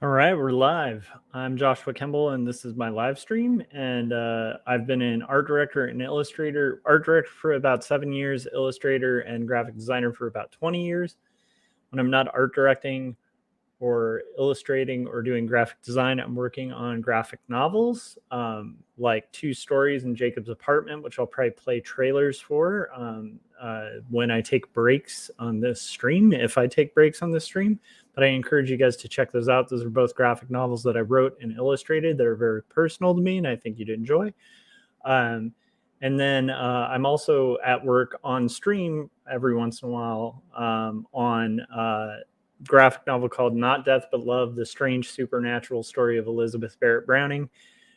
All right, we're live. I'm Joshua Kemble, and this is my live stream. And I've been an art director and illustrator, art director for about 7 years, illustrator and graphic designer for about 20 years. When I'm not art directing or illustrating or doing graphic design, I'm working on graphic novels, like Two Stories in Jacob's Apartment, which I'll probably play trailers for when I take breaks on this stream, if I take breaks on this stream. But I encourage you guys to check those out. Those are both graphic novels that I wrote and illustrated that are very personal to me, and I think you'd enjoy. Um, and then I'm also at work on stream every once in a while on graphic novel called Not Death But Love, The Strange Supernatural Story of Elizabeth Barrett Browning,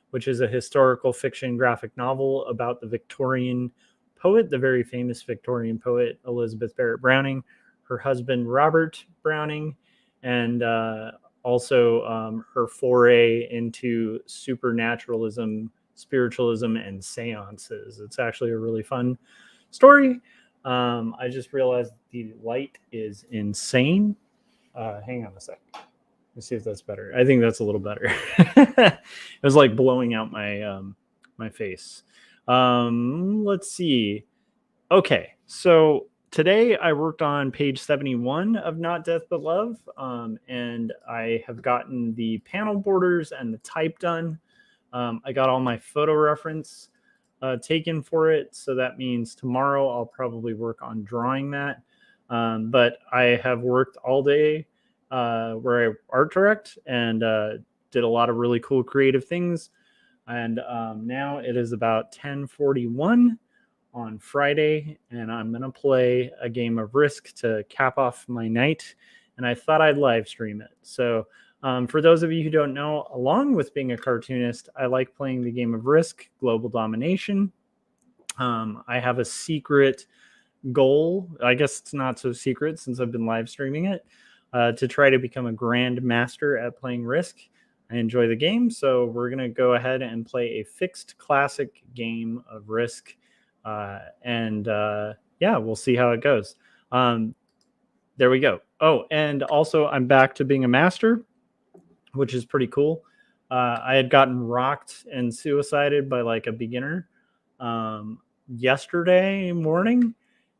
which is a historical fiction graphic novel about the Victorian poet, the very famous Victorian poet Elizabeth Barrett Browning, her husband Robert Browning, and also her foray into supernaturalism, spiritualism, and seances. It's actually a really fun story. I just realized the light is insane. Hang on a sec. Let's see if that's better. I think that's a little better. It was like blowing out my face. Let's see. Okay, so today I worked on page 71 of Not Death But Love, and I have gotten the panel borders and the type done. I got all my photo reference taken for it, so that means tomorrow I'll probably work on drawing that. But I have worked all day where I art direct and did a lot of really cool creative things. And now it is about 10:41 on Friday, and I'm going to play a game of Risk to cap off my night. And I thought I'd live stream it. So, for those of you who don't know, along with being a cartoonist, I like playing the game of Risk Global Domination. I have a secret goal. I guess it's not so secret since I've been live streaming it, to try to become a grand master at playing Risk. I enjoy the game, so we're going to go ahead and play a fixed classic game of Risk. And yeah, we'll see how it goes. There we go. Oh, and also I'm back to being a master, which is pretty cool. I had gotten rocked and suicided by like a beginner yesterday morning.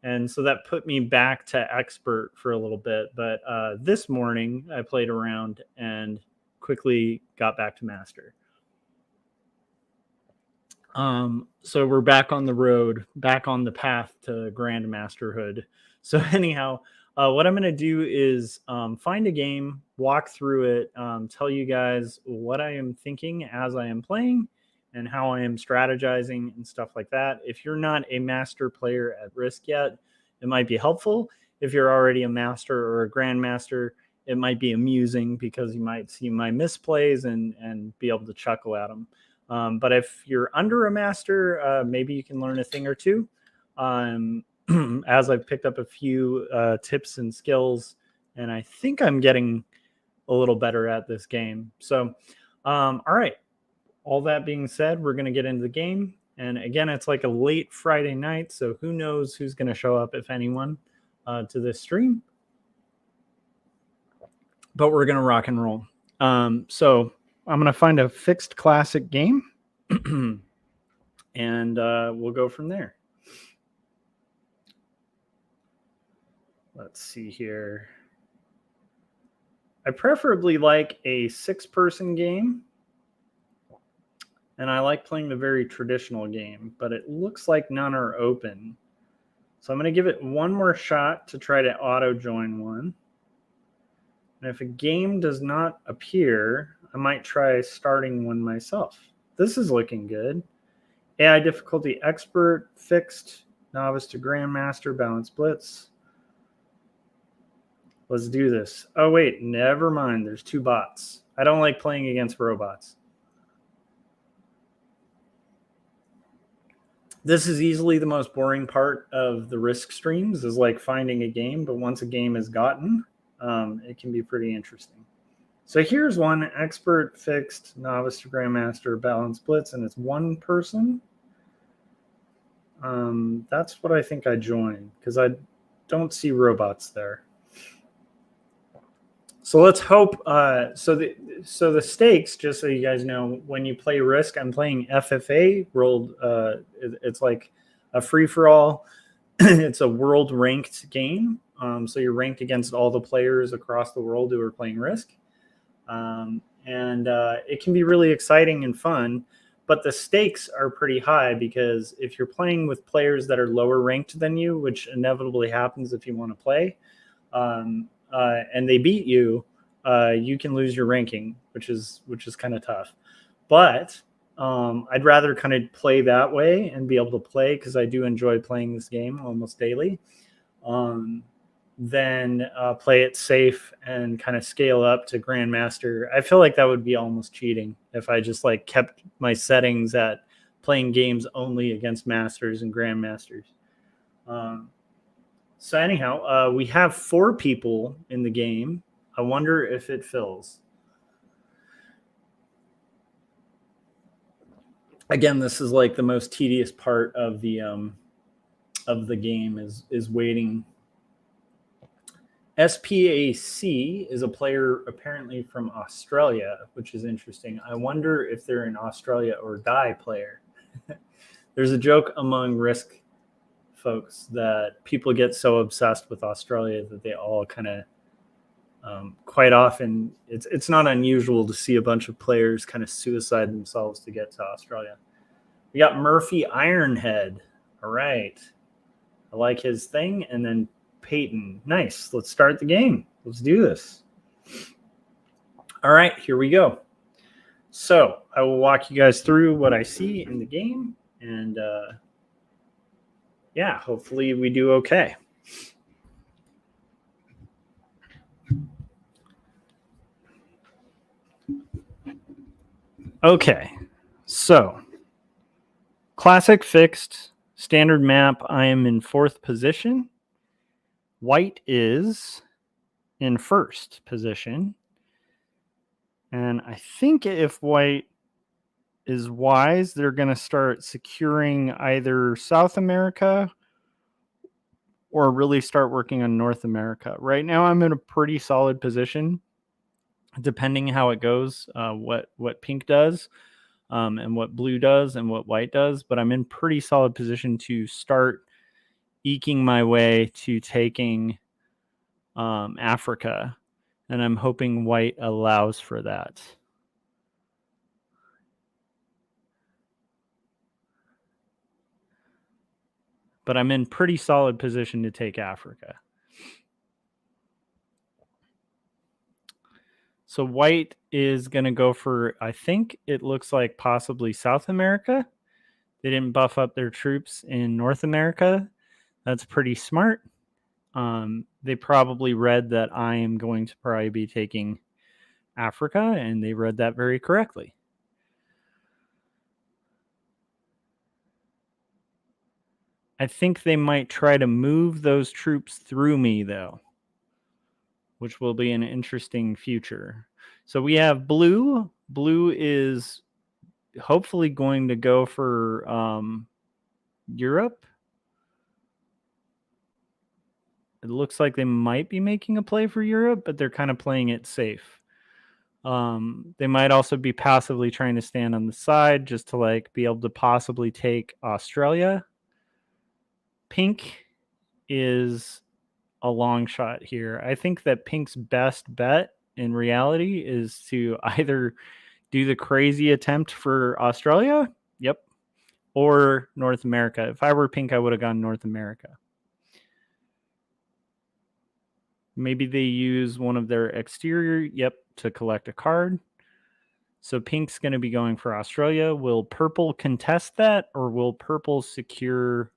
And so that put me back to expert for a little bit. But this morning I played around and quickly got back to master. So we're back on the road, back on the path to grandmasterhood. So anyhow, what I'm going to do is find a game, walk through it, tell you guys what I am thinking as I am playing and how I am strategizing and stuff like that. If you're not a master player at Risk yet, it might be helpful. If you're already a master or a grandmaster, it might be amusing because you might see my misplays and be able to chuckle at them. But if you're under a master, maybe you can learn a thing or two. As I've picked up a few tips and skills, and I think I'm getting a little better at this game. So, all right. All that being said, we're going to get into the game. And again, it's like a late Friday night, so who knows who's going to show up, if anyone, to this stream. But we're going to rock and roll. So I'm going to find a fixed classic game, and we'll go from there. Let's see here. I preferably like a 6-person game, and I like playing the very traditional game, but it looks like none are open. So I'm going to give it one more shot to try to auto join one. And if a game does not appear, I might try starting one myself. This is looking good. AI difficulty expert, fixed, novice to grandmaster, balanced blitz. Let's do this. Oh, wait, never mind. There's 2 bots. I don't like playing against robots. This is easily the most boring part of the Risk streams, is like finding a game. But once a game is gotten, it can be pretty interesting. So here's one: expert, fixed, novice to grandmaster, balanced blitz, and it's 1 person. That's what I think I joined because I don't see robots there. So let's hope. So the stakes, just so you guys know, when you play Risk, I'm playing FFA World. It's like a free for all. It's a world ranked game. So you're ranked against all the players across the world who are playing Risk, and it can be really exciting and fun. But the stakes are pretty high because if you're playing with players that are lower ranked than you, which inevitably happens if you want to play, and they beat you, you can lose your ranking, which is kind of tough. But I'd rather kind of play that way and be able to play, because I do enjoy playing this game almost daily, than play it safe and kind of scale up to Grandmaster. I feel like that would be almost cheating if I just like kept my settings at playing games only against Masters and Grandmasters. So anyhow, we have 4 people in the game. I wonder if it fills. Again, this is like the most tedious part of the game is waiting. SPAC is a player apparently from Australia, which is interesting. I wonder if they're an Australia or die player. There's a joke among Risk folks that people get so obsessed with Australia that they all kind of quite often it's not unusual to see a bunch of players kind of suicide themselves to get to Australia. We got Murphy Ironhead. All right, I like his thing. And then Peyton. Nice. Let's start the game. Let's do this. All right, here we go. So I will walk you guys through what I see in the game, and yeah, hopefully we do okay. Okay, so classic fixed standard map. I am in 4th position. White is in 1st position. And I think if white is wise, they're going to start securing either South America or really start working on North America. Right now, I'm in a pretty solid position, depending how it goes, what pink does, and what blue does, and what white does. But I'm in pretty solid position to start eking my way to taking Africa, and I'm hoping white allows for that. But I'm in pretty solid position to take Africa. So white is going to go for, I think it looks like possibly South America. They didn't buff up their troops in North America. That's pretty smart. They probably read that I am going to probably be taking Africa, and they read that very correctly. I think they might try to move those troops through me, though, which will be an interesting future. So we have blue. Blue is hopefully going to go for Europe. It looks like they might be making a play for Europe, but they're kind of playing it safe. They might also be passively trying to stand on the side just to like be able to possibly take Australia. Pink is a long shot here. I think that pink's best bet in reality is to either do the crazy attempt for Australia, yep, or North America. If I were pink, I would have gone North America. Maybe they use one of their exterior, yep, to collect a card. So pink's going to be going for Australia. Will purple contest that, or will purple secure?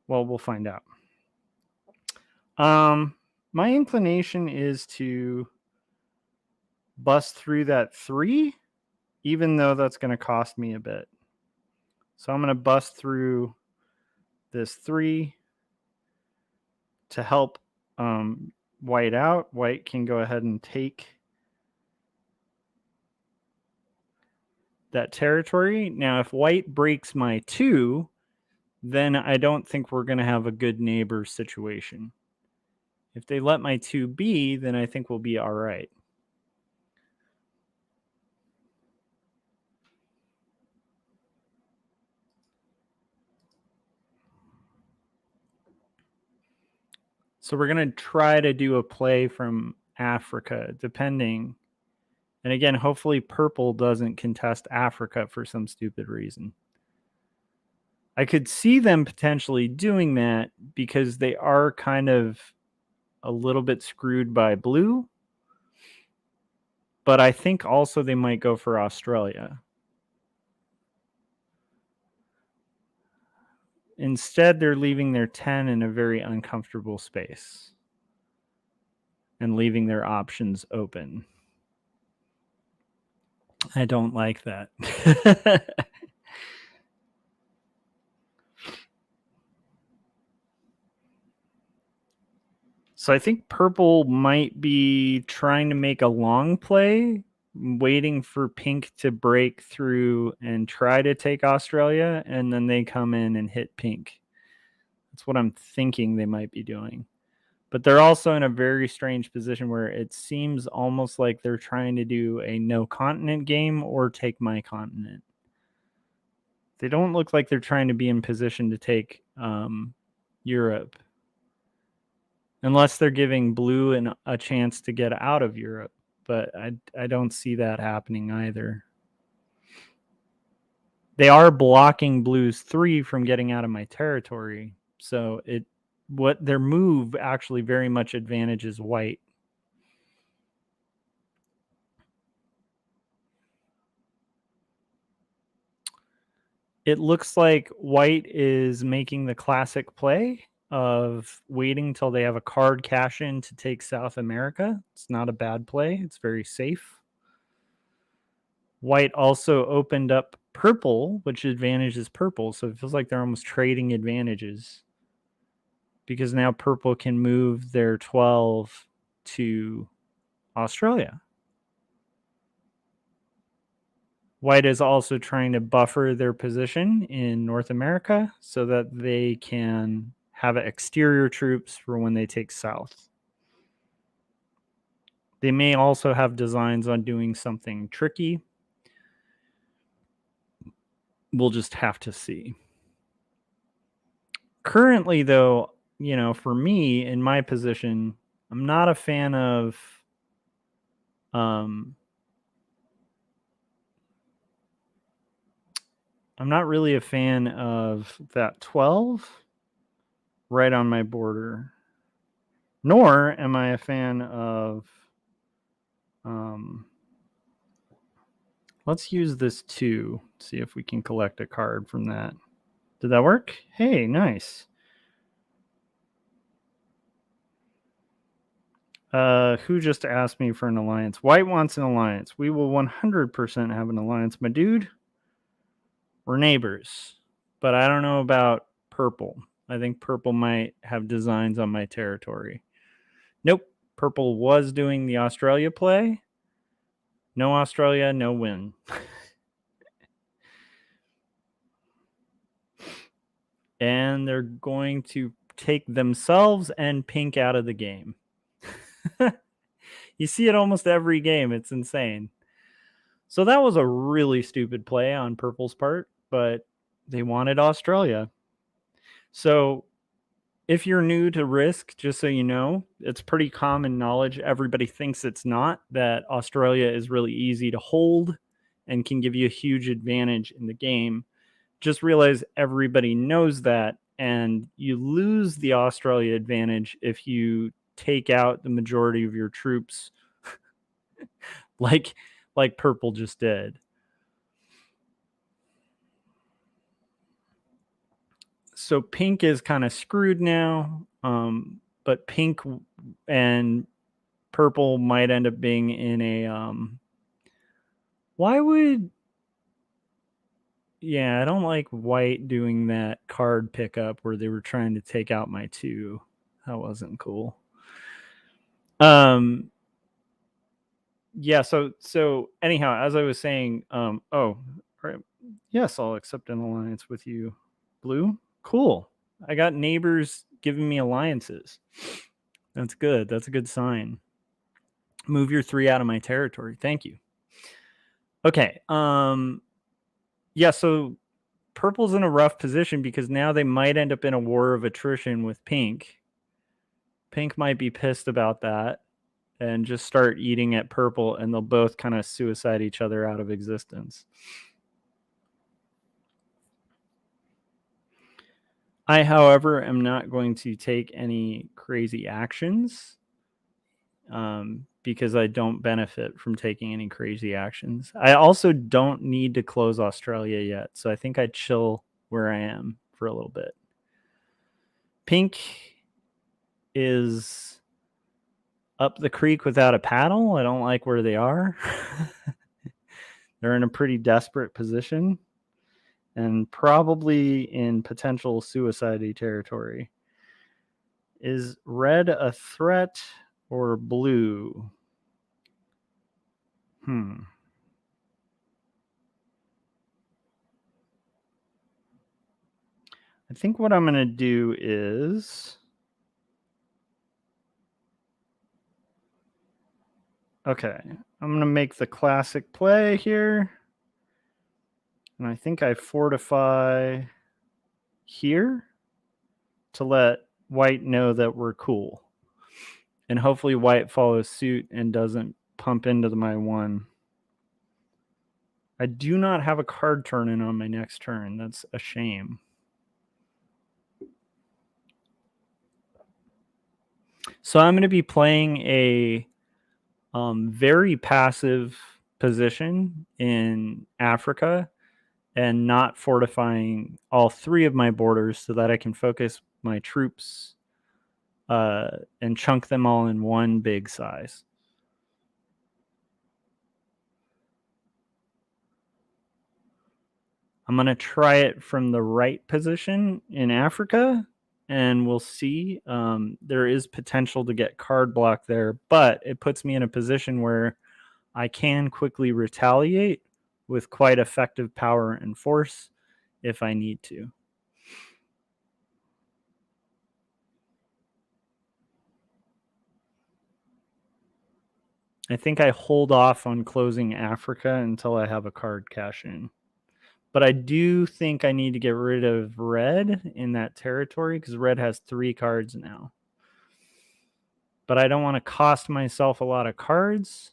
Well, we'll find out. My inclination is to bust through that 3, even though that's going to cost me a bit. So I'm going to bust through this 3 to help white out. White can go ahead and take that territory. Now, if white breaks my 2, then I don't think we're going to have a good neighbor situation. If they let my 2 be, then I think we'll be all right. So we're going to try to do a play from Africa, depending. And again, hopefully purple doesn't contest Africa for some stupid reason. I could see them potentially doing that because they are kind of a little bit screwed by blue. But I think also they might go for Australia. Instead, they're leaving their 10 in a very uncomfortable space and leaving their options open. I don't like that. So I think purple might be trying to make a long play, waiting for pink to break through and try to take Australia, and then they come in and hit pink. That's what I'm thinking they might be doing. But they're also in a very strange position where it seems almost like they're trying to do a no continent game or take my continent. They don't look like they're trying to be in position to take Europe. Unless they're giving blue a chance to get out of Europe. But I don't see that happening either. They are blocking blue's 3 from getting out of my territory. So what their move actually very much advantages white. It looks like white is making the classic play of waiting till they have a card cash in to take South America. It's not a bad play. It's very safe. White also opened up purple, which advantages purple. So it feels like they're almost trading advantages because now purple can move their 12 to Australia. White is also trying to buffer their position in North America so that they can have exterior troops for when they take south. They may also have designs on doing something tricky. We'll just have to see. Currently, though, for me in my position, I'm not a fan of I'm not really a fan of that 12 right on my border. Nor am I a fan of let's use this 2, see if we can collect a card from that. Did that work? Hey, nice. Who just asked me for an alliance? White wants an alliance. We will 100% have an alliance, my dude. We're neighbors. But I don't know about purple. I think purple might have designs on my territory. Nope. Purple was doing the Australia play. No Australia, no win. And they're going to take themselves and pink out of the game. You see it almost every game. It's insane. So that was a really stupid play on purple's part, but they wanted Australia. So if you're new to Risk, just so you know, it's pretty common knowledge. Everybody thinks it's not, that Australia is really easy to hold and can give you a huge advantage in the game. Just realize everybody knows that, and you lose the Australia advantage if you take out the majority of your troops like purple just did. So pink is kind of screwed now, but pink and purple might end up being in a why would I don't like white doing that card pickup where they were trying to take out my 2. That wasn't cool. Yeah, so anyhow, as I was saying, right. Yes, I'll accept an alliance with you, blue. Cool. I got neighbors giving me alliances. That's good. That's a good sign. Move your 3 out of my territory. Thank you. Okay. Yeah, so purple's in a rough position because now they might end up in a war of attrition with pink. Pink might be pissed about that and just start eating at purple, and they'll both kind of suicide each other out of existence. I, however, am not going to take any crazy actions because I don't benefit from taking any crazy actions. I also don't need to close Australia yet, so I think I'd chill where I am for a little bit. Pink is up the creek without a paddle. I don't like where they are. They're in a pretty desperate position and probably in potential suicide territory. Is red a threat or blue? I think what I'm going to do is... Okay, I'm going to make the classic play here. And I think I fortify here to let white know that we're cool. And hopefully white follows suit and doesn't pump into my 1. I do not have a card turn in on my next turn. That's a shame. So I'm going to be playing a very passive position in Africa and not fortifying all 3 of my borders so that I can focus my troops and chunk them all in 1 big size. I'm going to try it from the right position in Africa, and we'll see. There is potential to get card block there, but it puts me in a position where I can quickly retaliate with quite effective power and force if I need to. I think I hold off on closing Africa until I have a card cash in. But I do think I need to get rid of red in that territory because red has 3 cards now. But I don't want to cost myself a lot of cards.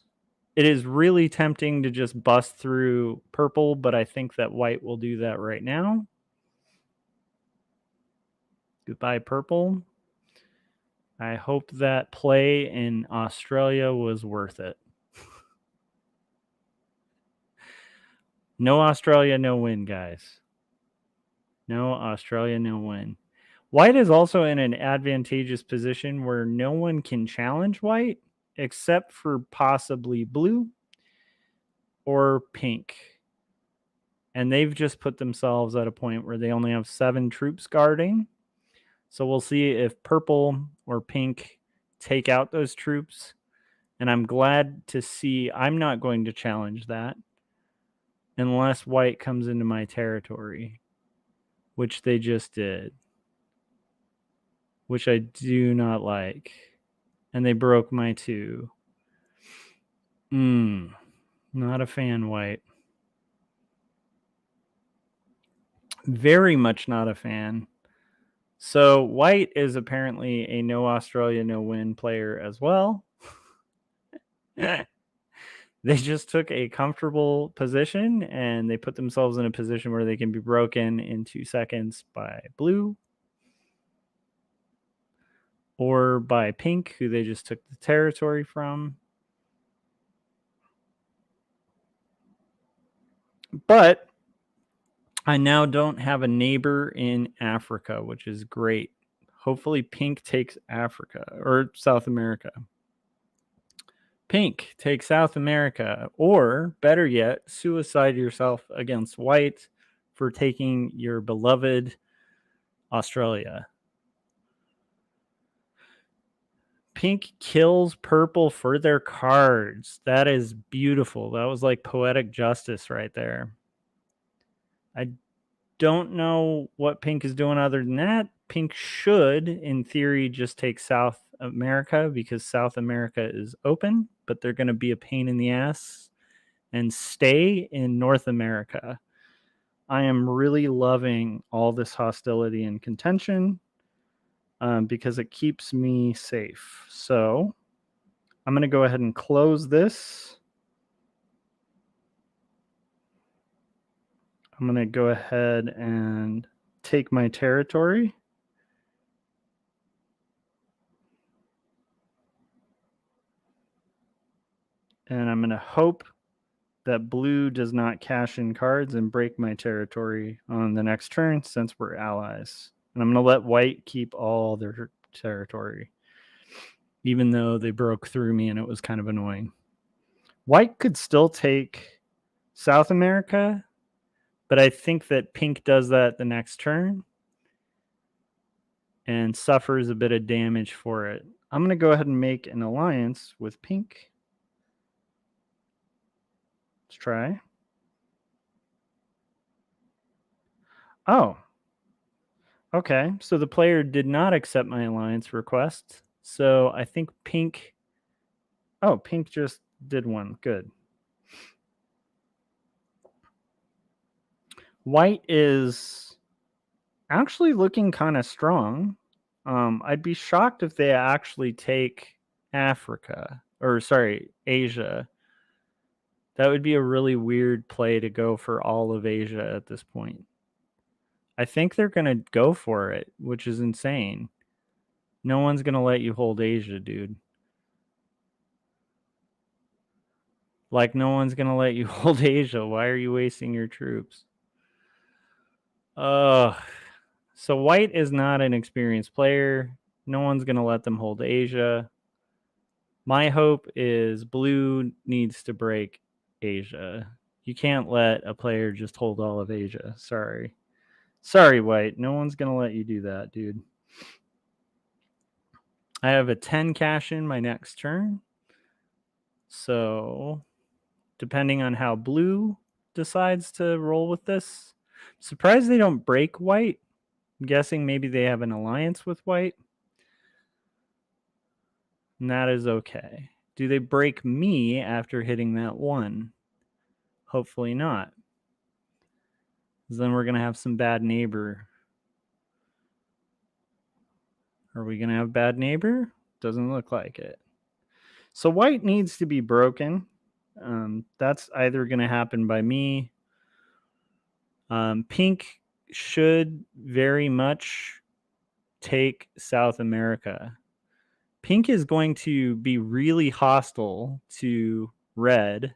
It is really tempting to just bust through purple, but I think that white will do that right now. Goodbye, purple. I hope that play in Australia was worth it. No Australia, no win, guys. No Australia, no win. White is also in an advantageous position where no one can challenge white except for possibly blue or pink. And they've just put themselves at a point where they only have 7 troops guarding. So we'll see if purple or pink take out those troops. And I'm glad to see I'm not going to challenge that unless white comes into my territory, which they just did, which I do not like. And they broke my 2. Not a fan, white. Very much not a fan. So white is apparently a no Australia, no win player as well. They just took a comfortable position and they put themselves in a position where they can be broken in 2 seconds by blue or by pink, who they just took the territory from. But I now don't have a neighbor in Africa, which is great. Hopefully pink takes Africa or South America. Pink take South America, or better yet, suicide yourself against white for taking your beloved Australia. Pink kills purple for their cards. That is beautiful. That was like poetic justice right there. I don't know what pink is doing other than that. Pink should, in theory, just take South America because South America is open, but they're going to be a pain in the ass and stay in North America. I am really loving all this hostility and contention because it keeps me safe. So I'm going to go ahead and close this. I'm going to go ahead and take my territory. And I'm going to hope that blue does not cash in cards and break my territory on the next turn since we're allies. And I'm going to let white keep all their territory, even though they broke through me and it was kind of annoying. White could still take South America, but I think that pink does that the next turn and suffers a bit of damage for it. I'm going to go ahead and make an alliance with pink. Let's try. Oh. Okay, so the player did not accept my alliance request. So I think pink... Oh, pink just did one. Good. White is actually looking kind of strong. I'd be shocked if they actually take Africa. Or, sorry, Asia. That would be a really weird play to go for all of Asia at this point. I think they're going to go for it, which is insane. No one's going to let you hold Asia, dude. Like, no one's going to let you hold Asia. Why are you wasting your troops? So white is not an experienced player. No one's going to let them hold Asia. My hope is blue needs to break Asia. You can't let a player just hold all of Asia. Sorry. Sorry, white. No one's going to let you do that, dude. I have a 10 cash in my next turn. So, depending on how blue decides to roll with this, I'm surprised they don't break white. I'm guessing maybe they have an alliance with white. And that is okay. Do they break me after hitting that 1? Hopefully not. Because then we're going to have some bad neighbor. Are we going to have bad neighbor? Doesn't look like it. So white needs to be broken. That's either going to happen by me. Pink should very much take South America. Pink is going to be really hostile to red.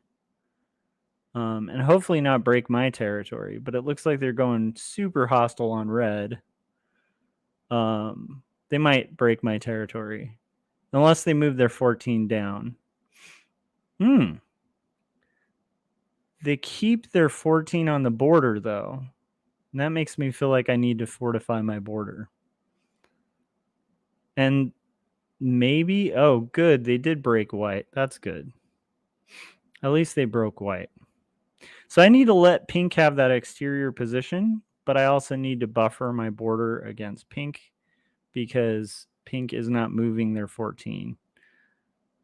And hopefully not break my territory, but it looks like they're going super hostile on red. They might break my territory unless they move their 14 down. They keep their 14 on the border, though. And that makes me feel like I need to fortify my border. And maybe... Oh, good. They did break white. That's good. At least they broke white. So I need to let pink have that exterior position, but I also need to buffer my border against pink because pink is not moving their 14.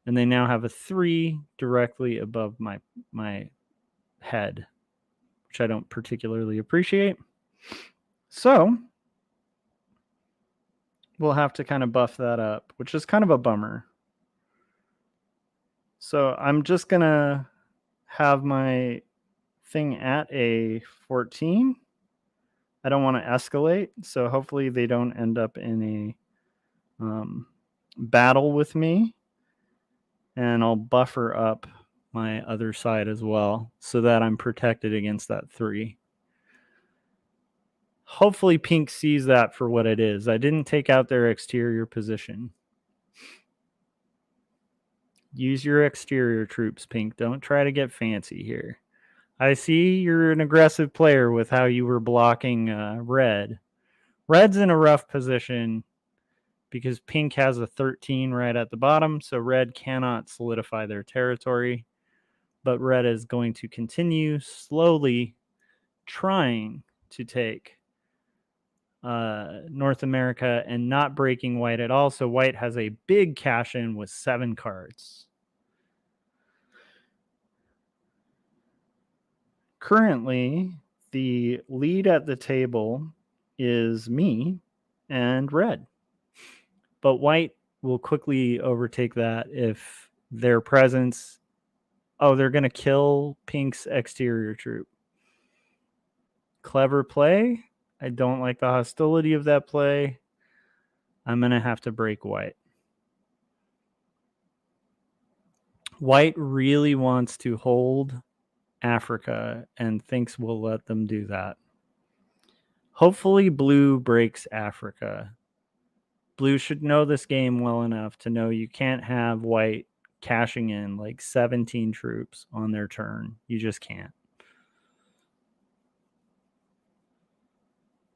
And they now have a 3 directly above my head, which I don't particularly appreciate. So we'll have to kind of buff that up, which is kind of a bummer. So I'm just going to have my thing at a 14. I don't want to escalate, so hopefully they don't end up in a battle with me. And I'll buffer up my other side as well so that I'm protected against that 3. Hopefully pink sees that for what it is. I didn't take out their exterior position. Use your exterior troops, pink. Don't try to get fancy here. I see you're an aggressive player with how you were blocking red. Red's in a rough position because pink has a 13 right at the bottom, so red cannot solidify their territory. But red is going to continue slowly trying to take North America and not breaking white at all. So white has a big cash in with 7 cards. Currently, the lead at the table is me and red. But white will quickly overtake that if their presence... Oh, they're going to kill pink's exterior troop. Clever play. I don't like the hostility of that play. I'm going to have to break white. White really wants to hold Africa and thinks we'll let them do that. Hopefully blue breaks Africa. Blue should know this game well enough to know you can't have white cashing in like 17 troops on their turn. You just can't.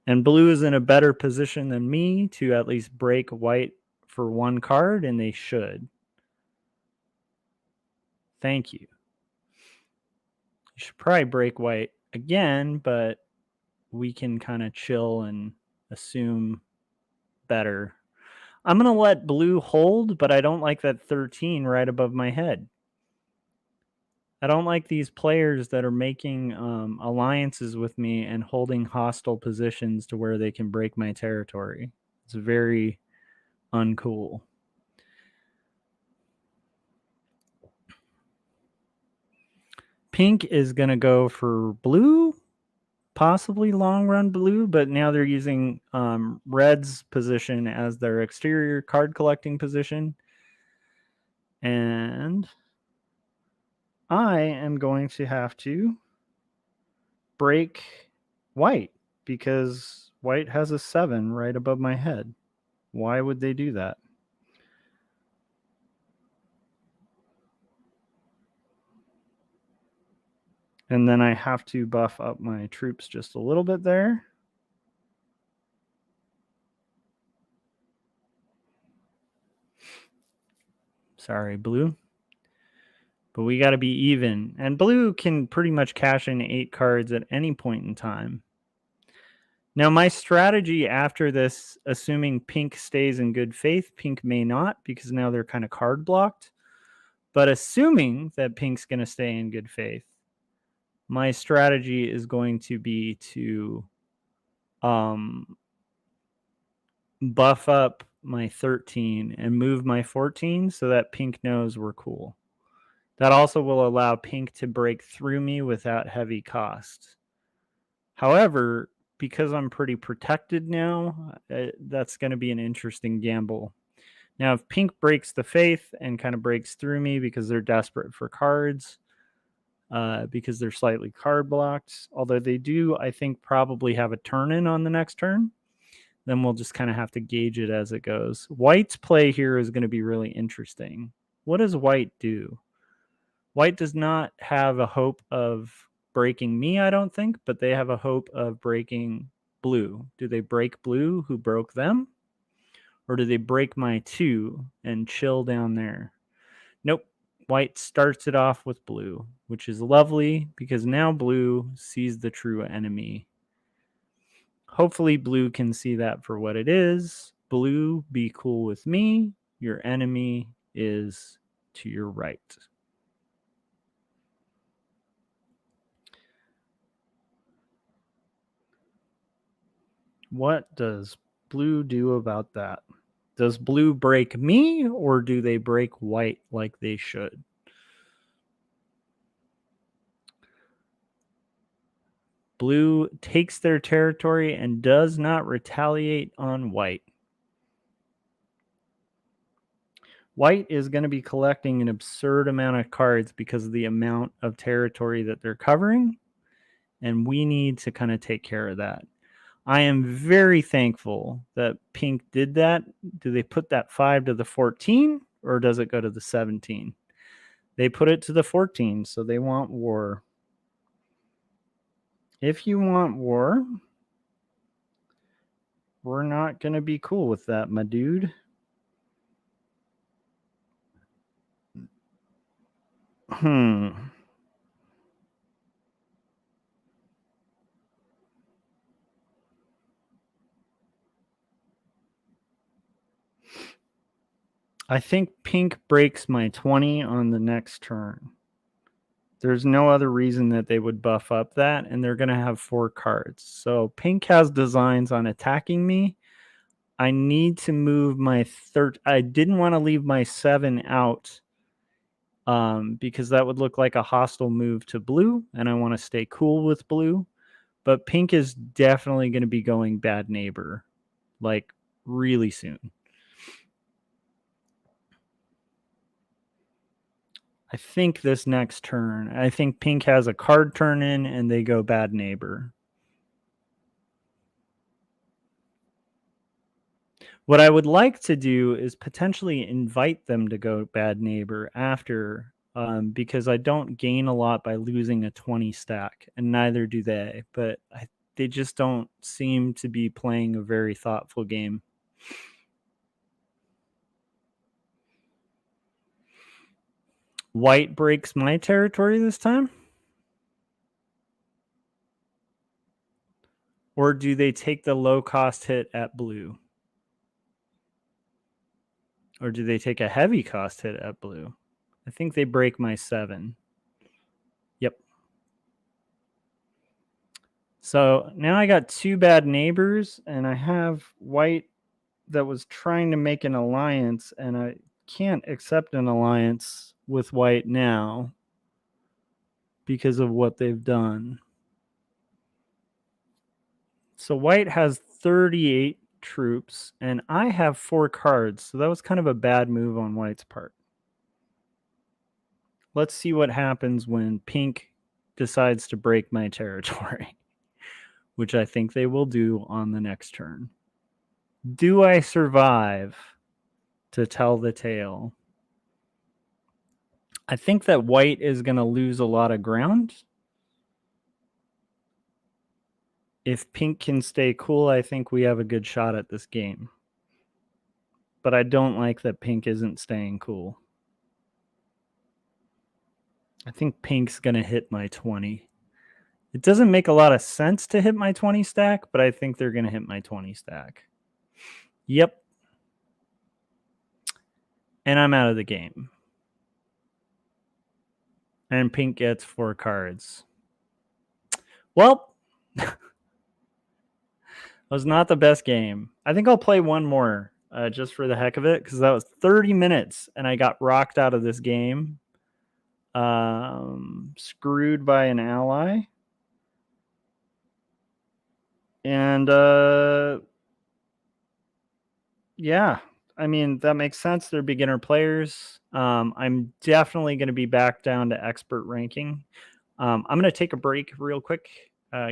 And blue is in a better position than me to at least break white for 1 card, and they should. Thank you. You should probably break white again, but we can kind of chill and assume better. I'm going to let blue hold, but I don't like that 13 right above my head. I don't like these players that are making alliances with me and holding hostile positions to where they can break my territory. It's very uncool. Pink is going to go for blue, possibly long run blue, but now they're using red's position as their exterior card collecting position. And I am going to have to break white because white has a 7 right above my head. Why would they do that? And then I have to buff up my troops just a little bit there. Sorry, blue. But we got to be even. And blue can pretty much cash in 8 cards at any point in time. Now, my strategy after this, assuming pink stays in good faith, pink may not because now they're kind of card blocked. But assuming that pink's going to stay in good faith, my strategy is going to be to buff up my 13 and move my 14 so that pink knows we're cool. That also will allow pink to break through me without heavy cost. However, because I'm pretty protected now, that's going to be an interesting gamble. Now, if pink breaks the faith and kind of breaks through me because they're desperate for cards, because they're slightly card blocked, although they do, I think, probably have a turn in on the next turn, then we'll just kind of have to gauge it as it goes. White's play here is going to be really interesting. What does white do? White does not have a hope of breaking me, I don't think, but they have a hope of breaking blue. Do they break blue, who broke them? Or do they break my 2 and chill down there? Nope. White starts it off with blue, which is lovely because now blue sees the true enemy. Hopefully blue can see that for what it is. Blue, be cool with me. Your enemy is to your right. What does blue do about that? Does blue break me or do they break white like they should? Blue takes their territory and does not retaliate on white. White is going to be collecting an absurd amount of cards because of the amount of territory that they're covering, and we need to kind of take care of that. I am very thankful that pink did that. Do they put that 5 to the 14 or does it go to the 17? They put it to the 14, so they want war. If you want war, we're not going to be cool with that, my dude. I think pink breaks my 20 on the next turn. There's no other reason that they would buff up that, and they're going to have 4 cards. So pink has designs on attacking me. I need to move my third. I didn't want to leave my 7 out because that would look like a hostile move to blue, and I want to stay cool with blue. But pink is definitely going to be going bad neighbor, like really soon. I think this next turn, I think pink has a card turn in and they go bad neighbor. What I would like to do is potentially invite them to go bad neighbor after, because I don't gain a lot by losing a 20 stack, and neither do they. But they just don't seem to be playing a very thoughtful game. White breaks my territory this time? Or do they take the low cost hit at blue? Or do they take a heavy cost hit at blue? I think they break my 7. Yep. So now I got 2 bad neighbors, and I have white that was trying to make an alliance, and I can't accept an alliance with white now because of what they've done. So white has 38 troops, and I have 4 cards, so that was kind of a bad move on white's part. Let's see what happens when pink decides to break my territory, which I think they will do on the next turn. Do I survive to tell the tale? I think that white is going to lose a lot of ground. If pink can stay cool, I think we have a good shot at this game. But I don't like that pink isn't staying cool. I think pink's going to hit my 20. It doesn't make a lot of sense to hit my 20 stack, but I think they're going to hit my 20 stack. Yep. And I'm out of the game. And pink gets 4 cards. Well, that was not the best game. I think I'll play one more just for the heck of it, because that was 30 minutes and I got rocked out of this game. Screwed by an ally. And yeah, I mean, that makes sense. They're beginner players. I'm definitely going to be back down to expert ranking. I'm going to take a break real quick,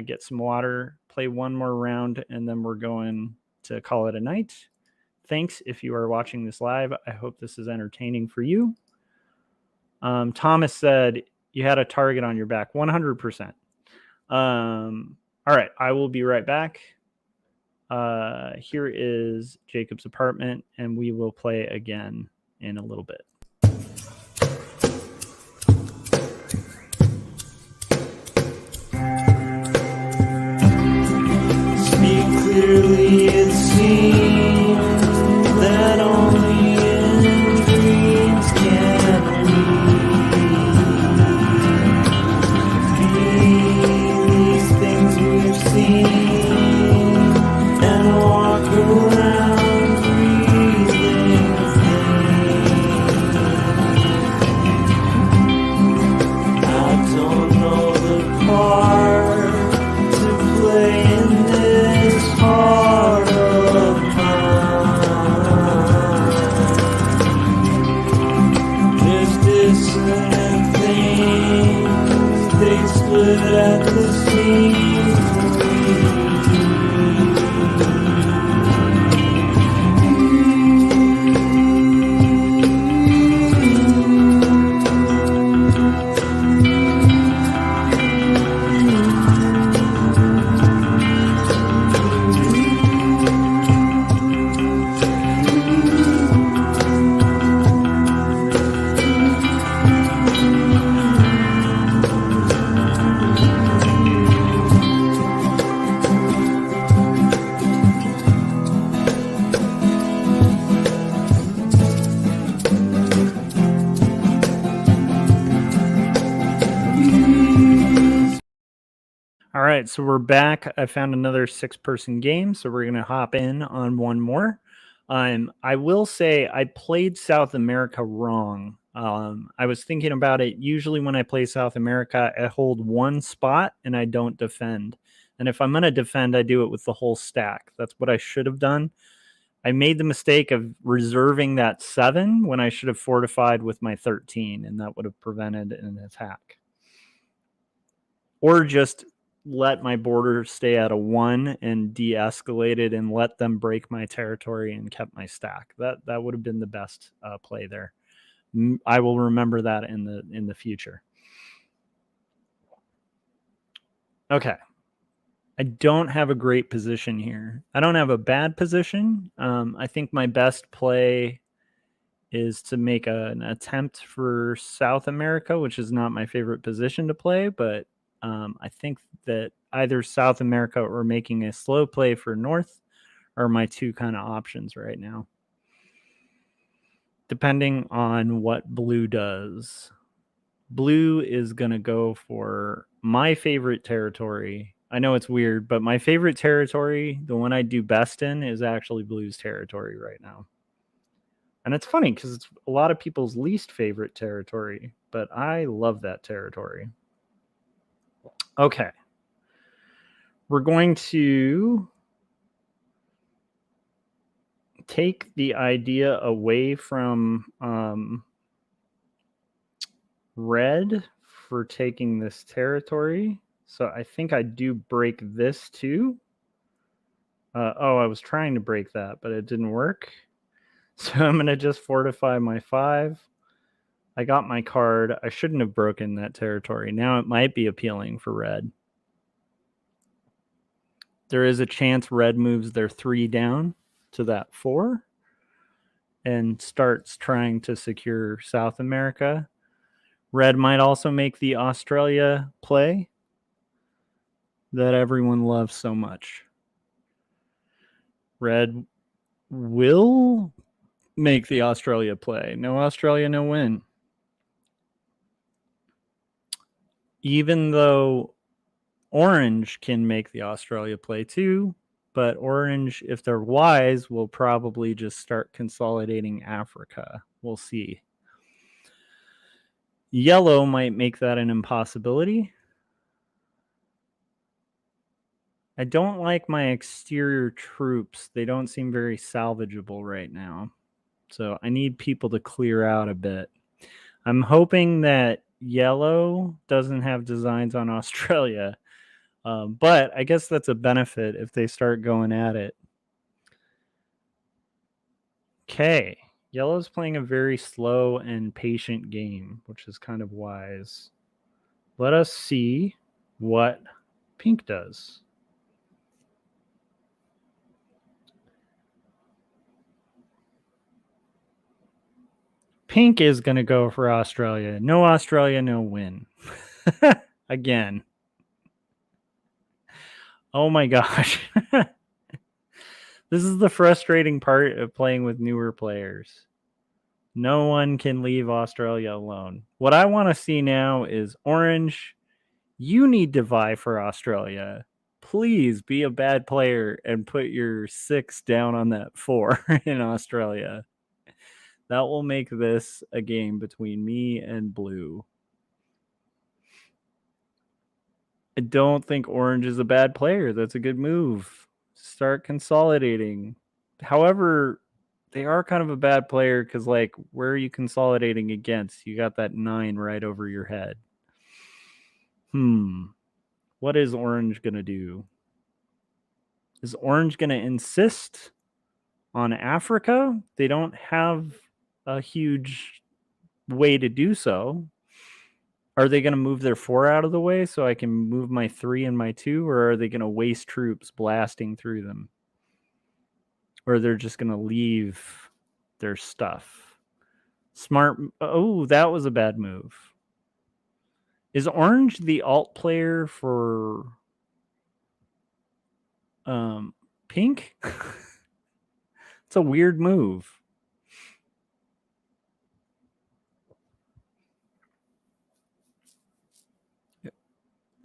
get some water, play one more round, and then we're going to call it a night. Thanks if you are watching this live. I hope this is entertaining for you. Thomas said you had a target on your back. 100%. All right, I will be right back. Here is Jacob's apartment, and we will play again in a little bit. Speak clearly, it seems that only in dreams can we be these things we've seen. At the seams. All right, so we're back. I found another 6-person game, so we're gonna hop in on one more. I will say I played South America wrong. I was thinking about it. Usually, when I play South America, I hold one spot and I don't defend. And if I'm gonna defend, I do it with the whole stack. That's what I should have done. I made the mistake of reserving that 7 when I should have fortified with my 13, and that would have prevented an attack. Or just let my border stay at a 1 and de-escalated and let them break my territory and kept my stack. That would have been the best play there. I will remember that in the future. Okay. I don't have a great position here. I don't have a bad position. I think my best play is to make an attempt for South America, which is not my favorite position to play, but I think that either South America or making a slow play for North are my two kind of options right now, depending on what blue does. Blue is going to go for my favorite territory. I know it's weird, but my favorite territory, the one I do best in, is actually blue's territory right now. And it's funny because it's a lot of people's least favorite territory, but I love that territory. Okay. We're going to take the idea away from red for taking this territory. So I think I do break this too. I was trying to break that, but it didn't work. So I'm going to just fortify my 5. I got my card. I shouldn't have broken that territory. Now it might be appealing for red. There is a chance red moves their 3 down to that 4 and starts trying to secure South America. Red might also make the Australia play that everyone loves so much. Red will make the Australia play. No Australia, no win. Even though orange can make the Australia play too, but orange, if they're wise, will probably just start consolidating Africa. We'll see. Yellow might make that an impossibility. I don't like my exterior troops. They don't seem very salvageable right now. So I need people to clear out a bit. I'm hoping that yellow doesn't have designs on Australia. But I guess that's a benefit if they start going at it. Okay. Yellow's playing a very slow and patient game, which is kind of wise. Let us see what pink does. Pink is going to go for Australia. No Australia, no win. Again. Oh my gosh. This is the frustrating part of playing with newer players. No one can leave Australia alone. What I want to see now is orange. You need to vie for Australia. Please be a bad player and put your 6 down on that 4 in Australia. That will make this a game between me and blue. I don't think orange is a bad player. That's a good move. Start consolidating. However, they are kind of a bad player because, like, where are you consolidating against? You got that 9 right over your head. What is orange going to do? Is orange going to insist on Africa? They don't have a huge way to do so. Are they going to move their 4 out of the way so I can move my 3 and my 2? Or are they going to waste troops blasting through them? Or they're just going to leave their stuff? Smart. Oh, that was a bad move. Is orange the alt player for pink? It's a weird move.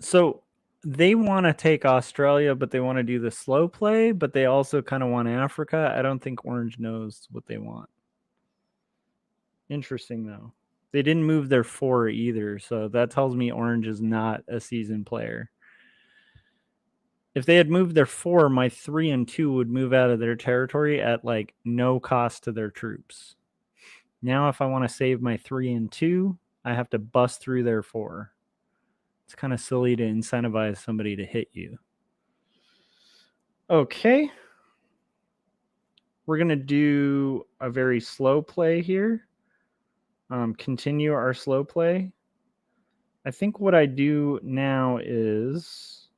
So they want to take Australia, but they want to do the slow play, but they also kind of want Africa. I don't think Orange knows what they want. Interesting, though. They didn't move their 4 either, so that tells me Orange is not a seasoned player. If they had moved their 4, my 3 and 2 would move out of their territory at like no cost to their troops. Now, if I want to save my 3 and 2, I have to bust through their 4. It's kind of silly to incentivize somebody to hit you. Okay. We're going to do a very slow play here. Continue our slow play. I think what I do now is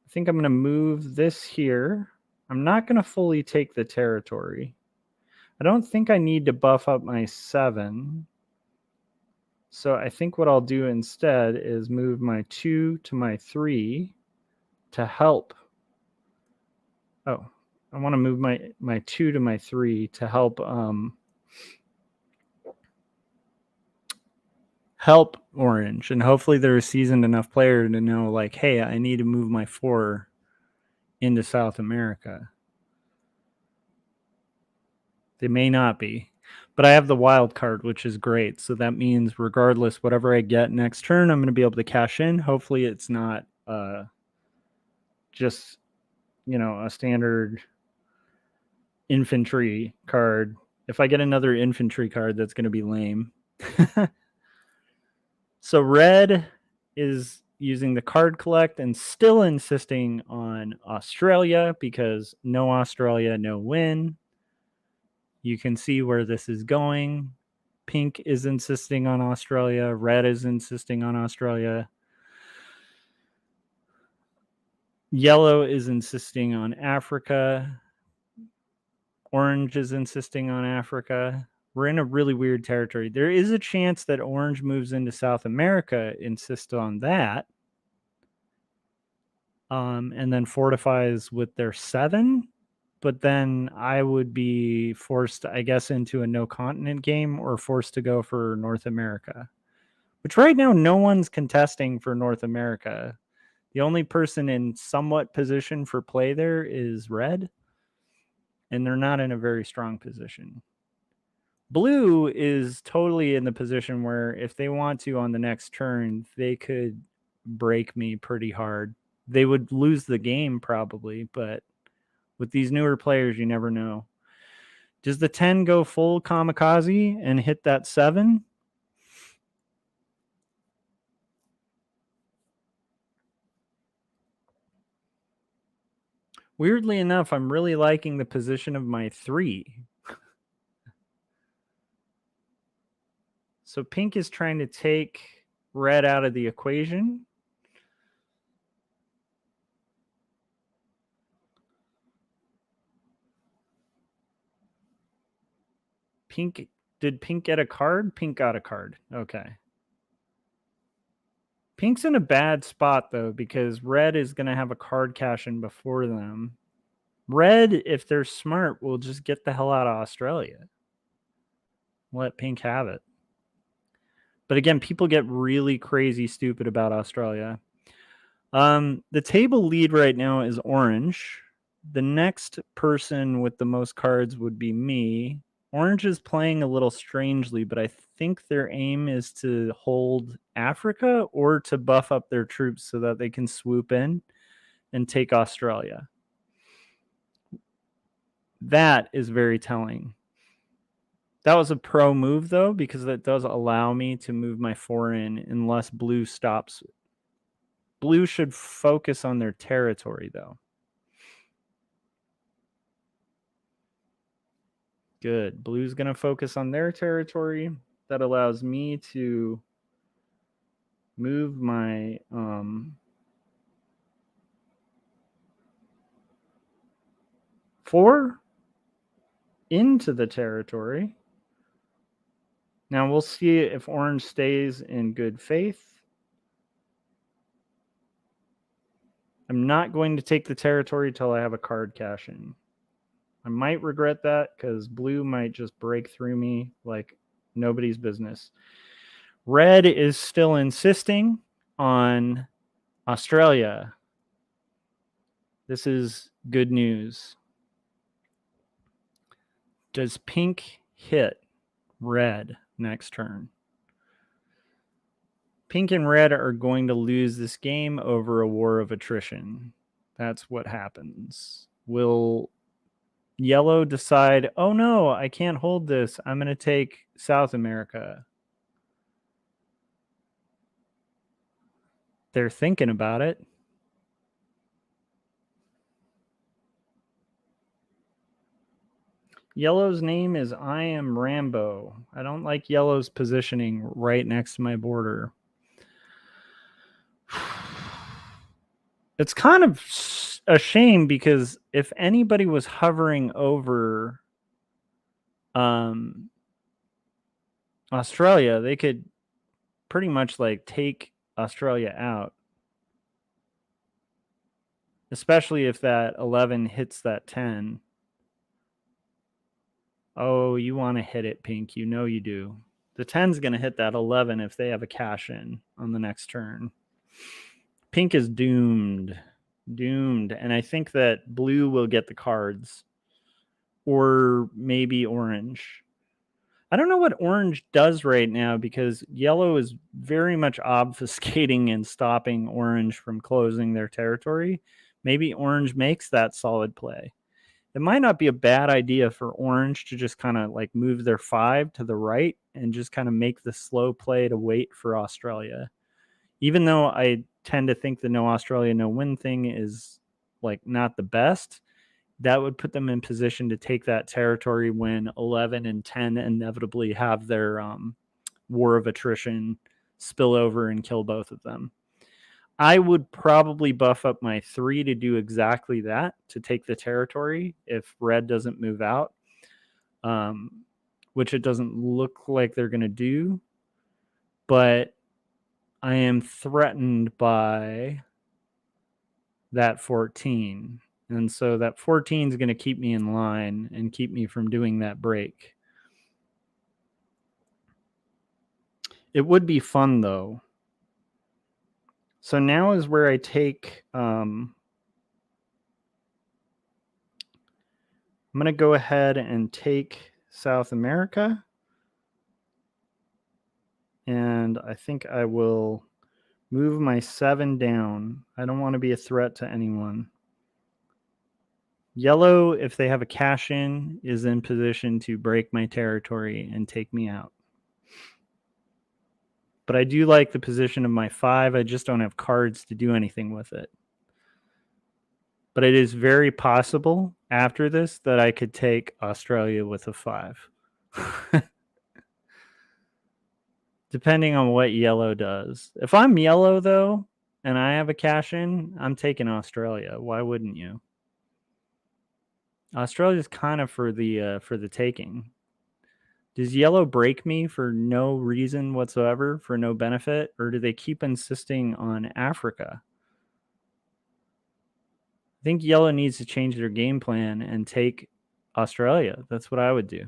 I think I'm going to move this here. I'm not going to fully take the territory. I don't think I need to buff up my 7. So I think what I'll do instead is move my 2 to my 3 to help. Oh, I want to move my 2 to my 3 to help help Orange. And hopefully they're a seasoned enough player to know, like, hey, I need to move my 4 into South America. They may not be. But I have the wild card, which is great. So that means regardless, whatever I get next turn, I'm going to be able to cash in. Hopefully it's not just, a standard infantry card. If I get another infantry card, that's going to be lame. So red is using the card collect and still insisting on Australia because no Australia, no win. You can see where this is going. Pink is insisting on Australia. Red is insisting on Australia. Yellow is insisting on Africa. Orange is insisting on Africa. We're in a really weird territory. There is a chance that Orange moves into South America, insist on that, and then fortifies with their 7. But then I would be forced, I guess, into a no continent game or forced to go for North America, which right now no one's contesting for North America. The only person in somewhat position for play there is red, and they're not in a very strong position. Blue is totally in the position where if they want to on the next turn, they could break me pretty hard. They would lose the game probably, but with these newer players, you never know. Does the 10 go full kamikaze and hit that 7? Weirdly enough, I'm really liking the position of my 3. So pink is trying to take red out of the equation. Did pink get a card? Pink got a card. Okay. Pink's in a bad spot, though, because red is going to have a card cash in before them. Red, if they're smart, will just get the hell out of Australia. Let pink have it. But again, people get really crazy stupid about Australia. The table lead right now is orange. The next person with the most cards would be me. Orange is playing a little strangely, but I think their aim is to hold Africa or to buff up their troops so that they can swoop in and take Australia. That is very telling. That was a pro move, though, because that does allow me to move my 4 in unless blue stops. Blue should focus on their territory, though. Good. Blue's going to focus on their territory. That allows me to move my 4 into the territory. Now we'll see if orange stays in good faith. I'm not going to take the territory till I have a card cash in. I might regret that because blue might just break through me like nobody's business. Red is still insisting on Australia. This is good news. Does pink hit red next turn? Pink and red are going to lose this game over a war of attrition. That's what happens. Will yellow decide, oh no, I can't hold this. I'm going to take South America. They're thinking about it. Yellow's name is I Am Rambo. I don't like yellow's positioning right next to my border. It's kind of a shame because if anybody was hovering over Australia, they could pretty much like take Australia out. Especially if that 11 hits that 10. Oh, you want to hit it, Pink. You know you do. The 10's going to hit that 11 if they have a cash in on the next turn. Pink is doomed. Doomed. And I think that blue will get the cards. Or maybe orange. I don't know what orange does right now because yellow is very much obfuscating and stopping orange from closing their territory. Maybe orange makes that solid play. It might not be a bad idea for orange to just kind of like move their 5 to the right and just kind of make the slow play to wait for Australia. Even though I tend to think the no Australia, no win thing is like not the best, that would put them in position to take that territory when 11 and 10 inevitably have their war of attrition spill over and kill both of them. I would probably buff up my 3 to do exactly that, to take the territory if red doesn't move out, which it doesn't look like they're going to do. But I am threatened by that 14. And so that 14 is going to keep me in line and keep me from doing that break. It would be fun, though. So now is where I take... I'm going to go ahead and take South America. And I think I will move my 7 down. I don't want to be a threat to anyone. Yellow, if they have a cash in, is in position to break my territory and take me out. But I do like the position of my 5. I just don't have cards to do anything with it. But it is very possible after this that I could take Australia with a 5. Depending on what yellow does. If I'm yellow, though, and I have a cash in, I'm taking Australia. Why wouldn't you? Australia's kind of for the taking. Does yellow break me for no reason whatsoever, for no benefit, or do they keep insisting on Africa? I think yellow needs to change their game plan and take Australia. That's what I would do.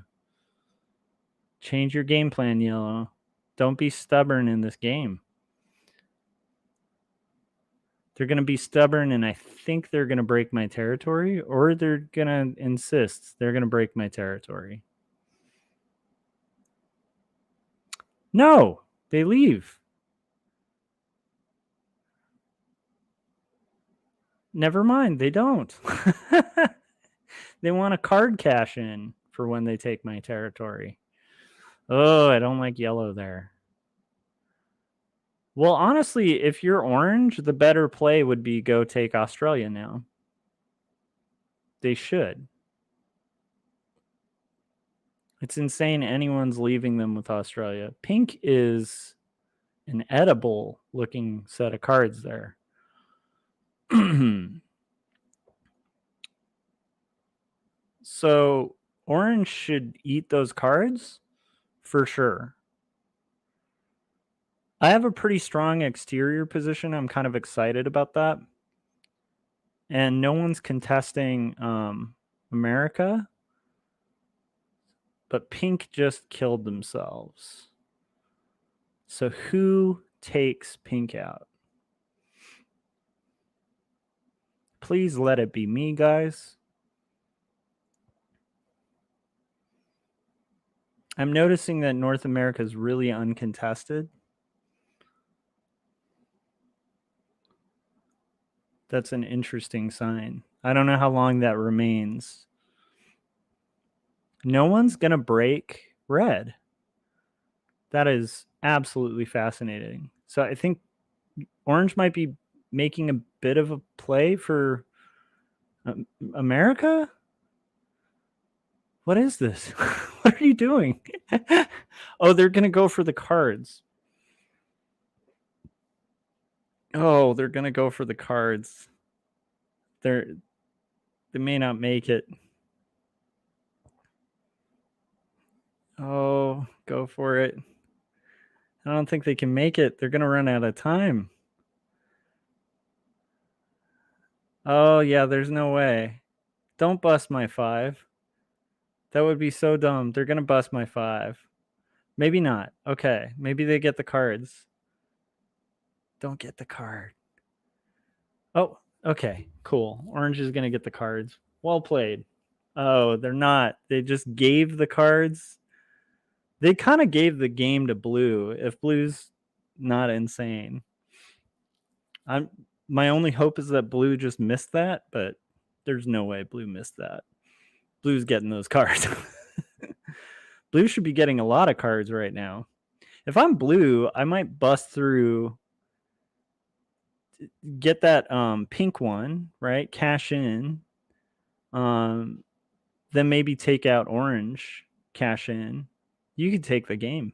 Change your game plan, yellow. Don't be stubborn in this game. They're going to be stubborn, and I think they're going to break my territory, or they're going to insist they're going to break my territory. No, they leave. Never mind, they don't. They want a card cash in for when they take my territory. Oh, I don't like yellow there. Well, honestly, if you're orange, the better play would be go take Australia now. They should. It's insane anyone's leaving them with Australia. Pink is an edible looking set of cards there. So orange should eat those cards for sure. I have a pretty strong exterior position. I'm kind of excited about that. And no one's contesting America. But pink just killed themselves. So who takes pink out? Please let it be me, guys. I'm noticing that North America is really uncontested. That's an interesting sign. I don't know how long that remains. No one's going to break red. That is absolutely fascinating. So I think orange might be making a bit of a play for America. What is this? What are you doing? Oh, they're going to go for the cards. Oh, they're going to go for the cards. They may not make it. Oh, go for it. I don't think they can make it. They're going to run out of time. Oh, yeah, there's no way. Don't bust my 5. That would be so dumb. They're going to bust my 5. Maybe not. Okay, maybe they get the cards. Don't get the card. Oh, okay, cool. Orange is going to get the cards. Well played. Oh, they're not. They just gave the cards. They kind of gave the game to blue. If blue's not insane. My only hope is that blue just missed that, but there's no way blue missed that. Blue's getting those cards. Blue should be getting a lot of cards right now. If I'm blue, I might bust through, get that pink one, right? Cash in. Then maybe take out orange, cash in. You could take the game.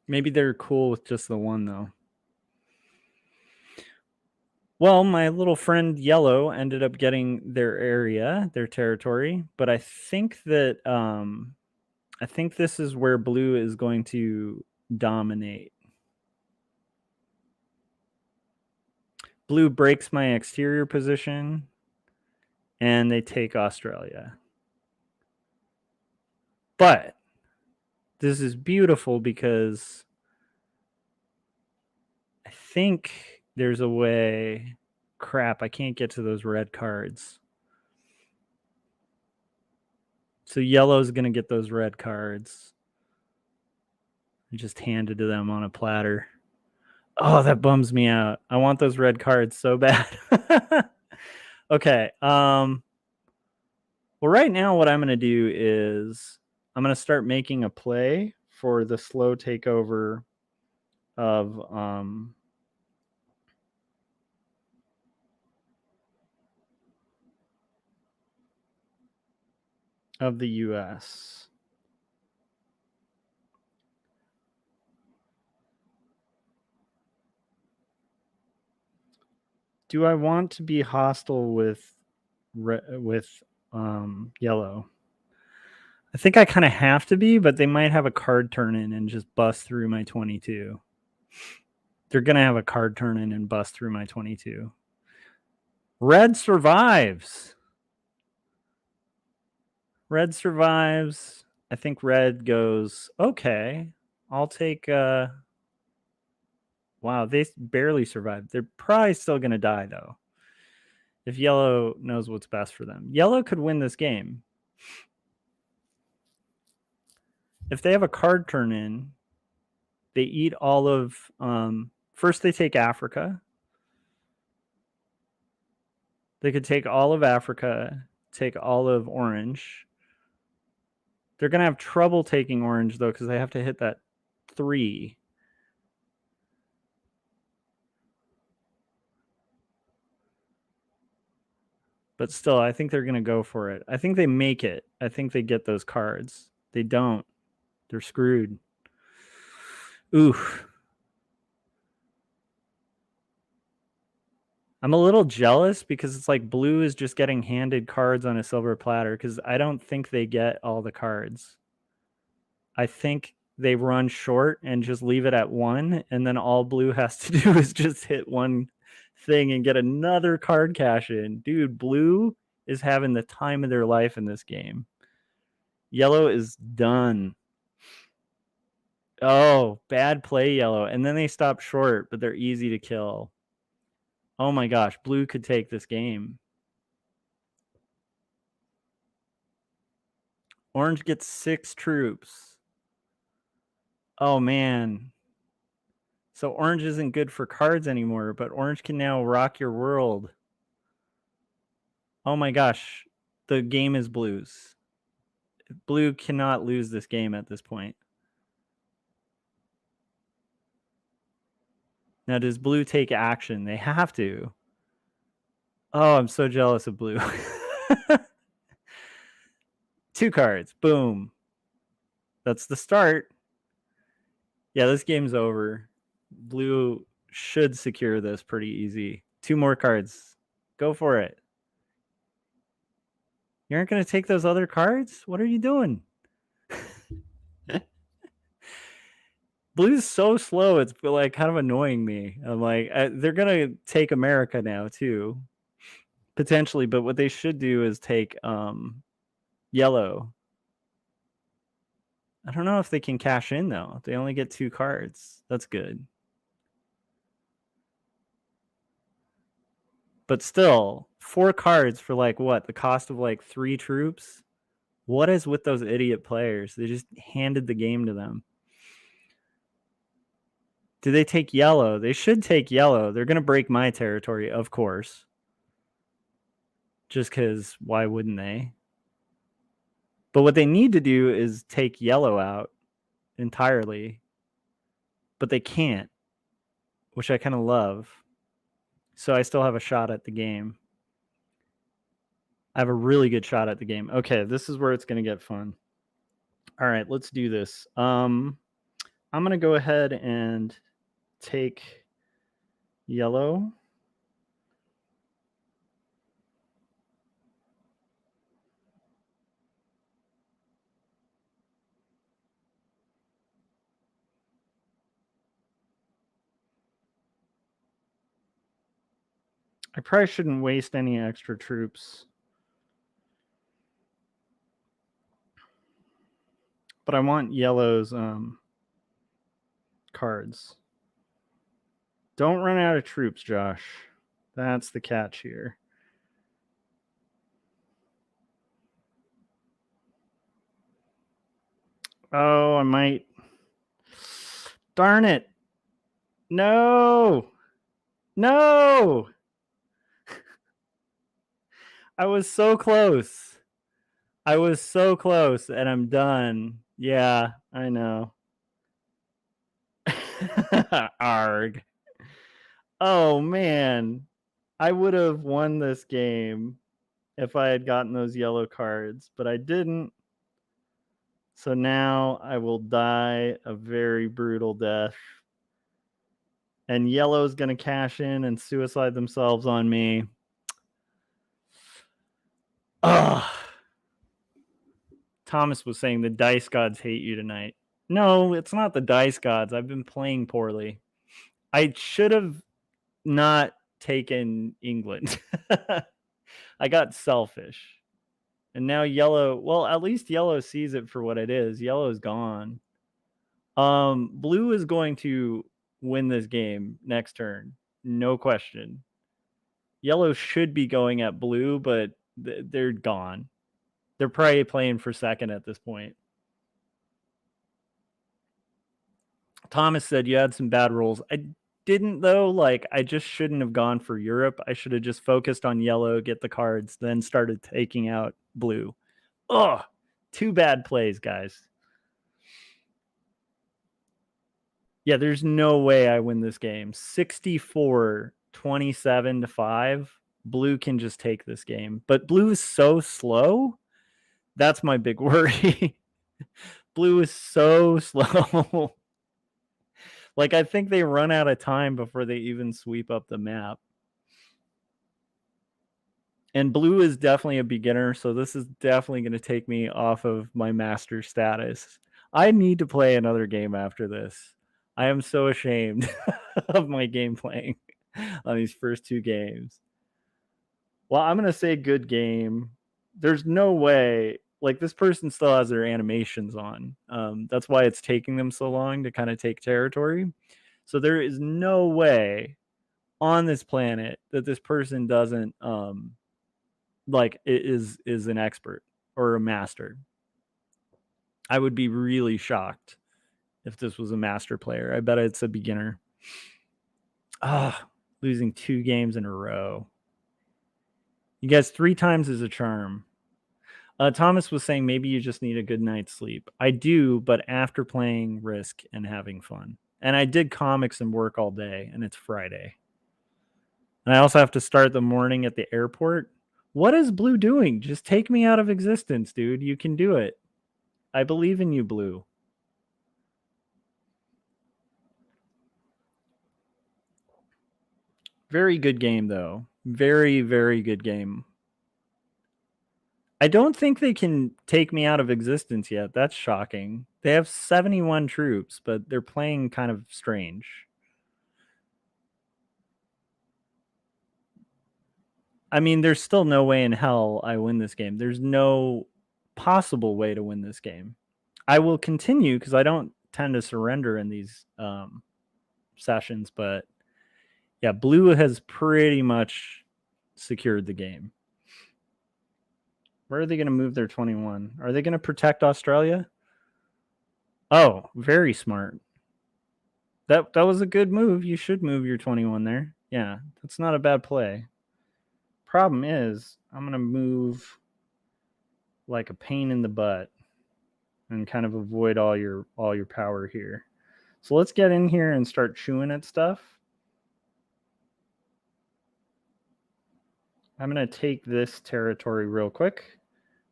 Maybe they're cool with just the one, though. Well, my little friend Yellow ended up getting their area, their territory, but I think that I think this is where blue is going to dominate. Blue breaks my exterior position, and they take Australia. But this is beautiful because I think there's a way. Crap, I can't get to those red cards. So yellow's going to get those red cards. I just handed to them on a platter. Oh, that bums me out. I want those red cards so bad. Okay. Well, right now what I'm going to do is I'm going to start making a play for the slow takeover of the US. Do I want to be hostile with yellow? I think I kind of have to be, but they might have a card turn in and just bust through my 22. They're going to have a card turn in and bust through my 22. Red survives. Red survives. I think red goes, okay, I'll take wow, they barely survived. They're probably still going to die, though, if yellow knows what's best for them. Yellow could win this game. If they have a card turn in, they eat all of first they take Africa. They could take all of Africa, take all of orange. They're going to have trouble taking orange, though, because they have to hit that 3. But still, I think they're going to go for it. I think they make it. I think they get those cards. They don't. They're screwed. Oof. I'm a little jealous because it's like blue is just getting handed cards on a silver platter because I don't think they get all the cards. I think they run short and just leave it at 1, and then all blue has to do is just hit one thing and get another card cash in. Dude, blue is having the time of their life in this game. Yellow is done. Oh, bad play, yellow. And then they stop short, but they're easy to kill. Oh my gosh, blue could take this game. Orange gets 6 troops. Oh man. So orange isn't good for cards anymore, but orange can now rock your world. Oh my gosh. The game is blue's. Blue cannot lose this game at this point. Now, does blue take action? They have to. Oh, I'm so jealous of blue. 2 cards. Boom. That's the start. Yeah, this game's over. Blue should secure this pretty easy. 2 more cards. Go for it. You aren't going to take those other cards? What are you doing? Blue's so slow. It's like kind of annoying me. I'm like, they're going to take America now too. Potentially, but what they should do is take yellow. I don't know if they can cash in though. They only get 2 cards. That's good. But still, 4 cards for like what? The cost of like 3 troops? What is with those idiot players? They just handed the game to them. Do they take yellow? They should take yellow. They're going to break my territory, of course. Just because why wouldn't they? But what they need to do is take yellow out entirely. But they can't, which I kind of love. So I still have a shot at the game. I have a really good shot at the game. Okay, this is where it's going to get fun. All right, let's do this. I'm going to go ahead and take yellow. I probably shouldn't waste any extra troops. But I want yellow's cards. Don't run out of troops, Josh. That's the catch here. Oh, I might. Darn it. No. No. I was so close. I was so close, and I'm done. Yeah, I know. Arg. Oh, man. I would have won this game if I had gotten those yellow cards, but I didn't. So now I will die a very brutal death. And yellow's going to cash in and suicide themselves on me. Ugh. Thomas was saying the dice gods hate you tonight. No, it's not the dice gods. I've been playing poorly. I should have not taken England. I got selfish. And now yellow, well, at least yellow sees it for what it is. Yellow is gone. Blue is going to win this game next turn. No question. Yellow should be going at blue, but they're gone. They're probably playing for second at this point. Thomas said you had some bad rolls. I didn't though. Like, I just shouldn't have gone for Europe. I should have just focused on yellow, get the cards, then started taking out blue. Ugh, 2 bad plays, guys. Yeah, there's no way I win this game. 64, 27 to 5. Blue can just take this game. But blue is so slow. That's my big worry. Blue is so slow. Like, I think they run out of time before they even sweep up the map. And blue is definitely a beginner, so this is definitely going to take me off of my master status. I need to play another game after this. I am so ashamed of my game playing on these first 2 games. Well, I'm going to say good game. There's no way, like, this person still has their animations on. That's why it's taking them so long to kind of take territory. So there is no way on this planet that this person doesn't like is an expert or a master. I would be really shocked if this was a master player. I bet it's a beginner. Losing 2 games in a row. You guys, 3 times is a charm. Thomas was saying maybe you just need a good night's sleep. I do, but after playing Risk and having fun. And I did comics and work all day, and it's Friday. And I also have to start the morning at the airport. What is Blue doing? Just take me out of existence, dude. You can do it. I believe in you, Blue. Very good game, though. Very, very good game. I don't think they can take me out of existence yet. That's shocking. They have 71 troops, but they're playing kind of strange. I mean, there's still no way in hell I win this game. There's no possible way to win this game. I will continue because I don't tend to surrender in these sessions, but yeah, Blue has pretty much secured the game. Where are they going to move their 21? Are they going to protect Australia? Oh, very smart. That was a good move. You should move your 21 there. Yeah, that's not a bad play. Problem is, I'm going to move like a pain in the butt and kind of avoid all your power here. So let's get in here and start chewing at stuff. I'm going to take this territory real quick.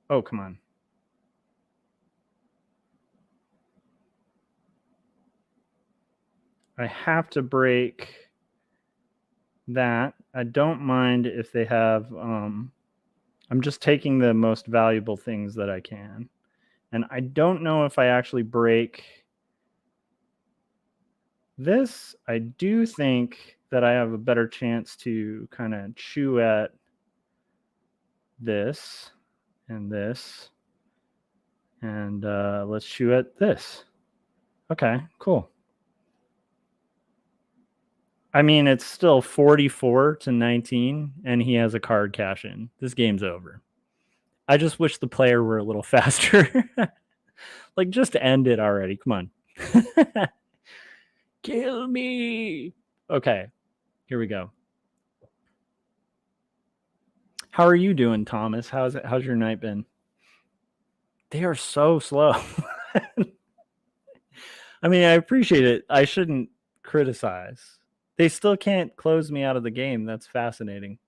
Oh, come on. I have to break that. I don't mind if they have I'm just taking the most valuable things that I can. And I don't know if I actually break this. I do think that I have a better chance to kind of chew at this and this. And let's chew at this. Okay, cool. I mean, it's still 44-19, and he has a card cash in. This game's over. I just wish the player were a little faster. Like, just end it already. Come on. Kill me. Okay, here we go. How are you doing, Thomas? How's your night been? They are so slow. I mean, I appreciate it. I shouldn't criticize. They still can't close me out of the game. That's fascinating.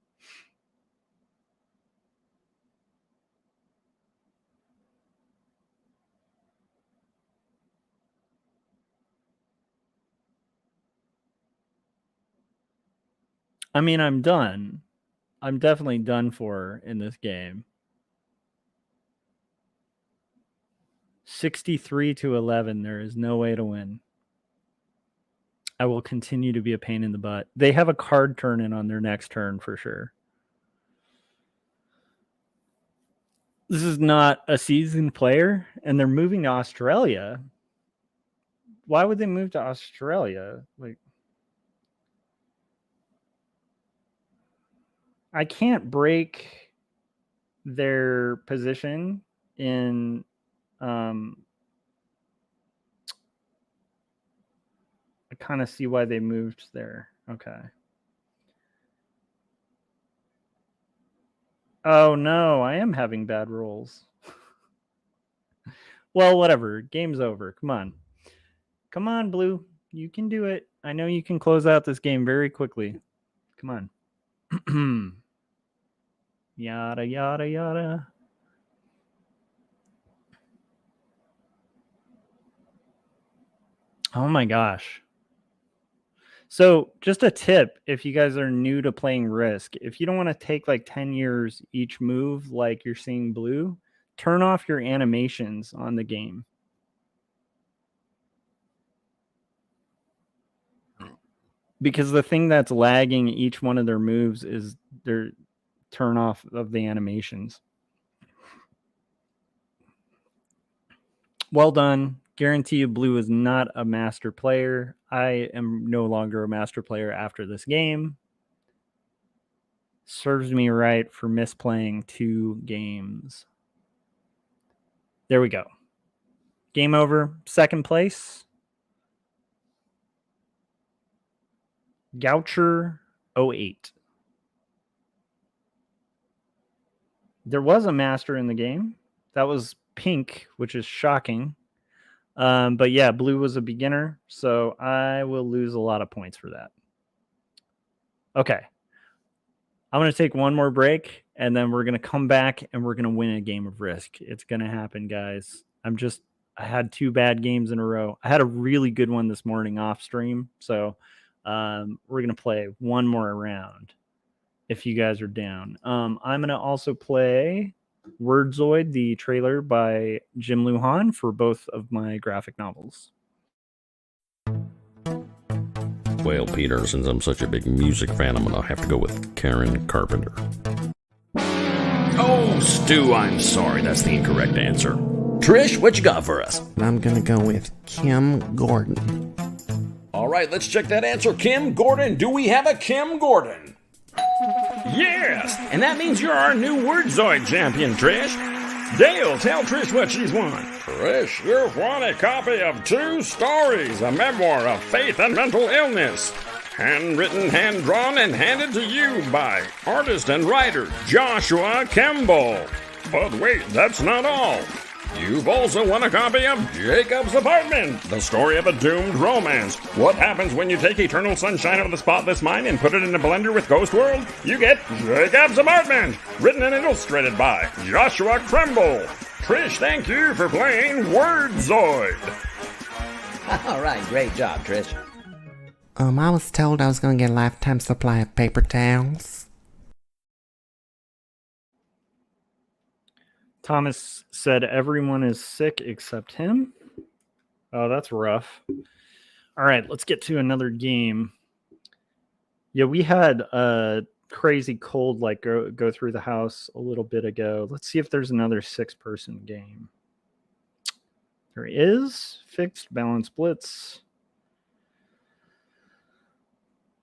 I mean, I'm done. I'm definitely done for in this game. 63-11. There is no way to win. I will continue to be a pain in the butt. They have a card turn in on their next turn for sure. This is not a seasoned player, and they're moving to Australia. Why would they move to Australia? Like, I can't break their position in I kind of see why they moved there. Okay. Oh no, I am having bad rolls. Well, whatever. Game's over. Come on. Come on, Blue. You can do it. I know you can close out this game very quickly. Come on. Yada, yada, yada. Oh my gosh. So, just a tip if you guys are new to playing Risk, if you don't want to take like 10 years each move like you're seeing Blue, turn off your animations on the game. Because the thing that's lagging each one of their moves is their turn off of the animations. Well done. Guarantee you Blue is not a master player. I am no longer a master player after this game. serves me right for misplaying 2 games. There we go. Game over. Second place. Goucher 08. There was a master in the game. That was pink, which is shocking. But yeah, blue was a beginner, so I will lose a lot of points for that. Okay. I'm going to take one more break, and then we're going to come back, and we're going to win a game of Risk. It's going to happen, guys. I had 2 bad games in a row. I had a really good one this morning off stream, so we're going to play one more round if you guys are down. I'm going to also play Wordzoid, the trailer by Jim Lujan for both of my graphic novels. Well, Peter, since I'm such a big music fan, I'm going to have to go with Karen Carpenter. Oh, Stu, I'm sorry. That's the incorrect answer. Trish, what you got for us? I'm going to go with Kim Gordon. All right, let's check that answer. Kim Gordon. Do we have a Kim Gordon? Yes, and that means you're our new Wordzoid champion, Trish. Dale, tell Trish what she's won. Trish, you've won a copy of 2 stories, a memoir of faith and mental illness. Handwritten, hand-drawn, and handed to you by artist and writer Joshua Kemble. But wait, that's not all. You've also won a copy of Jacob's Apartment, the story of a doomed romance. What happens when you take Eternal Sunshine of the Spotless Mind and put it in a blender with Ghost World? You get Jacob's Apartment, written and illustrated by Joshua Kemble. Trish, thank you for playing Wordzoid. All right, great job, Trish. I was told I was going to get a lifetime supply of paper towels. Thomas said everyone is sick except him. Oh, that's rough. All right, let's get to another game. Yeah, we had a crazy cold go through the house a little bit ago. Let's see if there's another 6-person game. There is. Fixed balance blitz.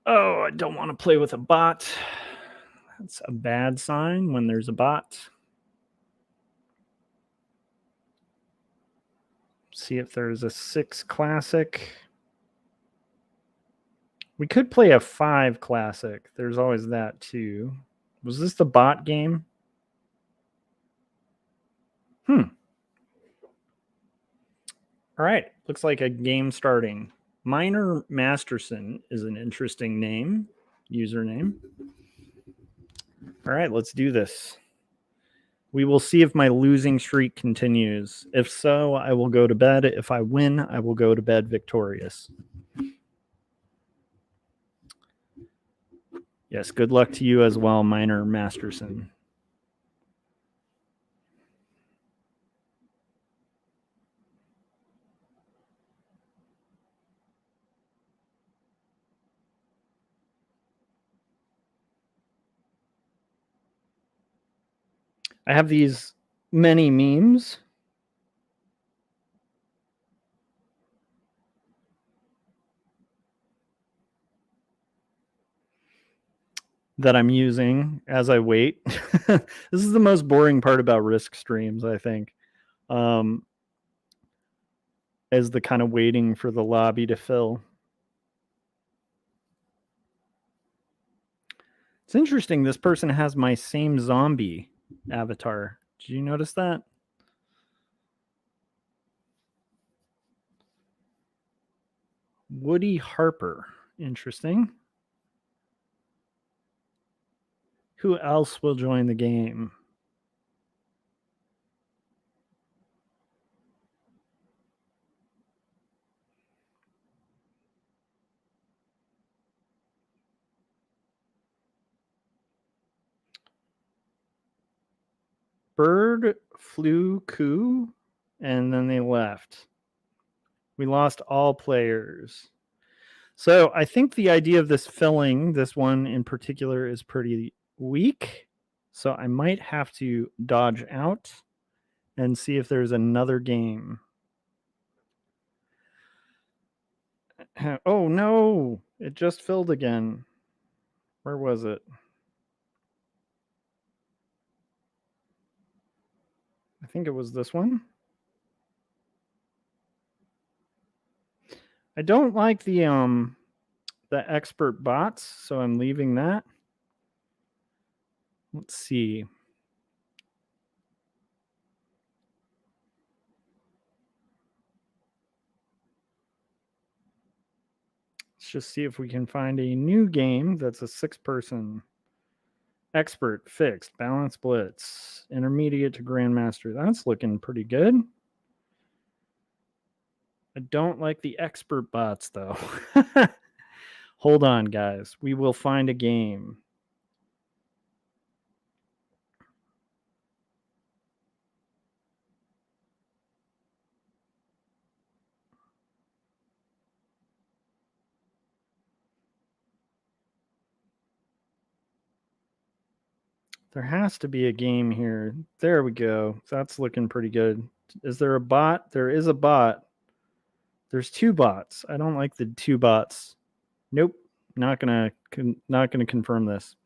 Oh, I don't want to play with a bot. That's a bad sign when there's a bot. See if there's a 6 classic. We could play a 5 classic. There's always that too. Was this the bot game? All right. Looks like a game starting. Minor Masterson is an interesting name, username. All right, let's do this. We will see if my losing streak continues. If so, I will go to bed. If I win, I will go to bed victorious. Yes, good luck to you as well, Minor Masterson. I have these many memes. That I'm using as I wait. This is the most boring part about Risk streams, I think. As the kind of waiting for the lobby to fill. It's interesting. This person has my same zombie avatar. Did you notice that? Woody Harper. Interesting. Who else will join the game? Bird flew coup, and then they left. We lost all players. So I think the idea of this filling, this one in particular, is pretty weak. So I might have to dodge out and see if there's another game. Oh no, it just filled again. Where was it? think it was this one. I don't like the expert bots, so I'm leaving that. Let's see. Let's just see if we can find a new game that's a 6-person. Expert, fixed, balance blitz, intermediate to grandmaster. That's looking pretty good. I don't like the expert bots though. Hold on, guys. We will find a game. There has to be a game here. There we go. That's looking pretty good. Is there a bot? There is a bot. There's 2 bots. I don't like the 2 bots. Nope. Not gonna confirm this.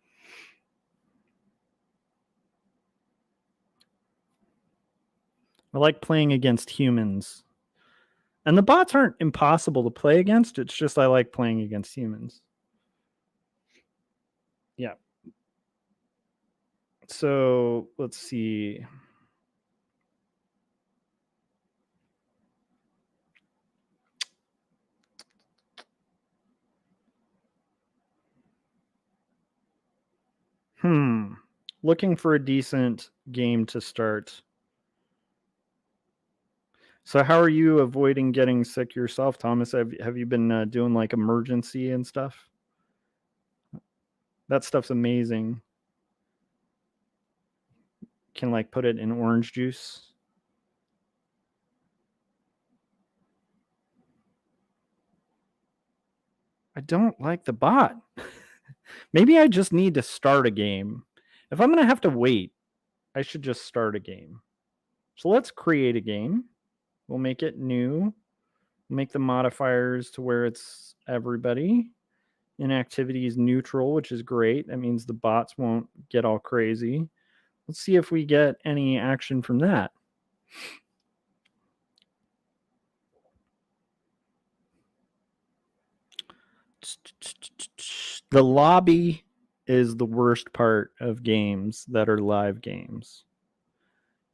I like playing against humans. And the bots aren't impossible to play against. It's just I like playing against humans. Yeah. So let's see. Looking for a decent game to start. So how are you avoiding getting sick yourself, Thomas? Have you been doing like emergency and stuff? That stuff's amazing. Can like put it in orange juice. I don't like the bot. Maybe I just need to start a game. If I'm going to have to wait, I should just start a game. So let's create a game. We'll make it new. Make the modifiers to where it's everybody. Inactivity is neutral, which is great. That means the bots won't get all crazy. Let's see if we get any action from that. The lobby is the worst part of games that are live games.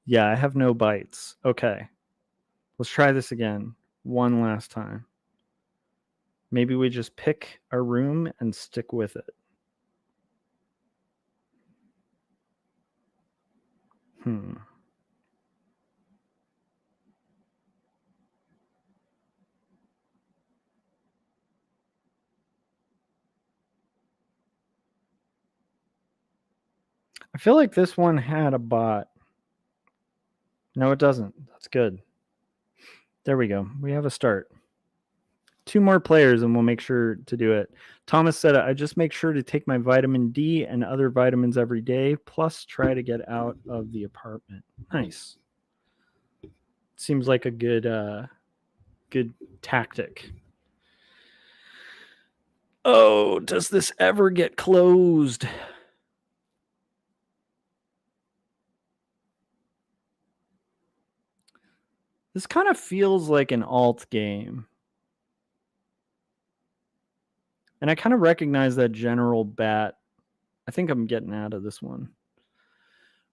Yeah, I have no bites. Okay. Let's try this again. One last time. Maybe we just pick a room and stick with it. I feel like this one had a bot. No, it doesn't. That's good. There we go. We have a start. 2 more players and we'll make sure to do it. Thomas said, I just make sure to take my vitamin D and other vitamins every day, plus try to get out of the apartment. Nice. Seems like a good tactic. Oh, does this ever get closed? This kind of feels like an alt game. And I kind of recognize that general bat. I think I'm getting out of this one.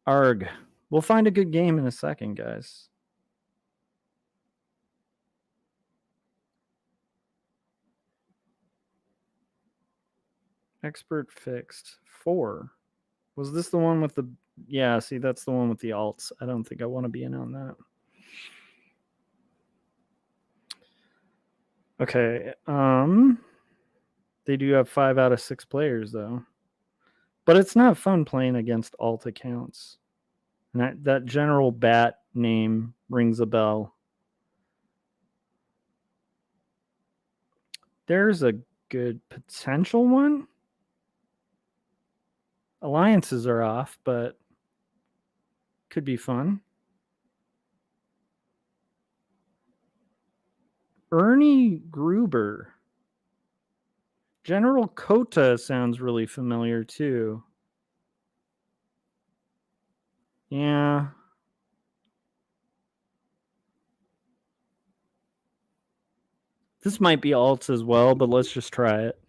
Arg. We'll find a good game in a second, guys. Expert fixed. 4. Was this the one with the... Yeah, see, that's the one with the alts. I don't think I want to be in on that. Okay. They do have 5 out of 6 players, though. But it's not fun playing against alt accounts. And that general bat name rings a bell. There's a good potential one. Alliances are off, but could be fun. Ernie Gruber. General Kota sounds really familiar too. Yeah. This might be alts as well, but let's just try it.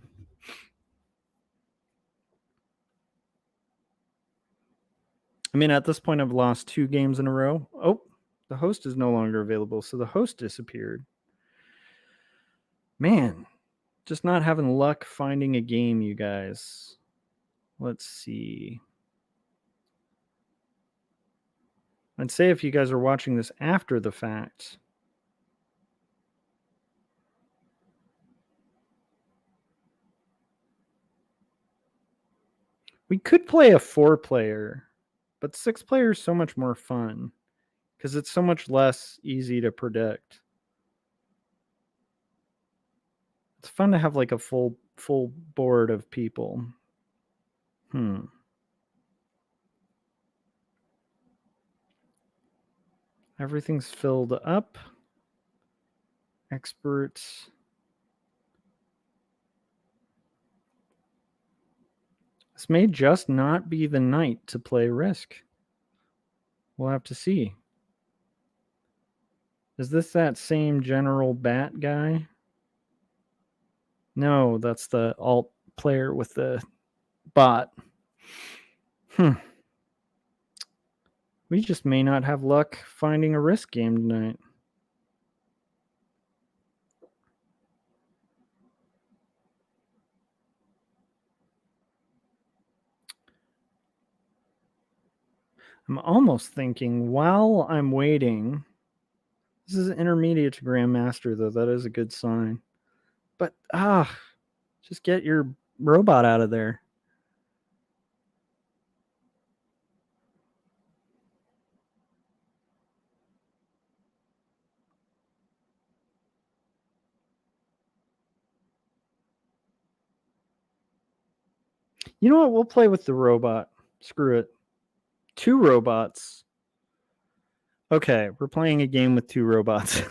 I mean, at this point, I've lost 2 games in a row. Oh, the host is no longer available, so the host disappeared. Man, just not having luck finding a game, you guys. Let's see. I'd say if you guys are watching this after the fact. We could play a 4-player, but 6-player is so much more fun because it's so much less easy to predict. It's fun to have like a full board of people. Everything's filled up. Experts. This may just not be the night to play Risk. We'll have to see. Is this that same General Bat guy? No, that's the alt player with the bot. We just may not have luck finding a Risk game tonight. I'm almost thinking while I'm waiting, this is intermediate to Grandmaster, though. That is a good sign. But, just get your robot out of there. You know what? We'll play with the robot. Screw it. 2 robots. Okay, we're playing a game with 2 robots.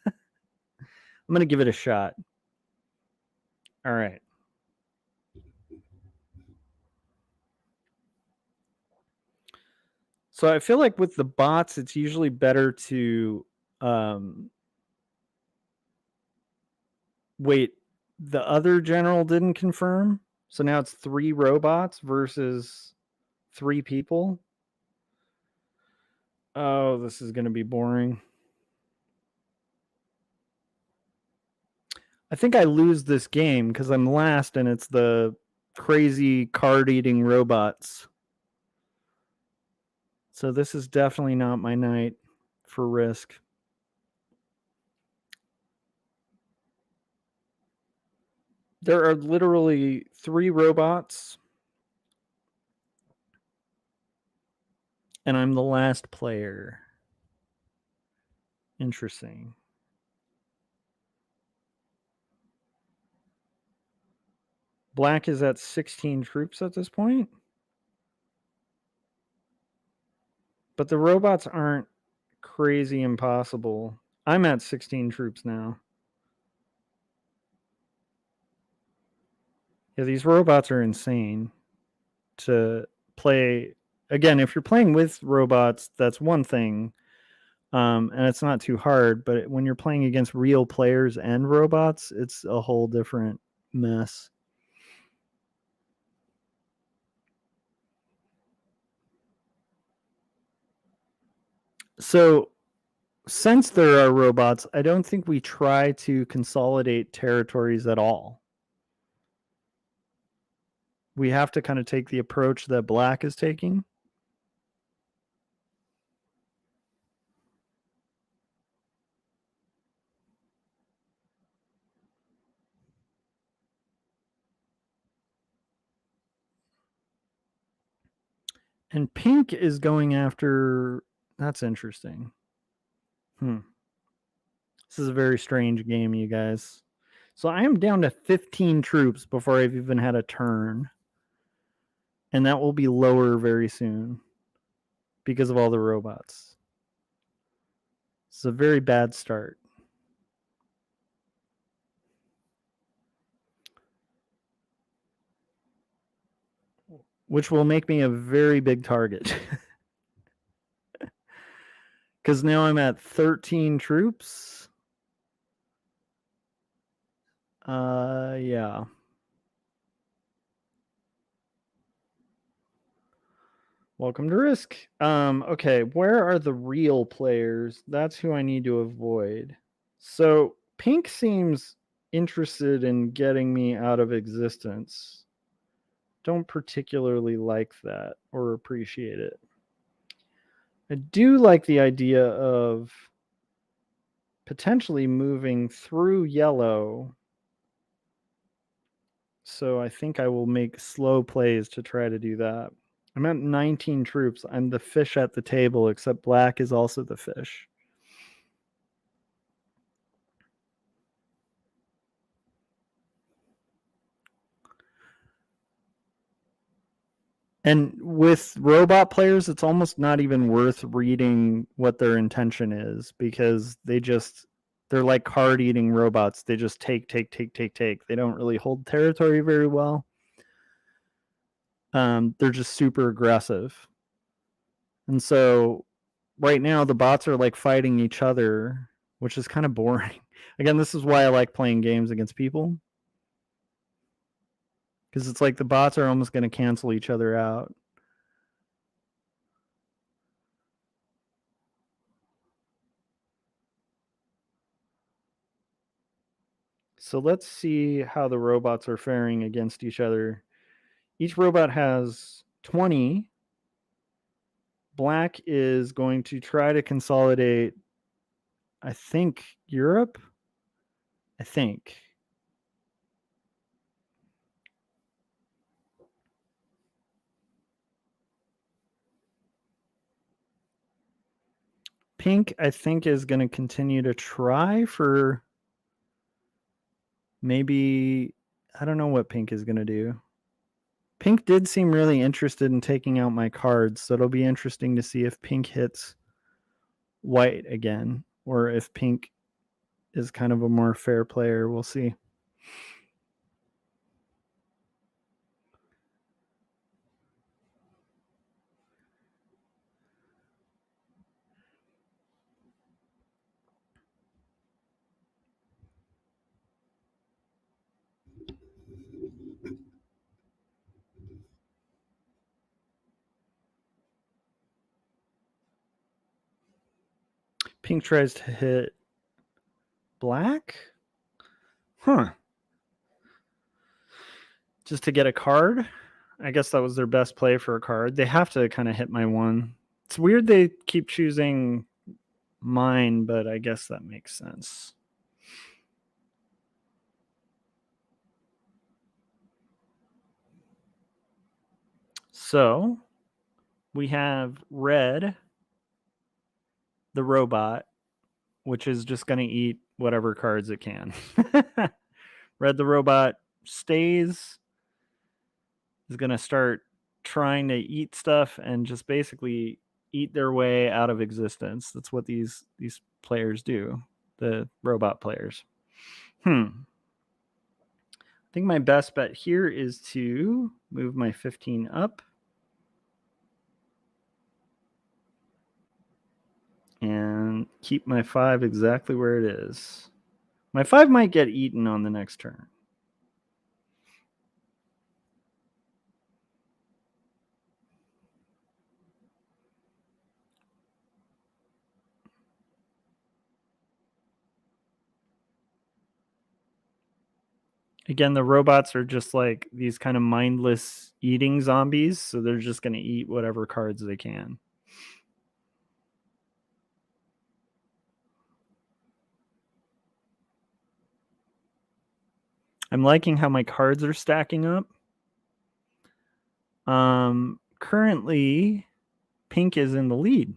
I'm going to give it a shot. All right. So I feel like with the bots, it's usually better to wait. The other general didn't confirm. So now it's 3 robots versus 3 people. Oh, this is going to be boring. I think I lose this game because I'm last and it's the crazy card-eating robots. So this is definitely not my night for Risk. There are literally 3 robots. And I'm the last player. Interesting. Black is at 16 troops at this point. But the robots aren't crazy impossible. I'm at 16 troops now. Yeah, these robots are insane to play. Again, if you're playing with robots, that's one thing. And it's not too hard. But when you're playing against real players and robots, it's a whole different mess. So since there are robots, I don't think we try to consolidate territories at all. We have to kind of take the approach that Black is taking. And Pink is going after... That's interesting. This is a very strange game, you guys. So I am down to 15 troops before I've even had a turn. And that will be lower very soon because of all the robots. It's a very bad start. Which will make me a very big target. Because now I'm at 13 troops. Yeah. Welcome to Risk. Okay, where are the real players? That's who I need to avoid. So Pink seems interested in getting me out of existence. Don't particularly like that or appreciate it. I do like the idea of potentially moving through yellow. So I think I will make slow plays to try to do that. I'm at 19 troops. I'm the fish at the table, except black is also the fish. And with robot players, it's almost not even worth reading what their intention is because they're like card eating robots. They just take. They don't really hold territory very well. They're just super aggressive. And so right now the bots are like fighting each other, which is kind of boring. Again, this is why I like playing games against people. Because it's like the bots are almost going to cancel each other out. So let's see how the robots are faring against each other. Each robot has 20. Black is going to try to consolidate, I think, Europe. I think. Pink, I think, is going to continue to try for maybe, I don't know what Pink is going to do. Pink did seem really interested in taking out my cards, so it'll be interesting to see if Pink hits white again, or if Pink is kind of a more fair player. We'll see. Pink tries to hit black? Huh. Just to get a card? I guess that was their best play for a card. They have to kind of hit my one. It's weird they keep choosing mine, but I guess that makes sense. So we have red, the robot, which is just going to eat whatever cards it can. Red, the robot, stays, is going to start trying to eat stuff and just basically eat their way out of existence. That's what these players do, the robot players. I think my best bet here is to move my 15 up and keep my 5 exactly where it is. My 5 might get eaten on the next turn. Again, the robots are just like these kind of mindless eating zombies, so they're just going to eat whatever cards they can. I'm liking how my cards are stacking up. Currently, pink is in the lead.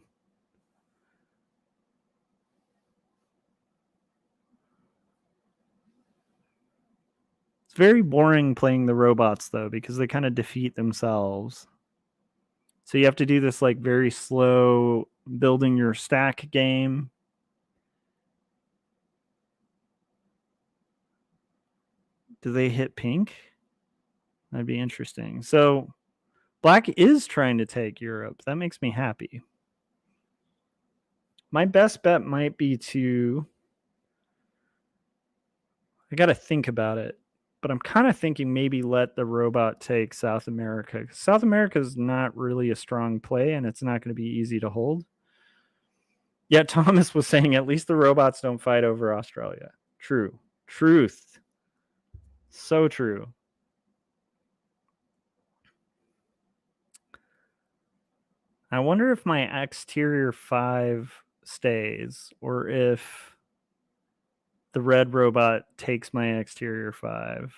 It's very boring playing the robots, though, because they kind of defeat themselves. So you have to do this like very slow building your stack game. Do they hit pink? That'd be interesting. So black is trying to take Europe. That makes me happy. My best bet might be to I got to think about it. But I'm kind of thinking maybe let the robot take South America. South America is not really a strong play, and it's not going to be easy to hold. Yeah, Thomas was saying at least the robots don't fight over Australia. True. Truth. So true. I wonder if my exterior 5 stays or if the red robot takes my exterior 5.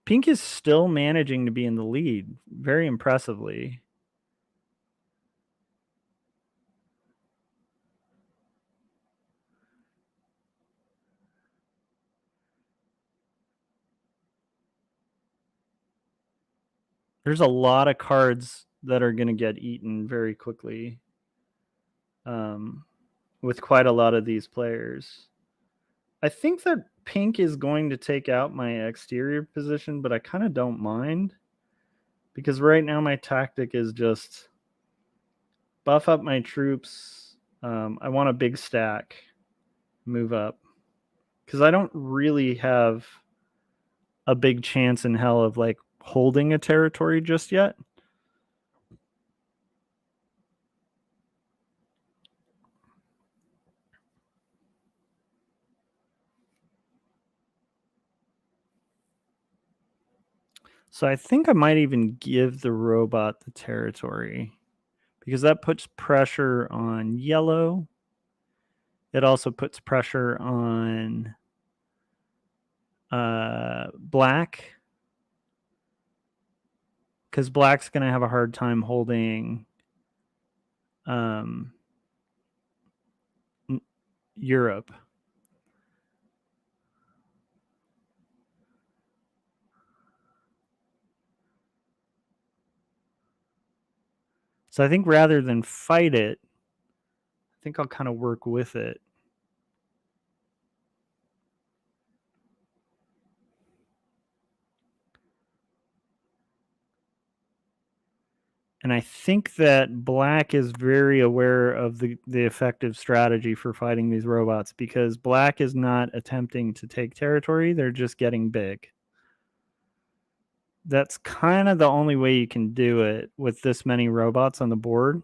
Pink is still managing to be in the lead very impressively. There's a lot of cards that are going to get eaten very quickly with quite a lot of these players. I think that pink is going to take out my exterior position, but I kind of don't mind because right now my tactic is just buff up my troops. I want a big stack, move up, because I don't really have a big chance in hell of like holding a territory just yet. So I think I might even give the robot the territory because that puts pressure on yellow. It also puts pressure on black because black's going to have a hard time holding Europe. So I think rather than fight it, I think I'll kind of work with it. And I think that black is very aware of the effective strategy for fighting these robots because black is not attempting to take territory. They're just getting big. That's kind of the only way you can do it with this many robots on the board.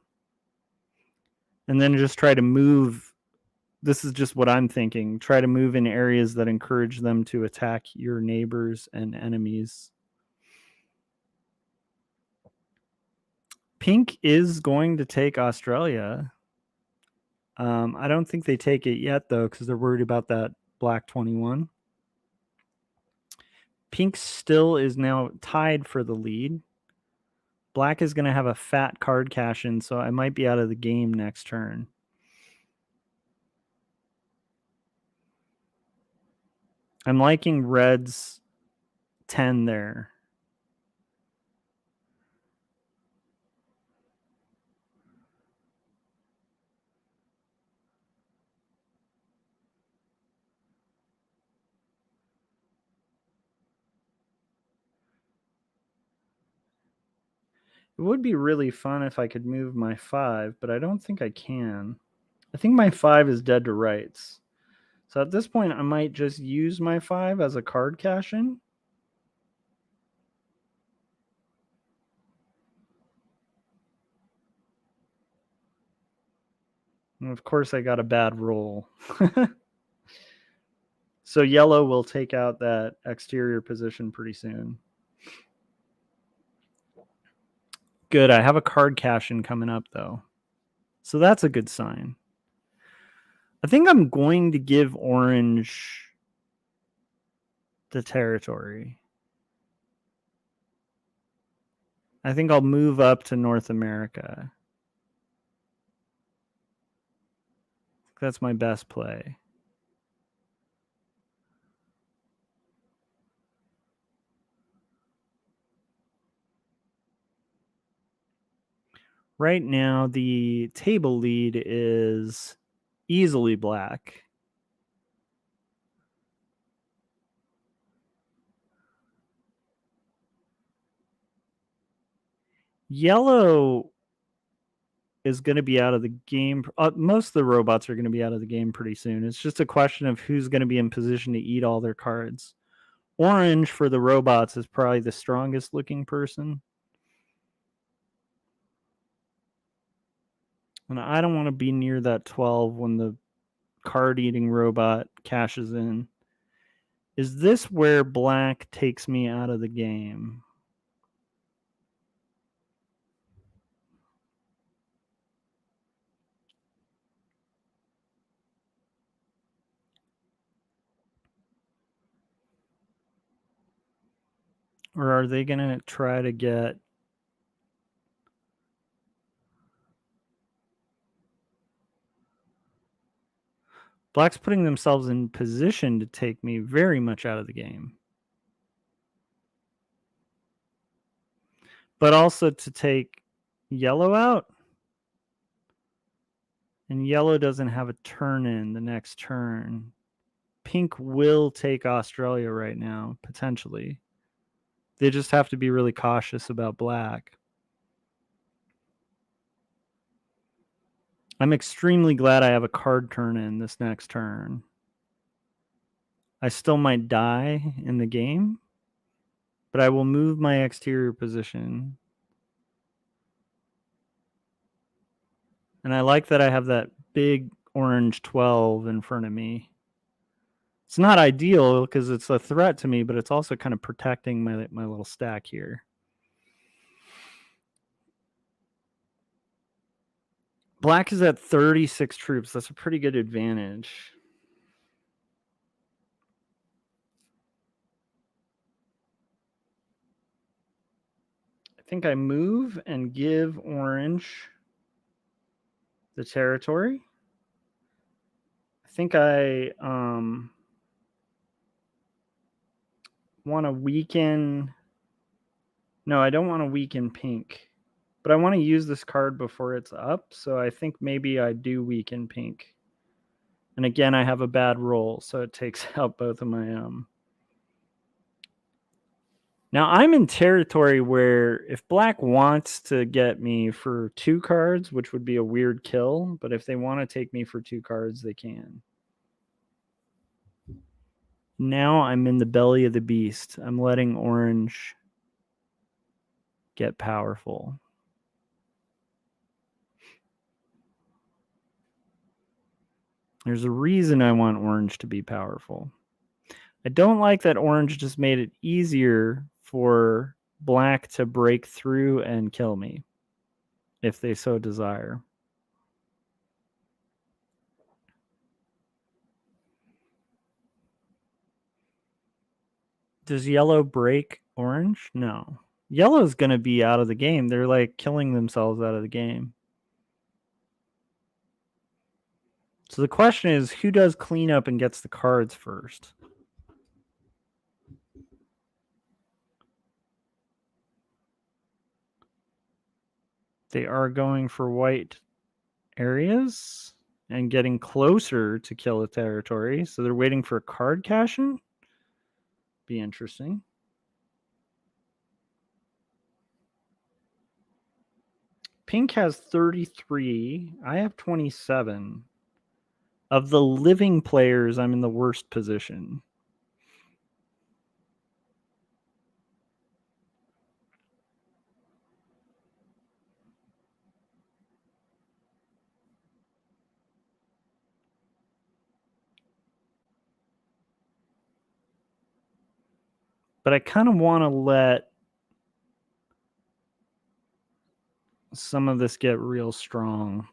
And then just try to move. This is just what I'm thinking. Try to move in areas that encourage them to attack your neighbors and enemies. Pink is going to take Australia. I don't think they take it yet, though, because they're worried about that black 21. Pink still is now tied for the lead. Black is going to have a fat card cash in, so I might be out of the game next turn. I'm liking red's 10 there. It would be really fun if I could move my 5, but I don't think I can. I think my 5 is dead to rights. So at this point, I might just use my 5 as a card cash-in. And of course, I got a bad roll. So yellow will take out that exterior position pretty soon. Good. I have a card cash-in coming up, though. So that's a good sign. I think I'm going to give orange the territory. I think I'll move up to North America. That's my best play. Right now, the table lead is easily black. Yellow is going to be out of the game. Most of the robots are going to be out of the game pretty soon. It's just a question of who's going to be in position to eat all their cards. Orange for the robots is probably the strongest looking person. And I don't want to be near that 12 when the card eating robot cashes in. Is this where black takes me out of the game? Or are they going to try to get... Black's putting themselves in position to take me very much out of the game. But also to take yellow out. And yellow doesn't have a turn in the next turn. Pink will take Australia right now, potentially. They just have to be really cautious about black. I'm extremely glad I have a card turn in this next turn. I still might die in the game, but I will move my exterior position. And I like that I have that big orange 12 in front of me. It's not ideal because it's a threat to me, but it's also kind of protecting my little stack here. Black is at 36 troops. That's a pretty good advantage. I think I move and give orange the territory. I think I want to weaken... No, I don't want to weaken pink. But I want to use this card before it's up, so I think maybe I do weaken pink. And again, I have a bad roll, so it takes out both of my... Now, I'm in territory where if black wants to get me for 2 cards, which would be a weird kill, but if they want to take me for 2 cards, they can. Now I'm in the belly of the beast. I'm letting orange get powerful. There's a reason I want orange to be powerful. I don't like that orange just made it easier for black to break through and kill me, if they so desire. Does yellow break orange? No. Yellow's going to be out of the game. They're like killing themselves out of the game. So the question is, who does cleanup and gets the cards first? They are going for white areas and getting closer to kill a territory. So they're waiting for a card cash-in. Be interesting. Pink has 33. I have 27. Of the living players, I'm in the worst position. But I kind of want to let some of this get real strong.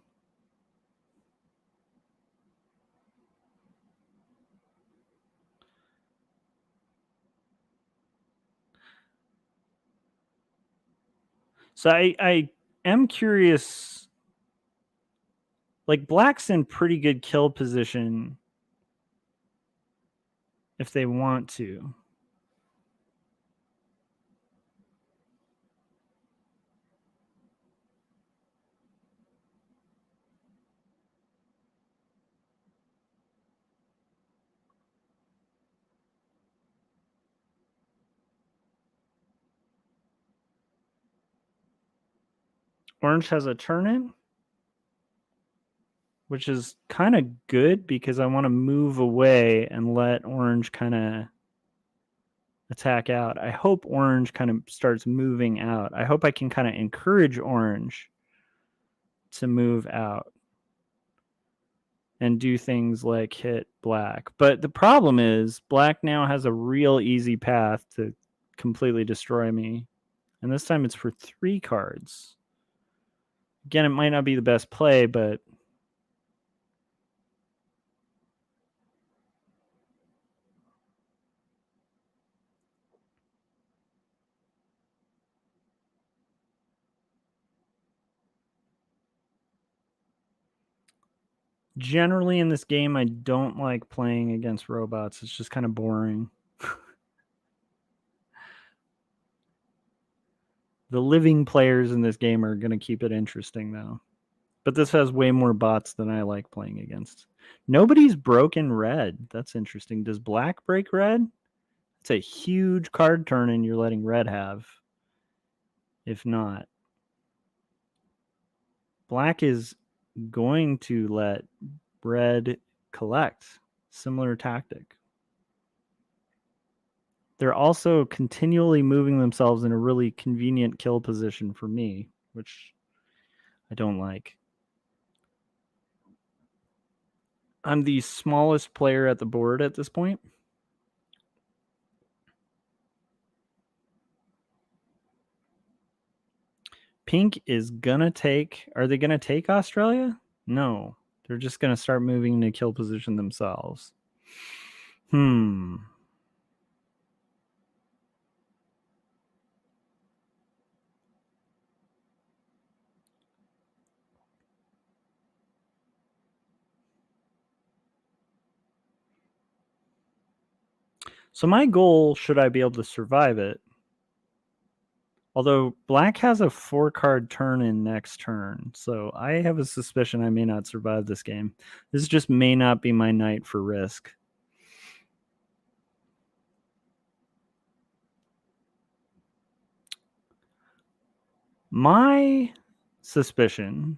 So I am curious. Like, black's in pretty good kill position if they want to. Orange has a turn in. which is kind of good because I want to move away and let orange kind of attack out. I hope orange kind of starts moving out. I hope I can kind of encourage orange to move out and do things like hit black. But the problem is black now has a real easy path to completely destroy me. And this time it's for 3 cards. Again, it might not be the best play, but generally in this game, I don't like playing against robots. It's just kind of boring. The living players in this game are going to keep it interesting, though. But this has way more bots than I like playing against. Nobody's broken red. That's interesting. Does black break red? It's a huge card turn and you're letting red have. If not, black is going to let red collect. Similar tactic. They're also continually moving themselves in a really convenient kill position for me, which I don't like. I'm the smallest player at the board at this point. Pink is gonna take... Are they gonna take Australia? No. They're just gonna start moving into kill position themselves. So my goal, should I be able to survive it, although black has a 4-card turn in next turn, so I have a suspicion I may not survive this game. This just may not be my night for risk. My suspicion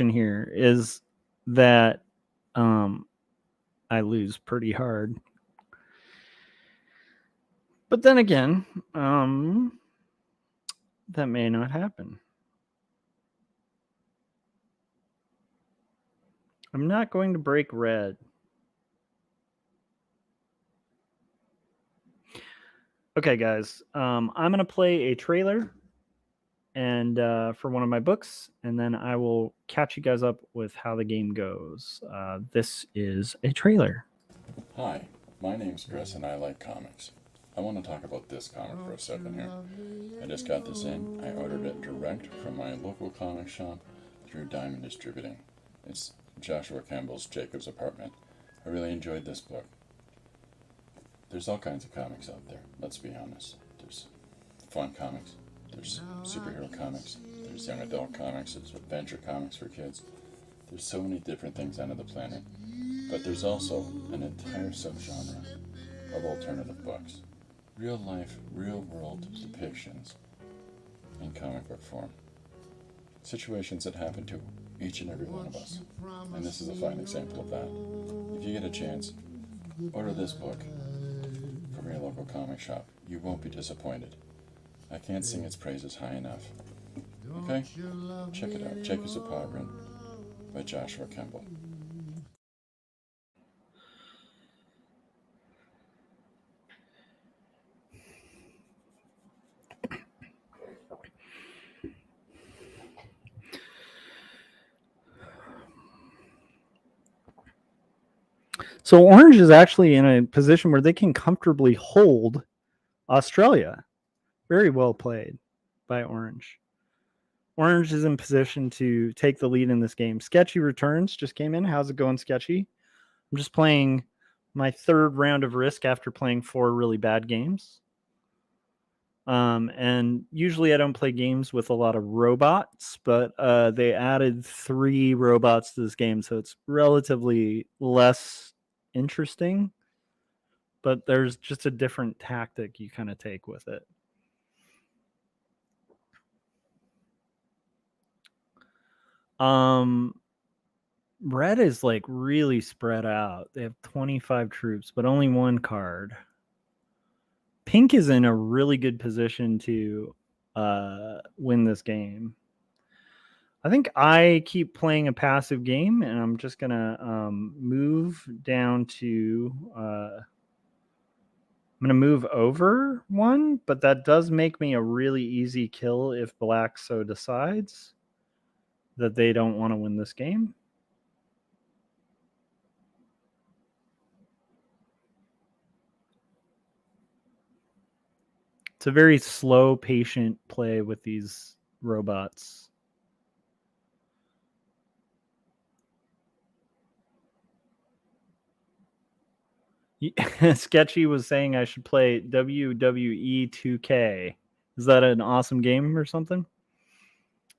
here is that I lose pretty hard. But then again, that may not happen. I'm not going to break red. Okay, guys, I'm going to play a trailer and for one of my books, and then I will catch you guys up with how the game goes. This is a trailer. Hi, my name's Chris and I like comics. I want to talk about this comic for a second here. I just got this in. I ordered it direct from my local comic shop through Diamond Distributing. It's Joshua Kemble's Jacob's Apartment. I really enjoyed this book. There's all kinds of comics out there, let's be honest. There's fun comics, there's superhero comics, there's young adult comics, there's adventure comics for kids. There's so many different things under the planet. But there's also an entire subgenre of alternative books. Real life, real world depictions in comic book form. Situations that happen to each and every one of us. And this is a fine example of that. If you get a chance, order this book from your local comic shop. You won't be disappointed. I can't sing its praises high enough. Okay? Check it out. Jacob's Apartment by Joshua Kemble. So Orange is actually in a position where they can comfortably hold Australia. Very well played by Orange. Orange is in position to take the lead in this game. Sketchy Returns just came in. How's it going, Sketchy? I'm just playing my 3rd round of Risk after playing 4 really bad games. And usually I don't play games with a lot of robots, but they added 3 robots to this game, so it's relatively less interesting. but there's just a different tactic you kind of take with it. Red is like really spread out. They have 25 troops, but only one card. Pink is in a really good position to win this game. I think I keep playing a passive game, and I'm just gonna move down to. I'm gonna move over one, but that does make me a really easy kill if black so decides that they don't want to win this game. It's a very slow, patient play with these robots. Sketchy was saying I should play WWE 2K. Is that an awesome game or something?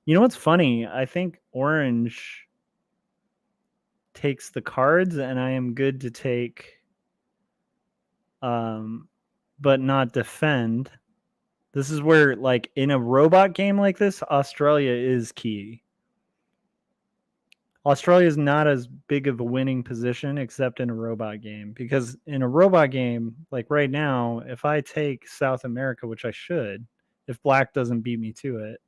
You know what's funny? I think orange takes the cards, and I am good to take, but not defend. This is where, like, in a robot game like this, Australia is key. Australia is not as big of a winning position except in a robot game, because in a robot game, like right now, if I take South America, which I should, if black doesn't beat me to it,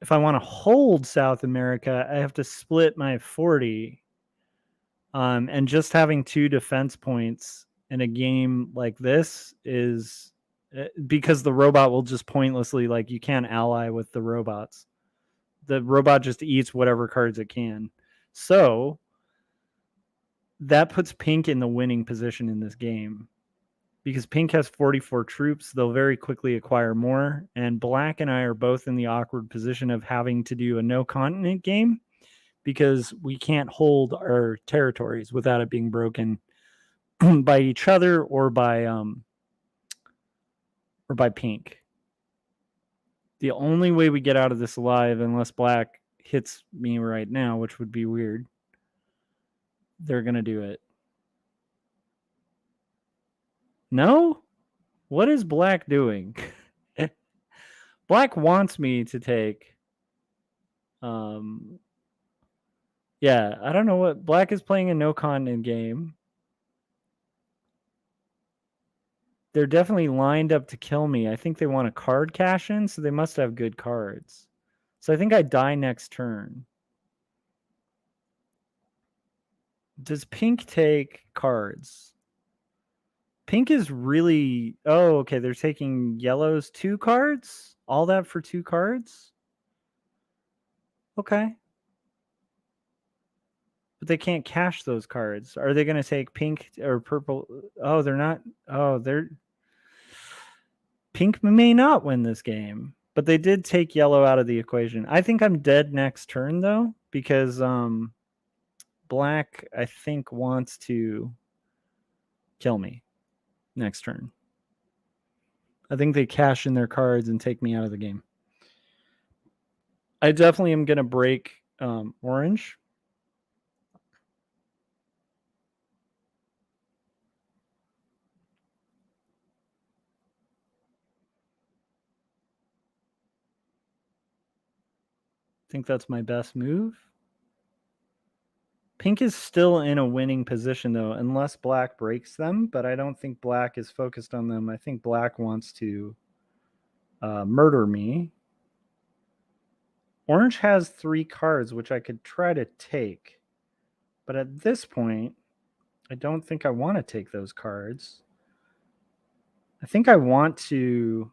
if I want to hold South America, I have to split my 40. And just having 2 defense points in a game like this is because the robot will just pointlessly, like, you can't ally with the robots. The robot just eats whatever cards it can. So that puts pink in the winning position in this game. Because pink has 44 troops, they'll very quickly acquire more. And black and I are both in the awkward position of having to do a no continent game because we can't hold our territories without it being broken by each other or by pink. The only way we get out of this alive, unless black hits me right now, which would be weird, they're going to do it. No? What is black doing? Black wants me to take... yeah, I don't know what... Black is playing a no-continent game. They're definitely lined up to kill me. I think they want a card cash in, so they must have good cards. So I think I die next turn. Does pink take cards? Pink is really... Oh, okay, they're taking yellows 2 cards? All that for 2 cards? Okay. But they can't cash those cards. Are they going to take pink or purple? Oh, they're not... Oh, they're... Pink may not win this game, but they did take yellow out of the equation. I think I'm dead next turn, though, because black, I think, wants to kill me next turn. I think they cash in their cards and take me out of the game. I definitely am going to break orange. I think that's my best move. Pink is still in a winning position, though, unless black breaks them, but I don't think black is focused on them. I think black wants to murder me. Orange has 3 cards, which I could try to take. But at this point, I don't think I want to take those cards. I think I want to...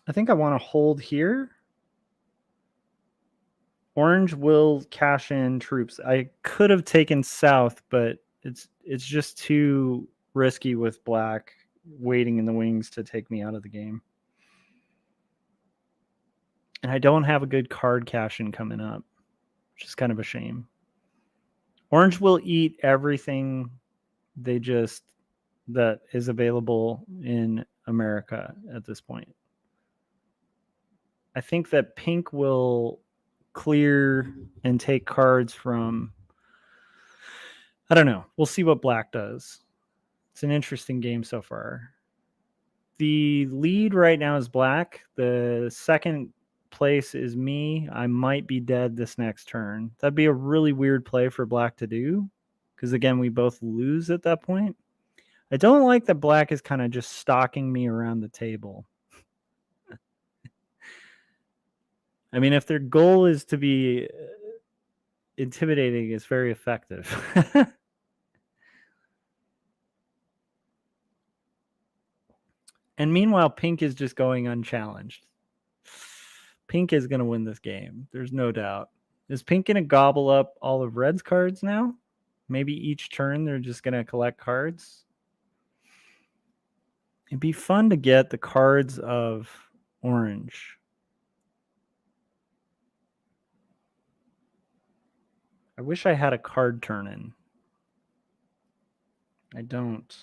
I think I want to hold here. Orange will cash in troops. I could have taken south, but it's just too risky with black waiting in the wings to take me out of the game. And I don't have a good card cash in coming up, which is kind of a shame. Orange will eat everything that is available in America at this point. I think that pink will clear and take cards from... I don't know. We'll see what black does. It's an interesting game so far. The lead right now is black. The second place is me. I might be dead this next turn. That'd be a really weird play for black to do, because again, we both lose at that point. I don't like that black is kind of just stalking me around the table. I mean, if their goal is to be intimidating, it's very effective. And meanwhile, pink is just going unchallenged. Pink is going to win this game. There's no doubt. Is pink going to gobble up all of red's cards now? Maybe each turn they're just going to collect cards. It'd be fun to get the cards of orange. I wish I had a card turn in. I don't.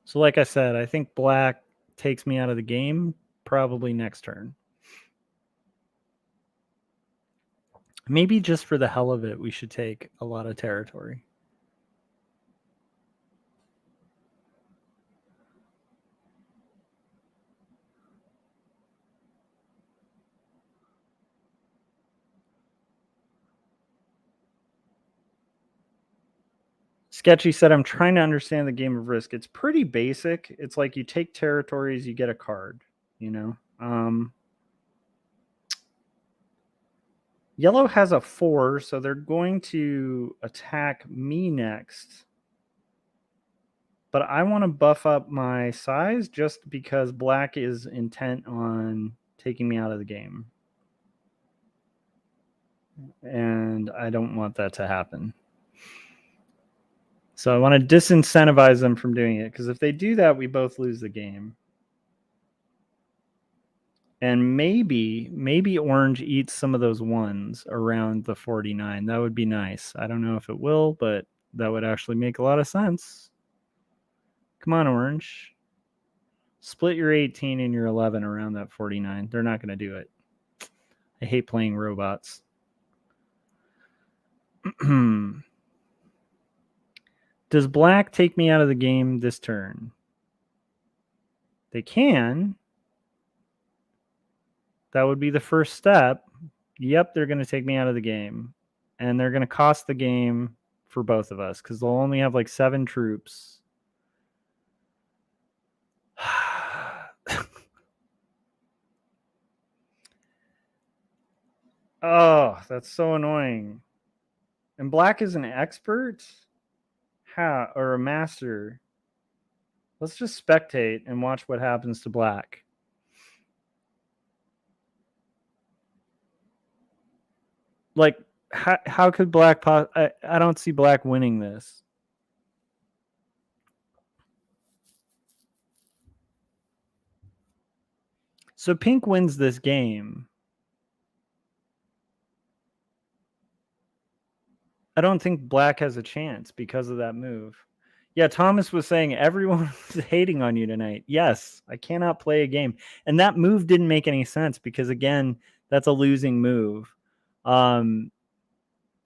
So like I said, I think black takes me out of the game probably next turn. Maybe just for the hell of it, we should take a lot of territory. Sketchy said, I'm trying to understand the game of Risk. It's pretty basic. It's like you take territories, you get a card, you know? Yellow has a 4, so they're going to attack me next. But I want to buff up my size just because black is intent on taking me out of the game. And I don't want that to happen. So I want to disincentivize them from doing it, because if they do that, we both lose the game. And maybe orange eats some of those ones around the 49. That would be nice. I don't know if it will, but that would actually make a lot of sense. Come on, orange. Split your 18 and your 11 around that 49. They're not going to do it. I hate playing robots. Does black take me out of the game this turn? They can. That would be the first step. Yep, they're going to take me out of the game. And they're going to cost the game for both of us, because they'll only have like 7 troops. Oh, that's so annoying. And black is an expert? How? Or a master? Let's just spectate and watch what happens to black. Like, how could black... I don't see black winning this. So pink wins this game. I don't think black has a chance because of that move. Yeah, Thomas was saying everyone was hating on you tonight. Yes, I cannot play a game. And that move didn't make any sense because, again, that's a losing move.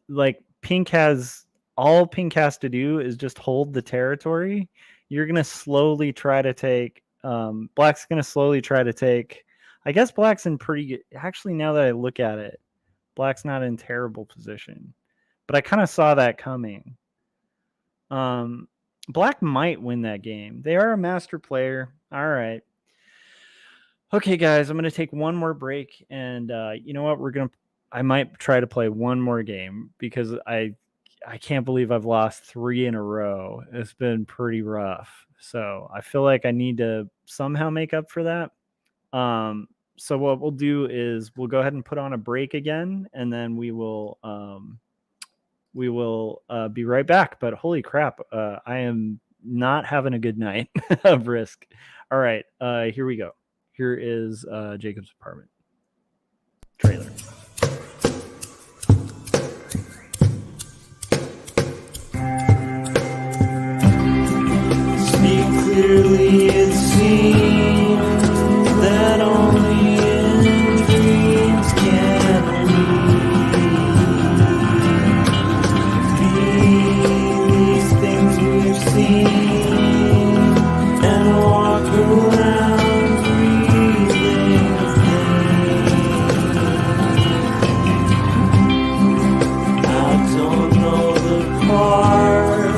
Like, pink has... All pink has to do is just hold the territory. You're going to slowly try to take... black's going to slowly try to take... I guess black's in pretty good... Actually, now that I look at it, black's not in terrible position. But I kind of saw that coming. Black might win that game. They are a master player. All right. Okay, guys, I'm going to take one more break. And you know what? I might try to play one more game because I can't believe I've lost 3 in a row. It's been pretty rough. So I feel like I need to somehow make up for that. So what we'll do is we'll go ahead and put on a break again, and then we will be right back. But holy crap, I am not having a good night of Risk. All right, here we go. Here is Jacob's apartment trailer. Speak clearly, it seems that only in dreams can we scene and walk around breathing I don't know the part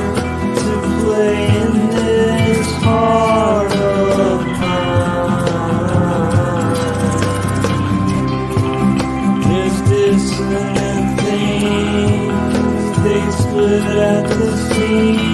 to play in this heart of mine. There's dissonant things, they split at the seams.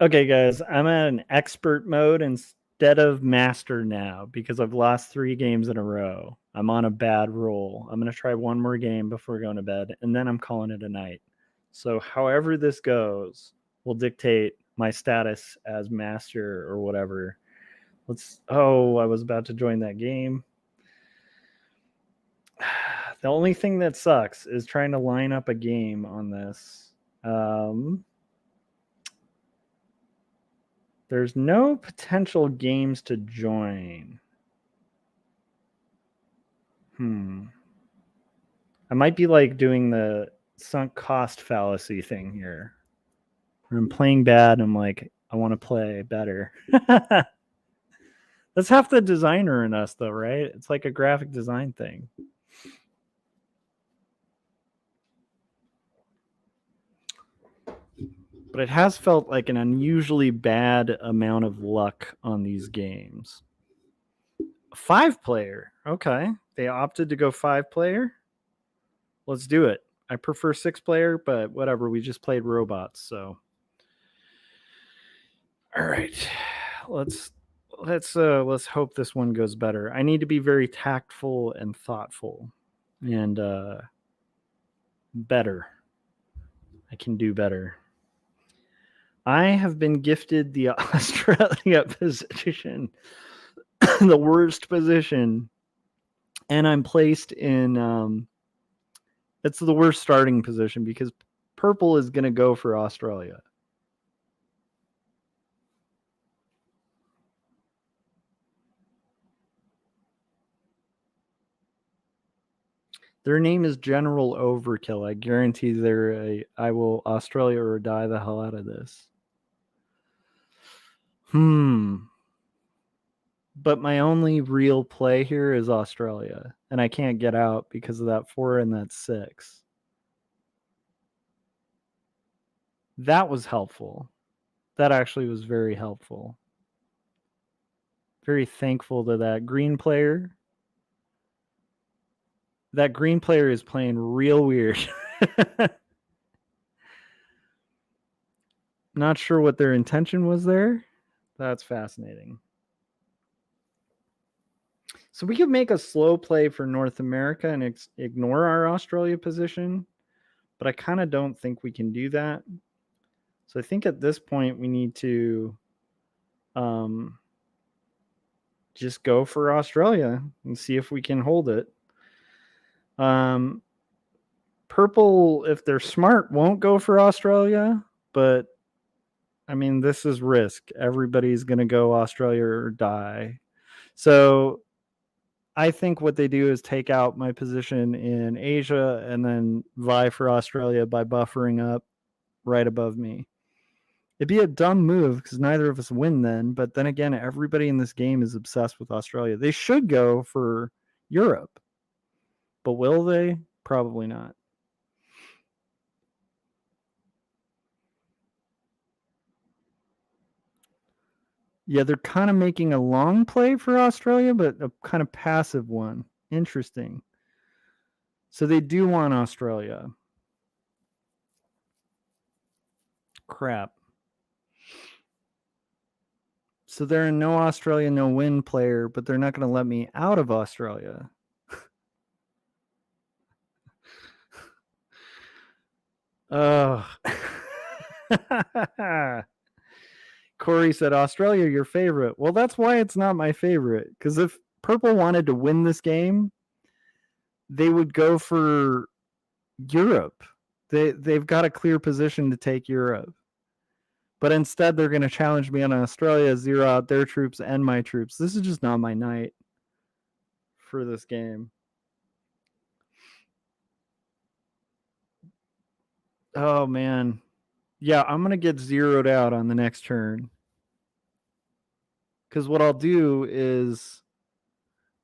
Okay, guys, I'm at an expert mode instead of master now because I've lost 3 games in a row. I'm on a bad roll. I'm going to try one more game before going to bed, and then I'm calling it a night. So however this goes will dictate my status as master or whatever. I was about to join that game. The only thing that sucks is trying to line up a game on this. There's no potential games to join. I might be like doing the sunk cost fallacy thing here. Where I'm playing bad and I'm like, I want to play better. That's half the designer in us though, right? It's like a graphic design thing. But it has felt like an unusually bad amount of luck on these games. 5-player. Okay. They opted to go 5-player. Let's do it. I prefer 6-player, but whatever. We just played robots, so. All right. Let's hope this one goes better. I need to be very tactful and thoughtful and better. I can do better. I have been gifted the Australia position, the worst position, and I'm placed in it's the worst starting position because purple is going to go for Australia. Their name is General Overkill. I guarantee I will Australia or die the hell out of this. But my only real play here is Australia, and I can't get out because of that 4 and that 6. That was helpful. That actually was very helpful. Very thankful to that green player. That green player is playing real weird. Not sure what their intention was there. That's fascinating. So we could make a slow play for North America and ignore our Australia position, but I kind of don't think we can do that. So I think at this point we need to just go for Australia and see if we can hold it. Purple, if they're smart, won't go for Australia, but I mean, this is risk. Everybody's going to go Australia or die. So I think what they do is take out my position in Asia and then vie for Australia by buffering up right above me. It'd be a dumb move because neither of us win then. But then again, everybody in this game is obsessed with Australia. They should go for Europe. But will they? Probably not. Yeah, they're kind of making a long play for Australia, but a kind of passive one. Interesting. So they do want Australia. Crap. So they're a no Australia, no win player, but they're not going to let me out of Australia. Oh. Corey said, Australia, your favorite. Well, that's why it's not my favorite. Because if Purple wanted to win this game, they would go for Europe. They've got a clear position to take Europe. But instead, they're going to challenge me on Australia, zero out their troops and my troops. This is just not my night for this game. Oh, man. Yeah, I'm going to get zeroed out on the next turn. Because what I'll do is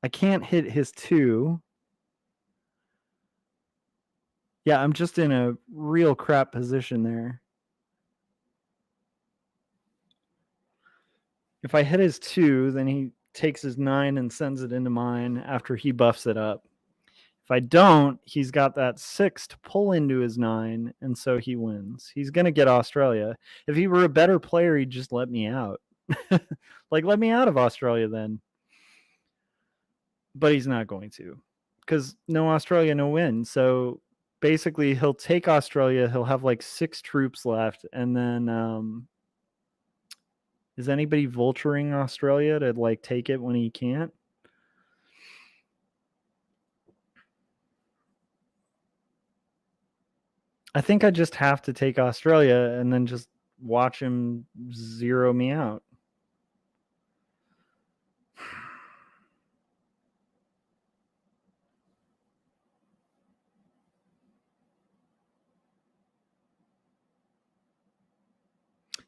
I can't hit his 2. Yeah, I'm just in a real crap position there. If I hit his 2, then he takes his 9 and sends it into mine after he buffs it up. If I don't, he's got that 6 to pull into his 9, and so he wins. He's going to get Australia. If he were a better player, he'd just let me out. Like, let me out of Australia then. But he's not going to. Because no Australia, no win. So basically, he'll take Australia. He'll have like 6 troops left. And then is anybody vulturing Australia to like take it when he can't? I think I just have to take Australia and then just watch him zero me out.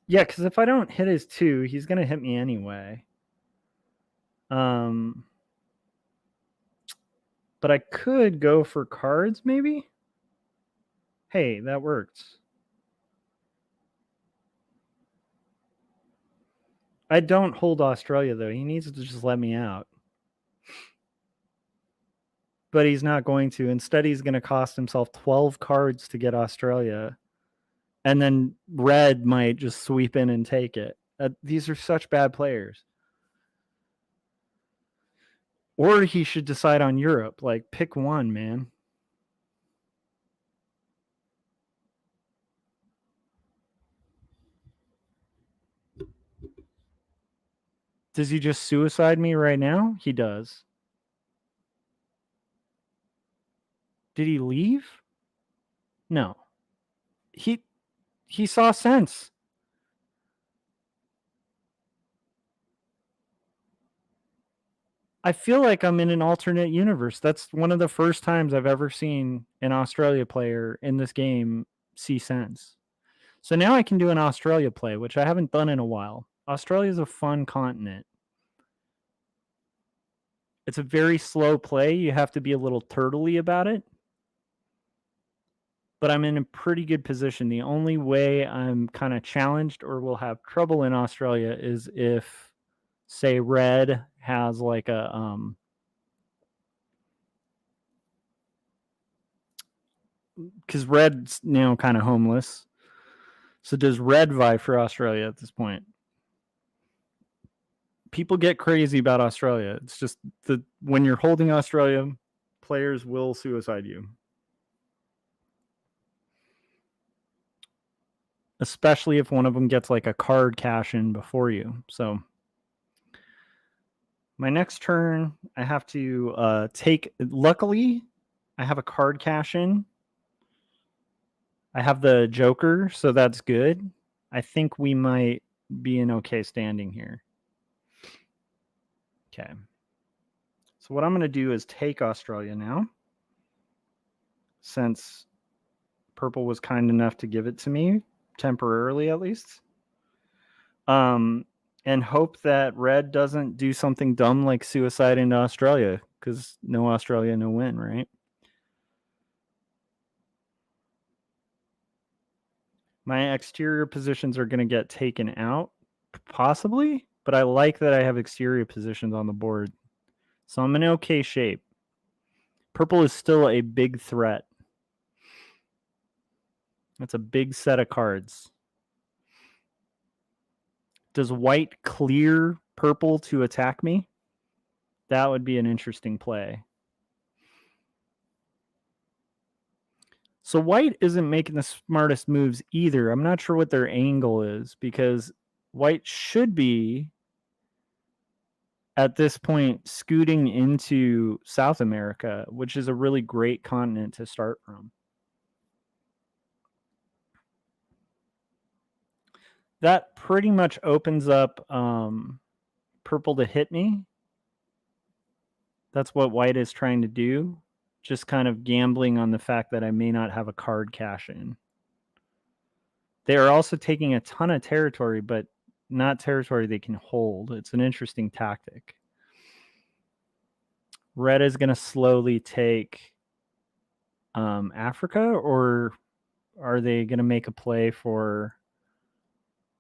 Yeah, because if I don't hit his 2, he's going to hit me anyway. But I could go for cards, maybe? Hey, that worked. I don't hold Australia, though. He needs to just let me out. But he's not going to. Instead, he's going to cost himself 12 cards to get Australia. And then red might just sweep in and take it. These are such bad players. Or he should decide on Europe. Like, pick one, man. Does he just suicide me right now? He does. Did he leave? No. He saw sense. I feel like I'm in an alternate universe. That's one of the first times I've ever seen an Australia player in this game see sense. So now I can do an Australia play, which I haven't done in a while. Australia is a fun continent. It's a very slow play. You have to be a little turtley about it. But I'm in a pretty good position. The only way I'm kind of challenged or will have trouble in Australia is if, say, red has like a because red's now kind of homeless. So does red vie for Australia at this point? People get crazy about Australia. It's just that when you're holding Australia, players will suicide you. Especially if one of them gets like a card cash in before you. So my next turn, I have to take. Luckily, I have a card cash in. I have the Joker, so that's good. I think we might be in okay standing here. Okay. So what I'm going to do is take Australia now, since purple was kind enough to give it to me, temporarily at least. And hope that red doesn't do something dumb like suicide into Australia, because no Australia, no win, right? My exterior positions are going to get taken out, possibly, but I like that I have exterior positions on the board. So I'm in okay shape. Purple is still a big threat. That's a big set of cards. Does white clear purple to attack me? That would be an interesting play. So white isn't making the smartest moves either. I'm not sure what their angle is, because white should be, at this point, scooting into South America, which is a really great continent to start from. That pretty much opens up purple to hit me. That's what white is trying to do. Just kind of gambling on the fact that I may not have a card cash in. They are also taking a ton of territory, but not territory they can hold. It's an interesting tactic. Red is going to slowly take Africa, or are they going to make a play for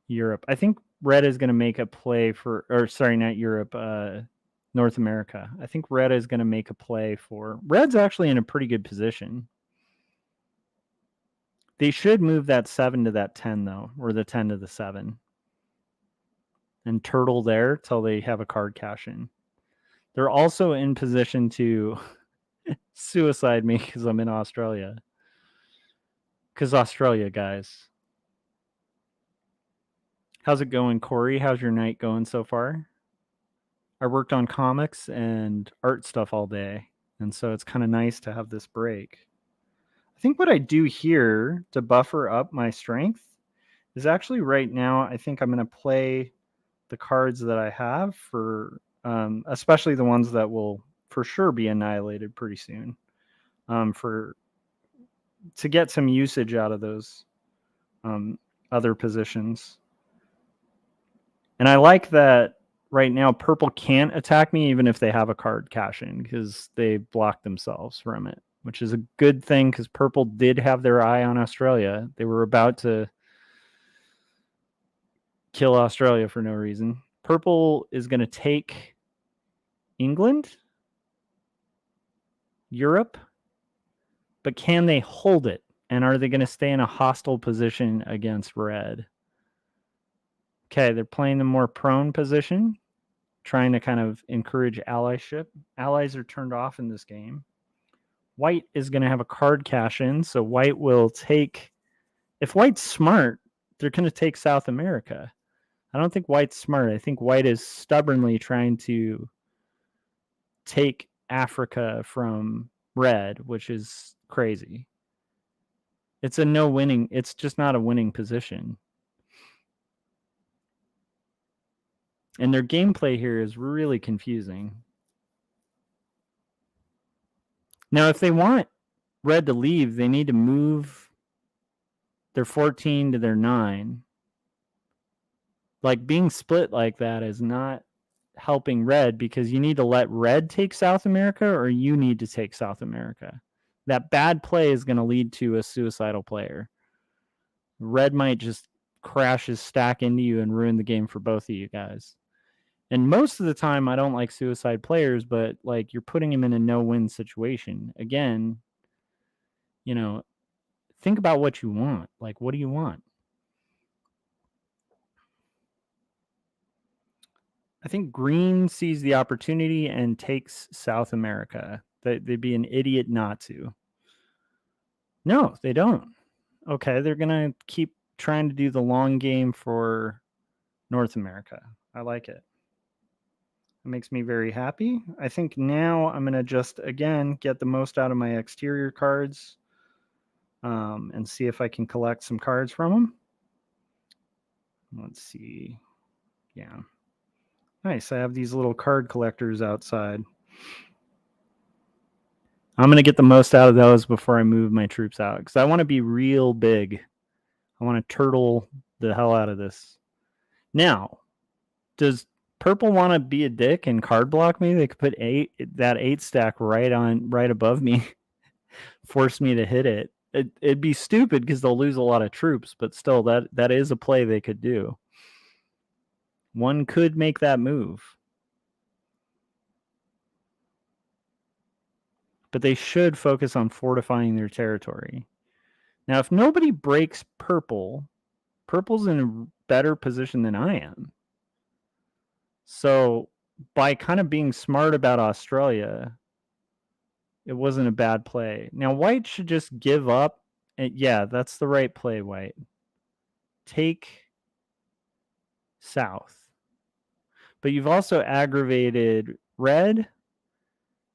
Europe? I think red is going to make a play for, or sorry, not Europe, North America. I think red is going to make a play for, red's actually in a pretty good position. They should move that 7 to that 10 though, or the 10 to the 7. And turtle there till they have a card cash in. They're also in position to suicide me because I'm in Australia. Because Australia, guys. How's it going, Corey? How's your night going so far? I worked on comics and art stuff all day, and so it's kind of nice to have this break. I think what I do here to buffer up my strength is actually right now, I think I'm going to play the cards that I have for, especially the ones that will for sure be annihilated pretty soon, to get some usage out of those other positions. And I like that right now purple can't attack me even if they have a card cash in, because they block themselves from it, which is a good thing because purple did have their eye on Australia. They were about to kill Australia for no reason. Purple is going to take England, Europe, but can they hold it? And are they going to stay in a hostile position against red? Okay, they're playing the more prone position, trying to kind of encourage allyship. Allies are turned off in this game. White is going to have a card cash in, so white will take... If white's smart, they're going to take South America. I don't think white's smart. I think white is stubbornly trying to take Africa from red, which is crazy. It's a no winning. It's just not a winning position. And their gameplay here is really confusing. Now, if they want red to leave, they need to move their 14 to their 9. Like, being split like that is not helping red, because you need to let red take South America, or you need to take South America. That bad play is going to lead to a suicidal player. Red might just crash his stack into you and ruin the game for both of you guys. And most of the time, I don't like suicide players, but like, you're putting him in a no-win situation. Again, you know, think about what you want. Like, what do you want? I think green sees the opportunity and takes South America. They'd be an idiot not to. No, they don't. Okay, they're going to keep trying to do the long game for North America. I like it. It makes me very happy. I think now I'm going to just, again, get the most out of my exterior cards and see if I can collect some cards from them. Let's see. Yeah. Nice. I have these little card collectors outside. I'm going to get the most out of those before I move my troops out, because I want to be real big. I want to turtle the hell out of this. Now, does purple want to be a dick and card block me? They could put that 8 stack right above me, force me to hit it. It'd be stupid because they'll lose a lot of troops, but still, that is a play they could do. One could make that move. But they should focus on fortifying their territory. Now, if nobody breaks purple, purple's in a better position than I am. So by kind of being smart about Australia, it wasn't a bad play. Now white should just give up. And yeah, that's the right play, white. Take south. But you've also aggravated red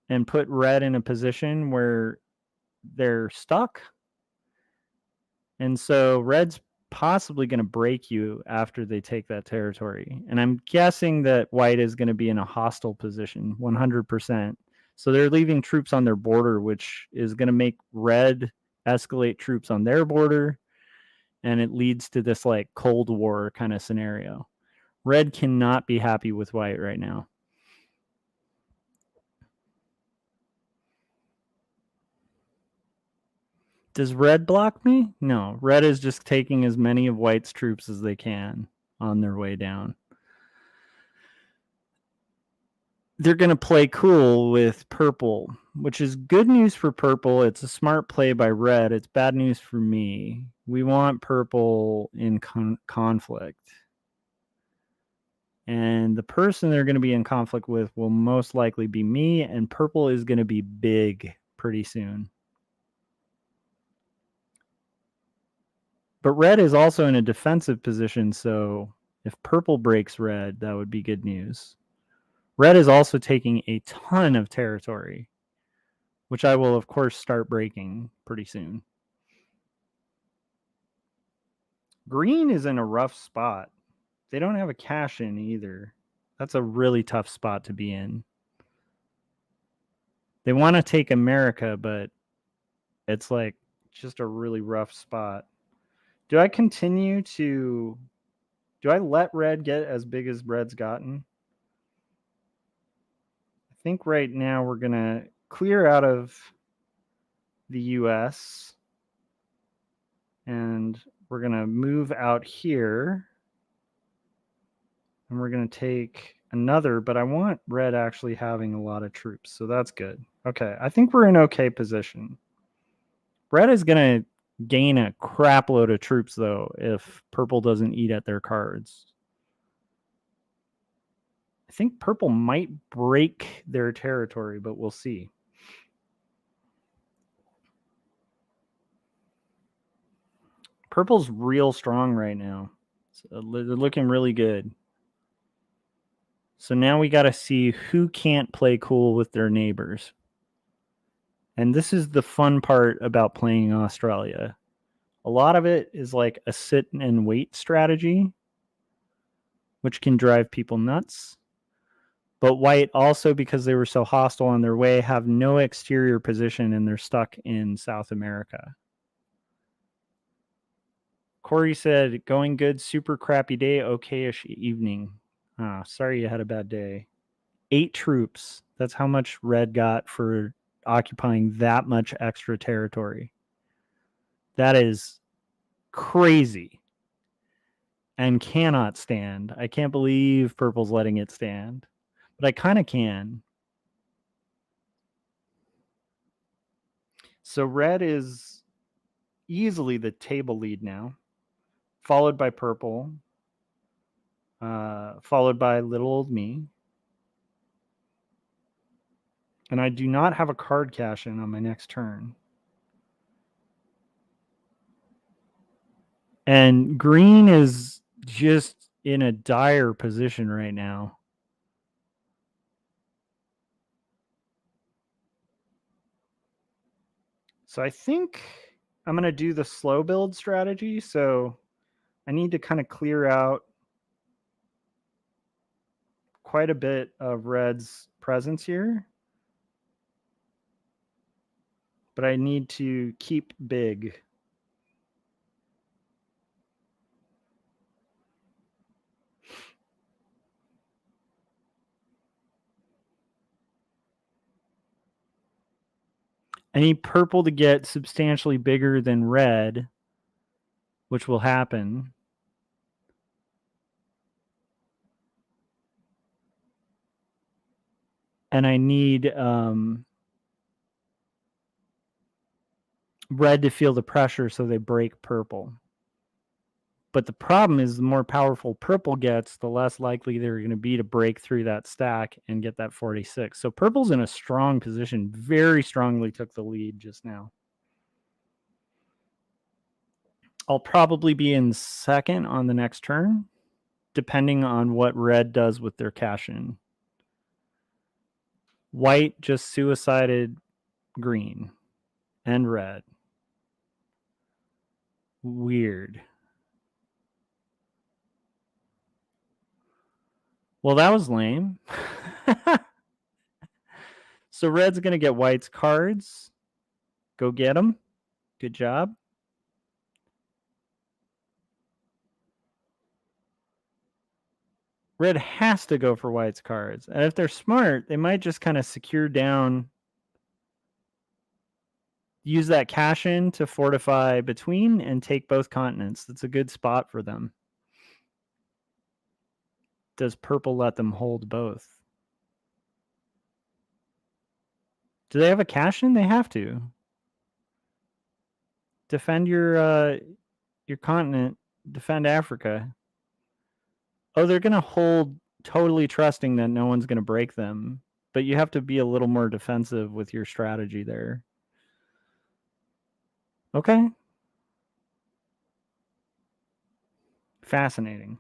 and put red in a position where they're stuck. And so red's possibly going to break you after they take that territory. And I'm guessing that white is going to be in a hostile position 100%. So they're leaving troops on their border, which is going to make red escalate troops on their border. And it leads to this like Cold War kind of scenario. Red cannot be happy with white right now. Does red block me? No. Red is just taking as many of white's troops as they can on their way down. They're going to play cool with purple, which is good news for purple. It's a smart play by red. It's bad news for me. We want purple in conflict. And the person they're going to be in conflict with will most likely be me, and purple is going to be big pretty soon. But red is also in a defensive position, so if purple breaks red, that would be good news. Red is also taking a ton of territory, which I will, of course, start breaking pretty soon. Green is in a rough spot. They don't have a cash in either. That's a really tough spot to be in. They want to take America, but it's like just a really rough spot. Do I continue to... Do I let red get as big as red's gotten? I think right now we're going to clear out of the US. And we're going to move out here. And we're going to take another, but I want red actually having a lot of troops. So that's good. Okay, I think we're in okay position. Red is going to gain a crap load of troops, though, if purple doesn't eat at their cards. I think purple might break their territory, but we'll see. Purple's real strong right now. So they're looking really good. So now we got to see who can't play cool with their neighbors. And this is the fun part about playing Australia. A lot of it is like a sit and wait strategy, which can drive people nuts. But white also, because they were so hostile on their way, have no exterior position and they're stuck in South America. Corey said, going good, super crappy day, okay-ish evening. Sorry you had a bad day. 8 troops. That's how much red got for occupying that much extra territory. That is crazy and cannot stand. I can't believe purple's letting it stand, but I kind of can. So red is easily the table lead now, followed by purple, followed by little old me. And I do not have a card cash in on my next turn. And green is just in a dire position right now. So I think I'm going to do the slow build strategy. So I need to kind of clear out quite a bit of red's presence here. But I need to keep big. I need purple to get substantially bigger than red, which will happen. And I need red to feel the pressure so they break purple. But the problem is the more powerful purple gets, the less likely they're going to be to break through that stack and get that 46. So purple's in a strong position, very strongly took the lead just now. I'll probably be in second on the next turn, depending on what red does with their cash in. White just suicided green and red. Weird. Well, that was lame. So red's going to get white's cards. Go get them. Good job. Red has to go for white's cards. And if they're smart, they might just kind of secure down, use that cash in to fortify between and take both continents. That's a good spot for them. Does purple let them hold both? Do they have a cash in? They have to. Defend your continent. Defend Africa. Oh, they're going to hold, totally trusting that no one's going to break them. But you have to be a little more defensive with your strategy there. Okay. Fascinating.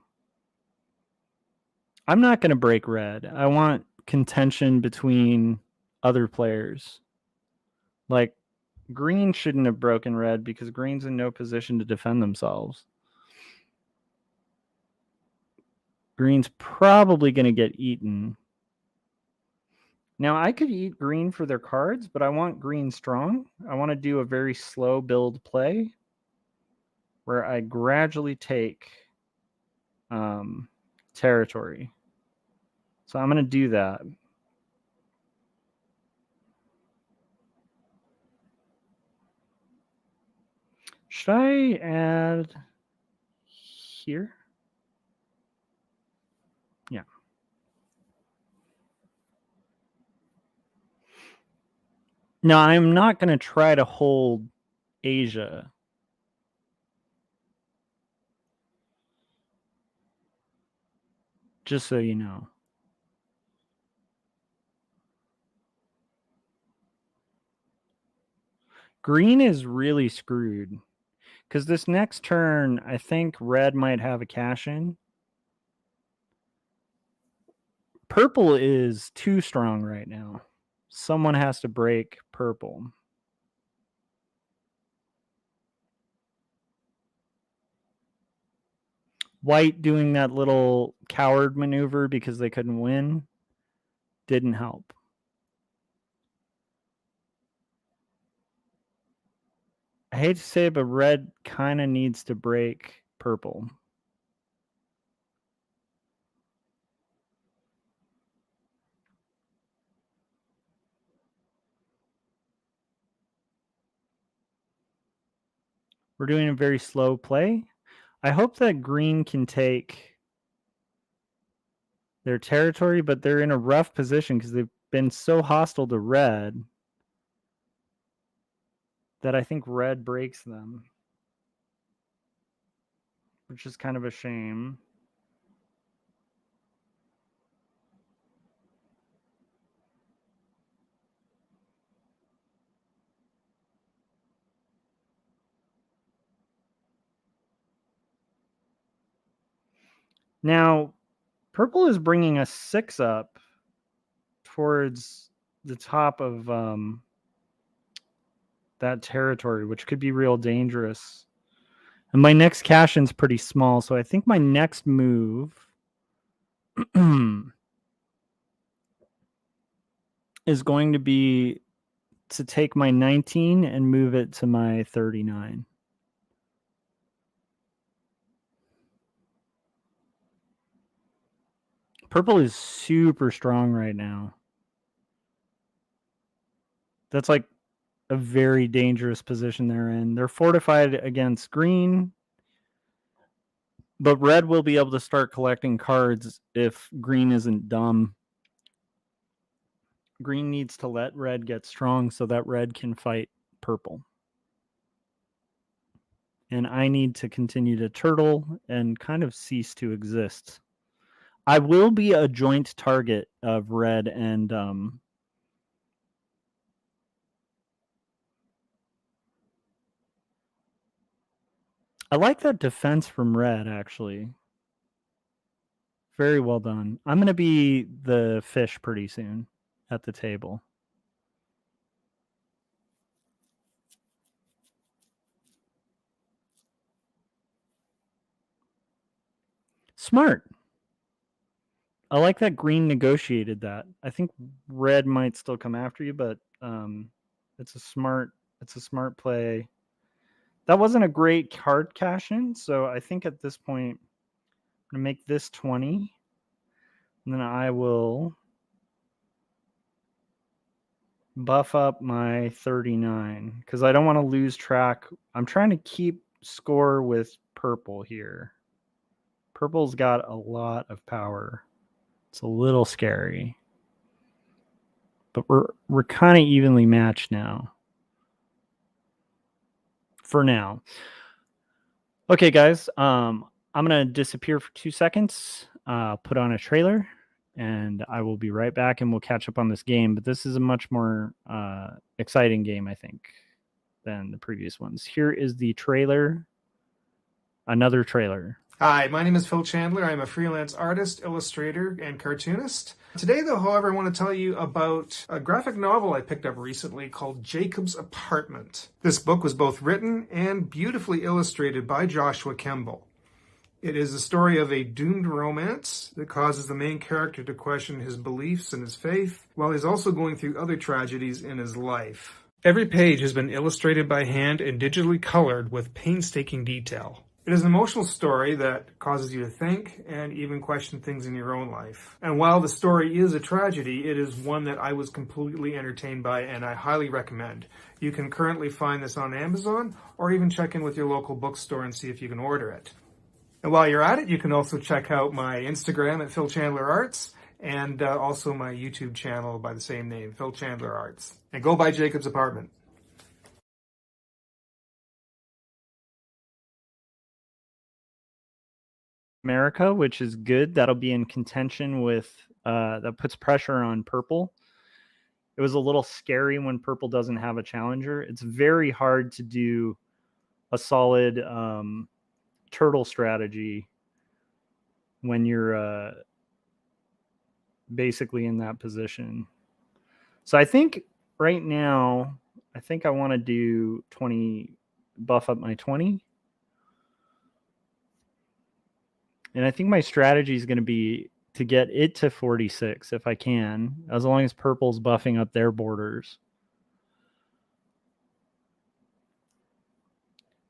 I'm not going to break red. I want contention between other players. Like, green shouldn't have broken red because green's in no position to defend themselves. Green's probably going to get eaten. Now, I could eat green for their cards, but I want green strong. I want to do a very slow build play where I gradually take territory. So I'm going to do that. Should I add here? Yeah. Now, I'm not going to try to hold Asia. Just so you know. Green is really screwed. Because this next turn, I think red might have a cash in. Purple is too strong right now. Someone has to break purple. White doing that little coward maneuver because they couldn't win didn't help. I hate to say it, but red kind of needs to break purple. We're doing a very slow play. I hope that green can take their territory, but they're in a rough position because they've been so hostile to red that I think red breaks them, which is kind of a shame. Now, purple is bringing a 6 up towards the top of that territory, which could be real dangerous. And my next cash in's pretty small, so I think my next move is going to be to take my 19 and move it to my 39. Purple is super strong right now. That's like a very dangerous position they're in. They're fortified against green, but red will be able to start collecting cards if green isn't dumb. Green needs to let red get strong so that red can fight purple. and I need to continue to turtle and kind of cease to exist. I will be a joint target of red and I like that defense from red, actually. Very well done. I'm going to be the fish pretty soon at the table. Smart. I like that green negotiated that. I think red might still come after you, but it's a smart play. That wasn't a great card cash in, so I think at this point I'm gonna make this 20, and then I will buff up my 39 because I don't want to lose track. I'm trying to keep score with purple here. Purple's got a lot of power. It's a little scary. But we're kind of evenly matched now. For now. Okay, guys. I'm gonna disappear for 2 seconds, put on a trailer, and I will be right back and we'll catch up on this game. But this is a much more exciting game, I think, than the previous ones. Here is the trailer. Another trailer. Hi, my name is Phil Chandler. I'm a freelance artist, illustrator, and cartoonist. Today, though, however, I want to tell you about a graphic novel I picked up recently called Jacob's Apartment. This book was both written and beautifully illustrated by Joshua Kemble. It is the story of a doomed romance that causes the main character to question his beliefs and his faith, while he's also going through other tragedies in his life. Every page has been illustrated by hand and digitally colored with painstaking detail. It is an emotional story that causes you to think and even question things in your own life. And while the story is a tragedy, it is one that I was completely entertained by and I highly recommend. You can currently find this on Amazon or even check in with your local bookstore and see if you can order it. And while you're at it, you can also check out my Instagram at Phil Chandler Arts and also my YouTube channel by the same name, Phil Chandler Arts. And go buy Jacob's Apartment. America, which is good. That'll be in contention with that puts pressure on purple. It was a little scary when purple doesn't have a challenger. It's very hard to do a solid turtle strategy when you're basically in that position. So I think right now, I think I want to do 20, buff up my 20. And I think my strategy is going to be to get it to 46 if I can, as long as purple's buffing up their borders.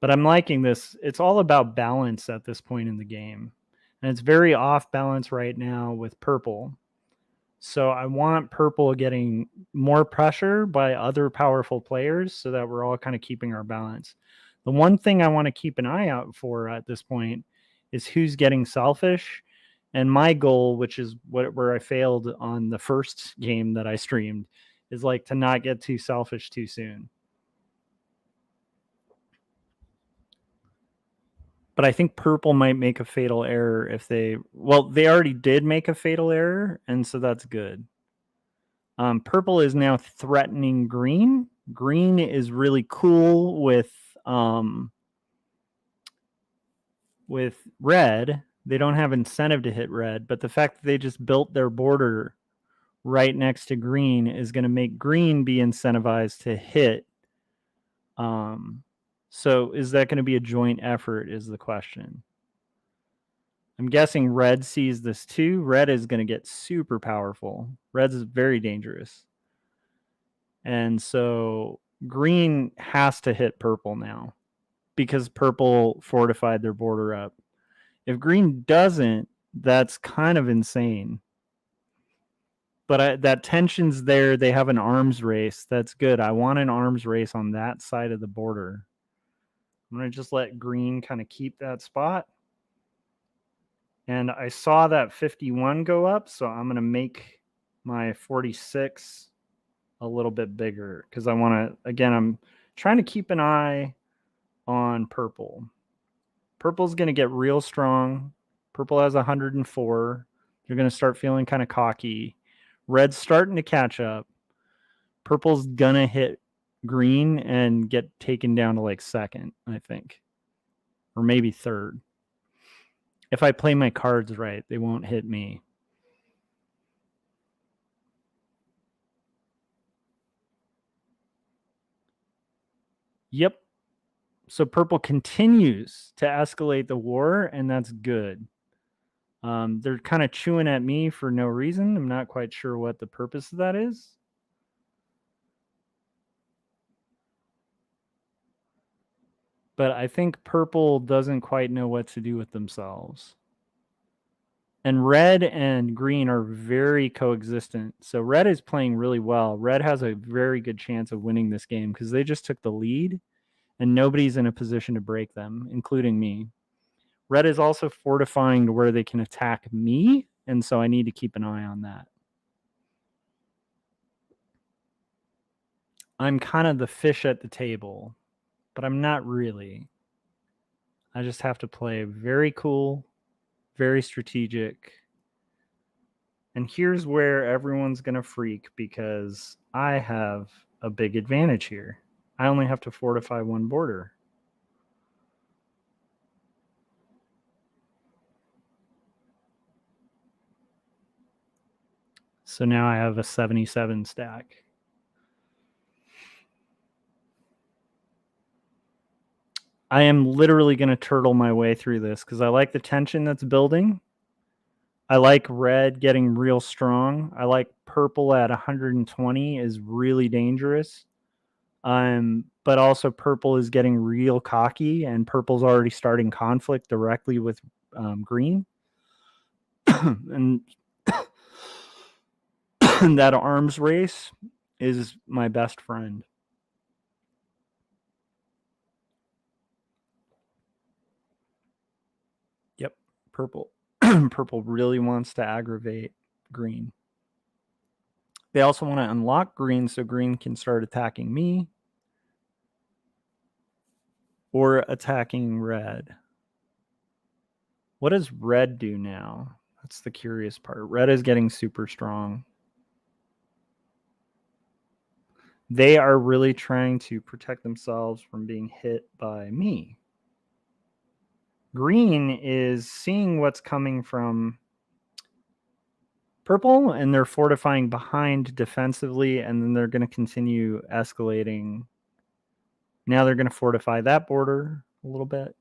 But I'm liking this. It's all about balance at this point in the game. And it's very off balance right now with purple. So I want purple getting more pressure by other powerful players so that we're all kind of keeping our balance. The one thing I want to keep an eye out for at this point is who's getting selfish. And my goal, which is where I failed on the first game that I streamed, is like to not get too selfish too soon. But I think purple might make a fatal error if they already did make a fatal error, and so that's good. Purple is now threatening green. Green is really cool with red. They don't have incentive to hit red, but the fact that they just built their border right next to green is going to make green be incentivized to hit. So is that going to be a joint effort is the question. I'm guessing red sees this too. Red is going to get super powerful. Red is very dangerous. And so green has to hit purple now because purple fortified their border up. If green doesn't, that's kind of insane. But that tension's there. They have an arms race. That's good. I want an arms race on that side of the border. I'm going to just let green kind of keep that spot. And I saw that 51 go up, so I'm going to make my 46 a little bit bigger because I want to, again, I'm trying to keep an eye on purple. Purple's going to get real strong. Purple has 104. You're going to start feeling kind of cocky. Red's starting to catch up. Purple's going to hit green and get taken down to like second, I think. Or maybe third. If I play my cards right, they won't hit me. Yep. So purple continues to escalate the war, and that's good. They're kind of chewing at me for no reason. I'm not quite sure what the purpose of that is. But I think purple doesn't quite know what to do with themselves. And red and green are very coexistent. So red is playing really well. Red has a very good chance of winning this game because they just took the lead and nobody's in a position to break them, including me. Red is also fortifying to where they can attack me, and so I need to keep an eye on that. I'm kind of the fish at the table, but I'm not really. I just have to play very cool, very strategic. And here's where everyone's going to freak because I have a big advantage here. I only have to fortify one border. So now I have a 77 stack. I am literally going to turtle my way through this because I like the tension that's building. I like red getting real strong. I like purple at 120 is really dangerous. But also purple is getting real cocky, and purple's already starting conflict directly with green. And that arms race is my best friend. Yep, purple. Purple really wants to aggravate green. They also want to unlock green so green can start attacking me or attacking red. What does red do now? That's the curious part. Red is getting super strong. They are really trying to protect themselves from being hit by me. Green is seeing what's coming from purple, and they're fortifying behind defensively, and then they're going to continue escalating. Now they're going to fortify that border a little bit.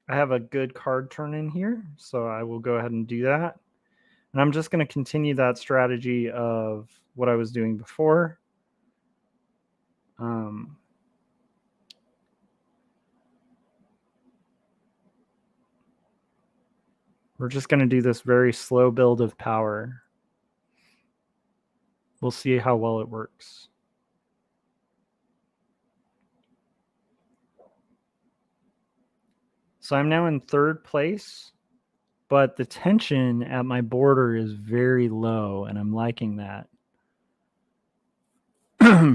I have a good card turn in here, so I will go ahead and do that. And I'm just going to continue that strategy of what I was doing before. We're just going to do this very slow build of power. We'll see how well it works. So I'm now in third place, but the tension at my border is very low, and I'm liking that.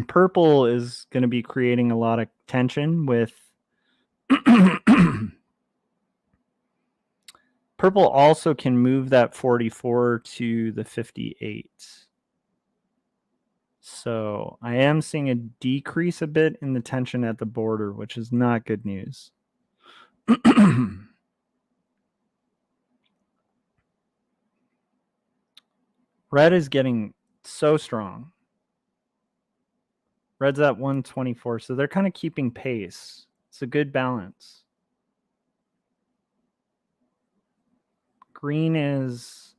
Purple is going to be creating a lot of tension with... Purple also can move that 44 to the 58. So I am seeing a decrease a bit in the tension at the border, which is not good news. Red is getting so strong. Red's at 124, so they're kind of keeping pace. It's a good balance. Green is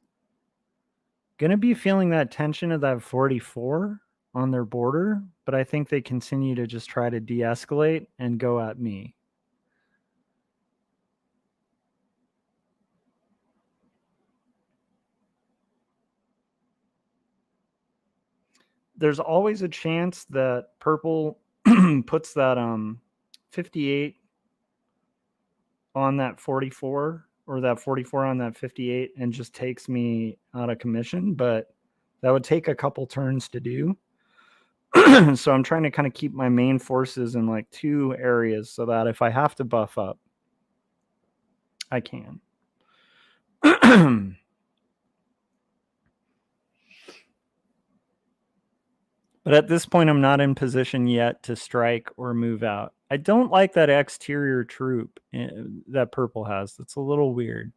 going to be feeling that tension of that 44 on their border, but I think they continue to just try to de-escalate and go at me. There's always a chance that purple puts that 58 on that 44 or that 44 on that 58 and just takes me out of commission, but that would take a couple turns to do. So I'm trying to kind of keep my main forces in like 2 areas so that if I have to buff up, I can. But at this point, I'm not in position yet to strike or move out. I don't like that exterior troop that purple has. That's a little weird.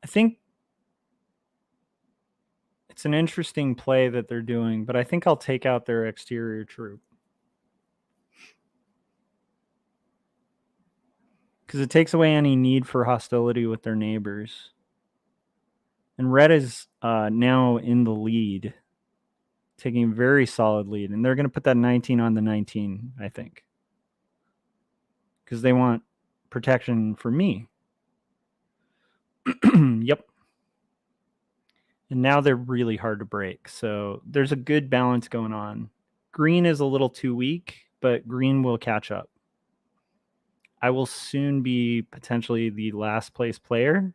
I think it's an interesting play that they're doing, but I think I'll take out their exterior troop. Because it takes away any need for hostility with their neighbors. And red is now in the lead, taking a very solid lead. And they're going to put that 19 on the 19, I think. Because they want protection for me. Yep. And now they're really hard to break. So there's a good balance going on. Green is a little too weak, but green will catch up. I will soon be potentially the last place player.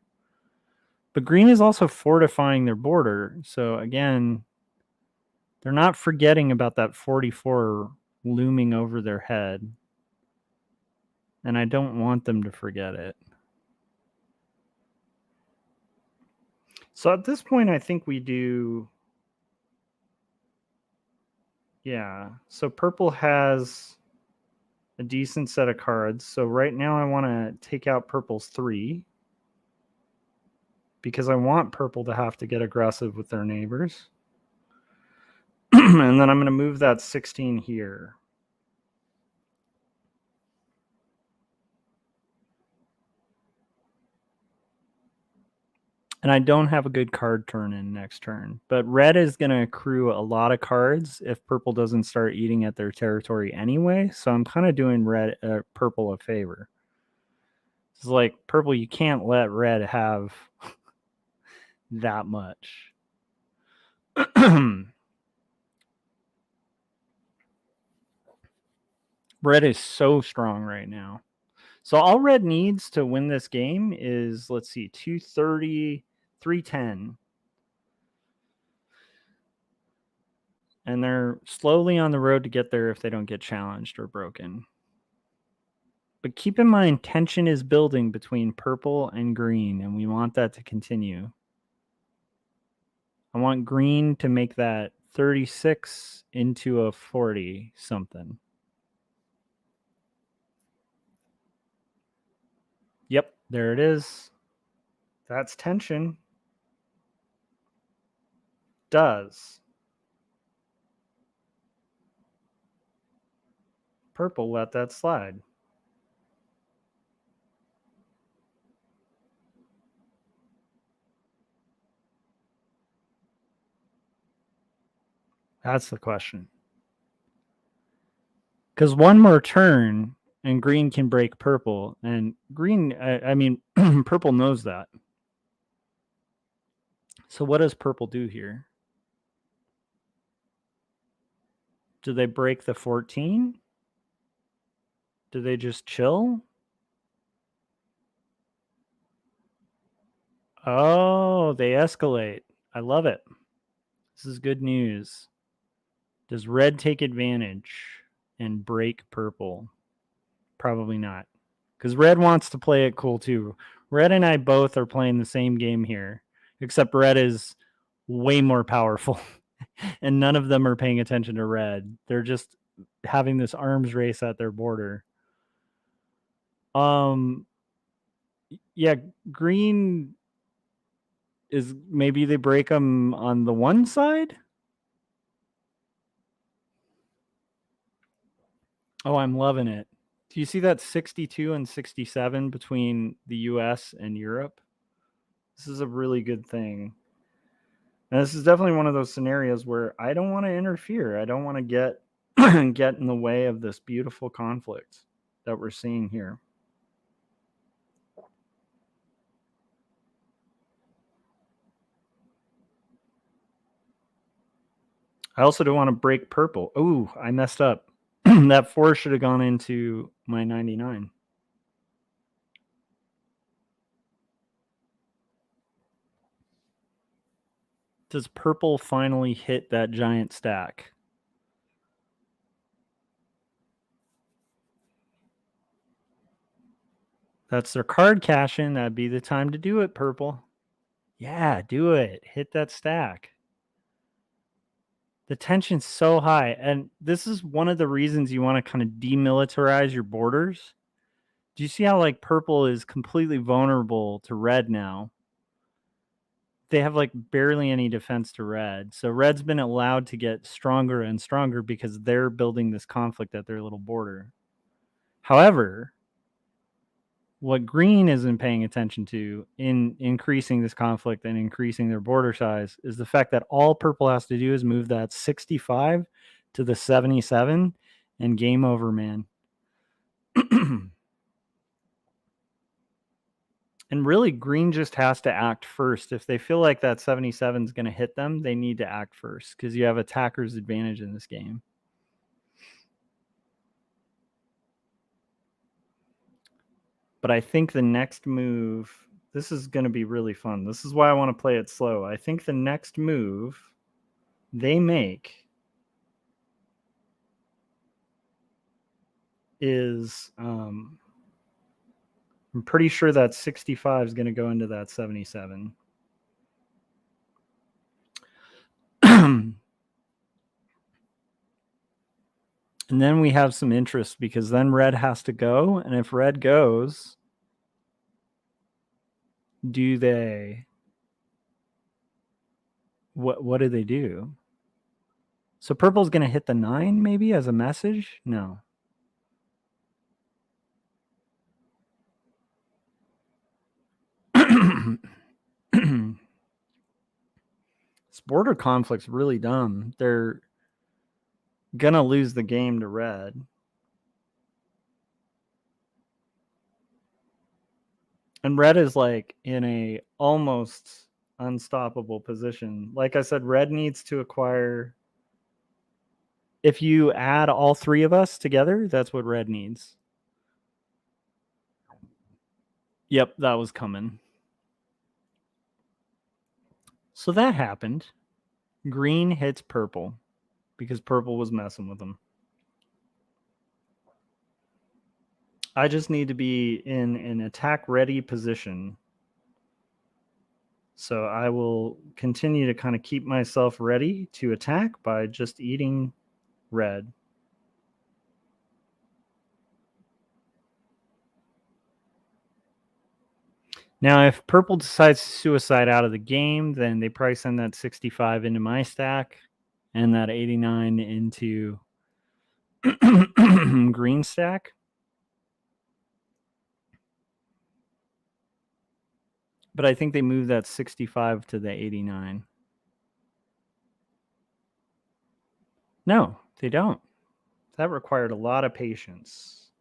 But green is also fortifying their border. So again, they're not forgetting about that 44 looming over their head. And I don't want them to forget it. So at this point, I think we do... Yeah. So purple has a decent set of cards. So right now I want to take out purple's 3. Because I want purple to have to get aggressive with their neighbors. And then I'm going to move that 16 here. And I don't have a good card turn in next turn. But red is going to accrue a lot of cards if purple doesn't start eating at their territory anyway. So I'm kind of doing purple a favor. It's like, purple, you can't let red have that much. Red is so strong right now. So all red needs to win this game is, let's see, 230, 310. And they're slowly on the road to get there if they don't get challenged or broken. But keep in mind, tension is building between purple and green, and we want that to continue. I want green to make that 36 into a 40 something. Yep, there it is. That's tension. Does purple let that slide? That's the question. Because one more turn and green can break purple. And green, I mean, purple knows that. So what does purple do here? Do they break the 14? Do they just chill? Oh, they escalate. I love it. This is good news. Does red take advantage and break purple? Probably not. Because red wants to play it cool too. Red and I both are playing the same game here. Except red is way more powerful. And none of them are paying attention to red. They're just having this arms race at their border. Yeah, green is, maybe they break them on the one side. Oh, I'm loving it. Do you see that 62 and 67 between the US and Europe? This is a really good thing. And this is definitely one of those scenarios where I don't want to interfere. I don't want to get get in the way of this beautiful conflict that we're seeing here. I also don't want to break purple. Oh, I messed up. That 4 should have gone into my 99. Does purple finally hit that giant stack? That's their card cash in. That'd be the time to do it, purple. Yeah, do it. Hit that stack. The tension's so high. And this is one of the reasons you want to kind of demilitarize your borders. Do you see how like purple is completely vulnerable to red now? They have like barely any defense to red. So red's been allowed to get stronger and stronger because they're building this conflict at their little border. However, what green isn't paying attention to in increasing this conflict and increasing their border size is the fact that all purple has to do is move that 65 to the 77 and game over, man. And really, green just has to act first. If they feel like that 77 is going to hit them, they need to act first because you have attacker's advantage in this game. But I think the next move, this is going to be really fun. This is why I want to play it slow. I think the next move they make is, I'm pretty sure that 65 is going to go into that 77. And then we have some interest because then red has to go. And if red goes, do they... What do they do? So purple's going to hit the 9 maybe as a message? No. This border conflict's really dumb. They're gonna lose the game to red. And red is like in a almost unstoppable position. Like I said, red needs to acquire... If you add all three of us together, that's what red needs. Yep, that was coming. So that happened. Green hits purple because purple was messing with them. I just need to be in an attack-ready position. So I will continue to kind of keep myself ready to attack by just eating red. Now, if purple decides to suicide out of the game, then they probably send that 65 into my stack and that 89 into green stack. But I think they move that 65 to the 89. No, they don't. That required a lot of patience.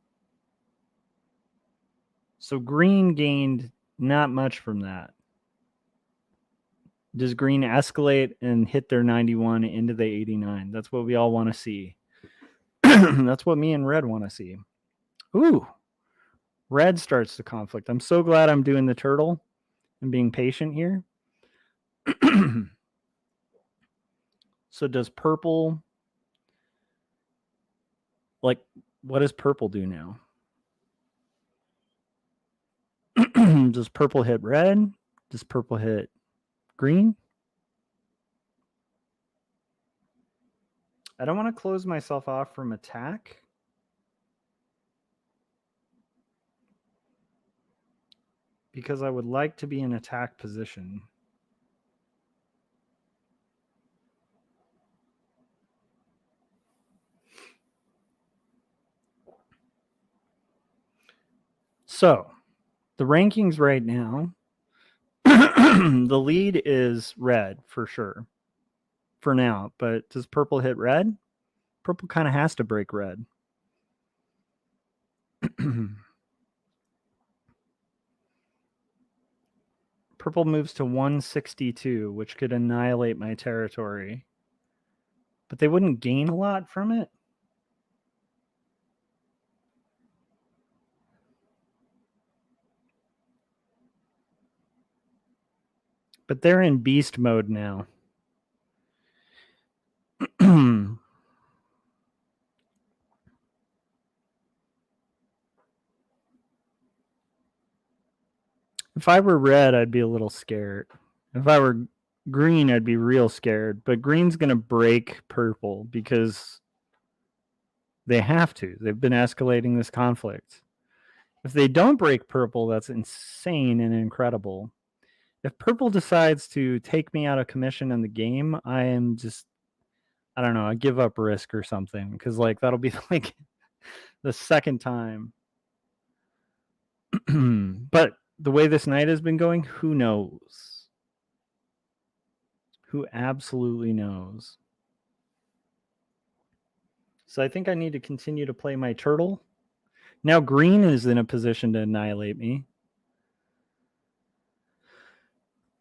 So green gained not much from that. Does green escalate and hit their 91 into the 89? That's what we all want to see. That's what me and red want to see. Ooh, red starts the conflict. I'm so glad I'm doing the turtle and being patient here. So does purple... Like, what does purple do now? Does purple hit red? Does purple hit green? I don't want to close myself off from attack. Because I would like to be in attack position. So, the rankings right now, the lead is red for sure. For now, but does purple hit red? Purple kind of has to break red. Purple moves to 162, which could annihilate my territory. But they wouldn't gain a lot from it. But they're in beast mode now. If I were red, I'd be a little scared. If I were green, I'd be real scared. But green's going to break purple because they have to. They've been escalating this conflict. If they don't break purple, that's insane and incredible. If purple decides to take me out of commission in the game, I am just, I don't know, I give up risk or something. Because, like, that'll be, like, the second time. But the way this night has been going, who knows? Who absolutely knows? So I think I need to continue to play my turtle. Now green is in a position to annihilate me.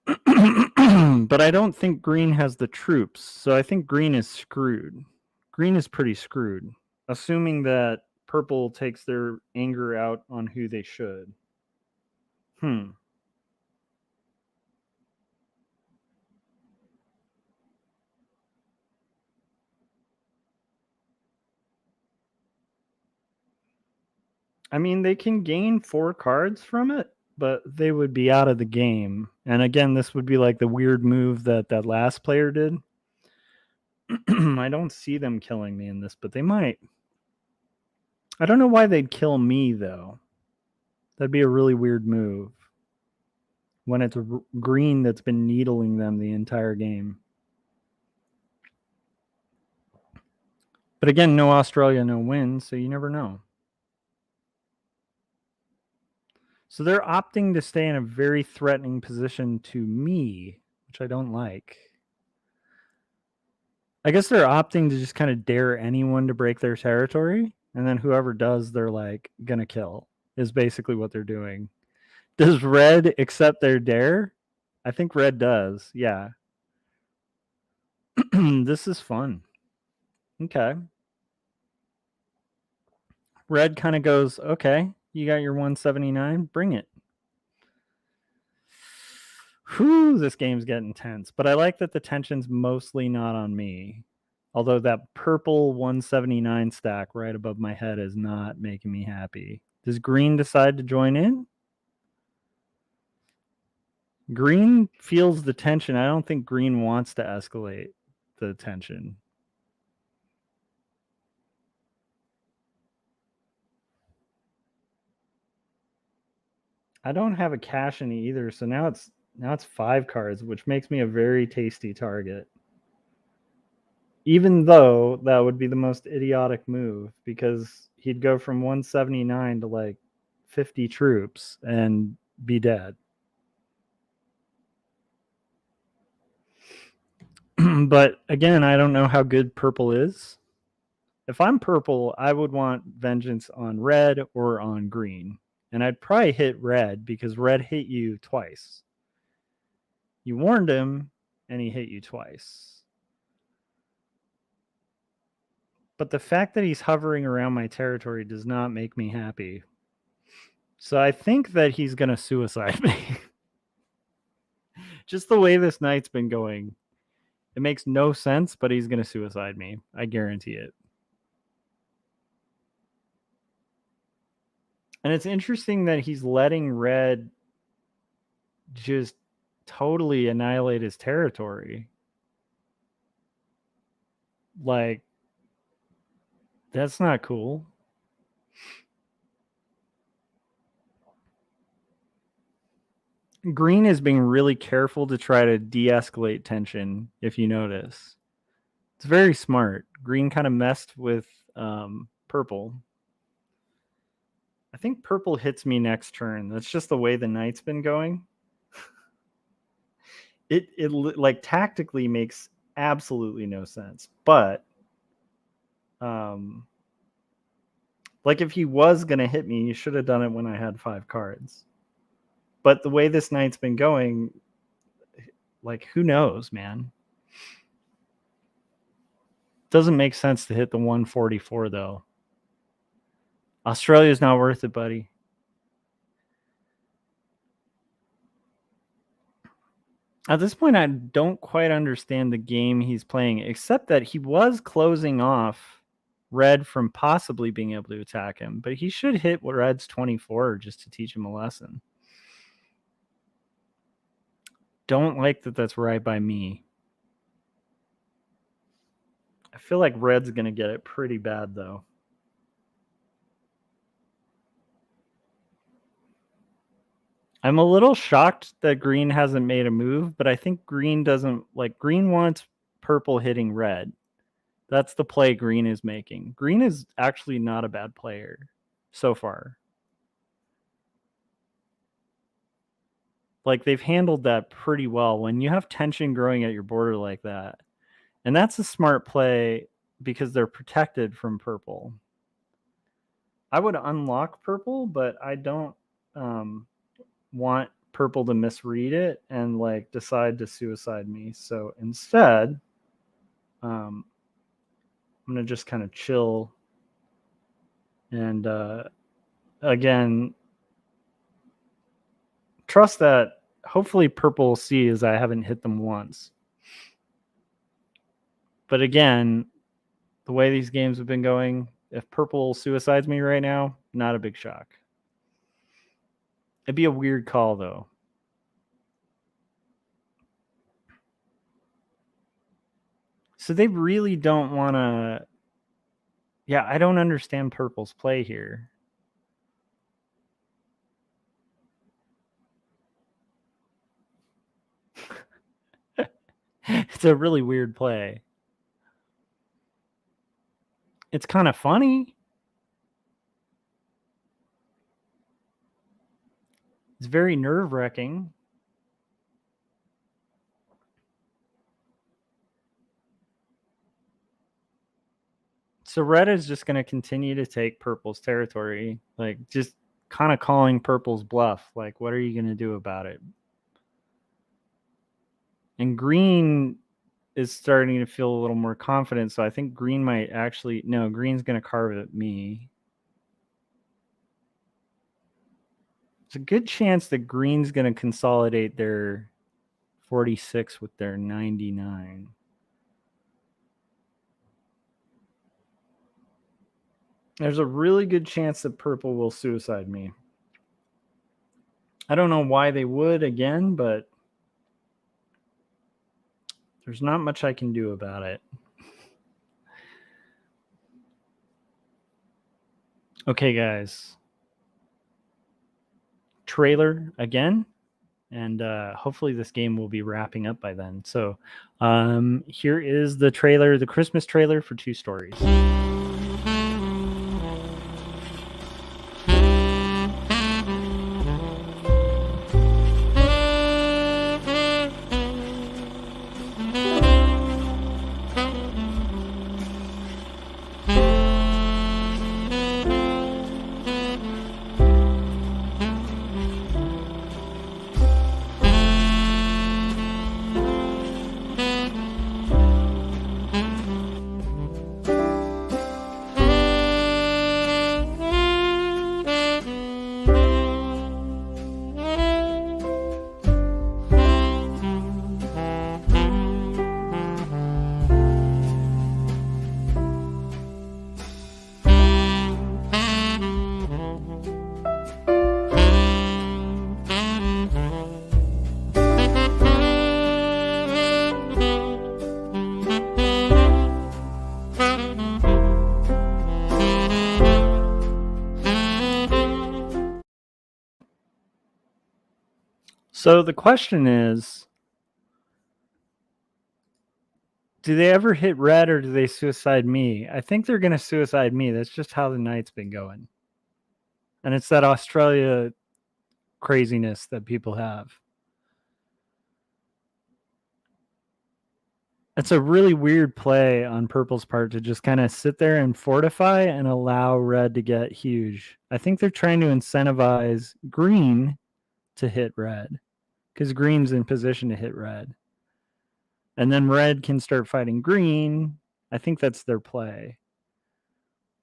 But I don't think green has the troops. So I think green is screwed. Green is pretty screwed. Assuming that purple takes their anger out on who they should. I mean, they can gain 4 cards from it, but they would be out of the game. And again, this would be like the weird move that that last player did. I don't see them killing me in this, but they might. I don't know why they'd kill me, though. That'd be a really weird move when it's green that's been needling them the entire game. But again, no Australia, no win, so you never know. So they're opting to stay in a very threatening position to me, which I don't like. I guess they're opting to just kind of dare anyone to break their territory, and then whoever does, they're like gonna kill, is basically what they're doing. Does red accept their dare? I think red does, yeah. This is fun. Okay. Red kind of goes, okay, you got your 179, bring it. Whew, this game's getting tense. But I like that the tension's mostly not on me. Although that purple 179 stack right above my head is not making me happy. Does green decide to join in? Green feels the tension. I don't think green wants to escalate the tension. I don't have a cash in either, so now it's 5 cards, which makes me a very tasty target. Even though that would be the most idiotic move, because he'd go from 179 to like 50 troops and be dead. But again, I don't know how good purple is. If I'm purple, I would want vengeance on red or on green. And I'd probably hit red because red hit you twice. You warned him and he hit you twice. But the fact that he's hovering around my territory does not make me happy. So I think that he's going to suicide me. Just the way this night's been going. It makes no sense, but he's going to suicide me. I guarantee it. And it's interesting that he's letting red just totally annihilate his territory. Like, that's not cool. Green is being really careful to try to de-escalate tension, if you notice. It's very smart. Green kind of messed with purple. I think purple hits me next turn. That's just the way the night's been going. It like tactically makes absolutely no sense. But like if he was going to hit me, you should have done it when I had 5 cards. But the way this night's been going, like, who knows, man? Doesn't make sense to hit the 144, though. Australia's not worth it, buddy. At this point, I don't quite understand the game he's playing, except that he was closing off red from possibly being able to attack him. But he should hit red's 24 just to teach him a lesson. don't like that that's right by me. I feel like red's going to get it pretty bad, though. I'm a little shocked that green hasn't made a move, but I think green doesn't like green wants purple hitting red. That's the play green is making. Green is actually not a bad player so far. Like they've handled that pretty well when you have tension growing at your border like that. And that's a smart play because they're protected from purple. I would unlock purple, but I don't want purple to misread it and like decide to suicide me. So instead, I'm gonna just kind of chill and again trust that hopefully purple will see as I haven't hit them once. But again, the way these games have been going, if purple suicides me right now, not a big shock. It'd be a weird call though. So they really don't want to. Yeah, I don't understand purple's play here. It's a really weird play. It's kind of funny. It's very nerve-wracking. So red is just going to continue to take purple's territory, like just kind of calling purple's bluff. Like, what are you going to do about it? And green is starting to feel a little more confident. So I think green might actually, no, green's going to carve at me. It's a good chance that green's going to consolidate their 46 with their 99. There's a really good chance that purple will suicide me. I don't know why they would again, but there's not much I can do about it. Okay, guys. Trailer again. And hopefully this game will be wrapping up by then. So here is the trailer, the Christmas trailer for Two Stories. So the question is, do they ever hit red or do they suicide me? I think they're going to suicide me. That's just how the night's been going. And it's that Australia craziness that people have. It's a really weird play on purple's part to just kind of sit there and fortify and allow red to get huge. I think they're trying to incentivize green to hit red because green's in position to hit red. And then red can start fighting green. I think that's their play.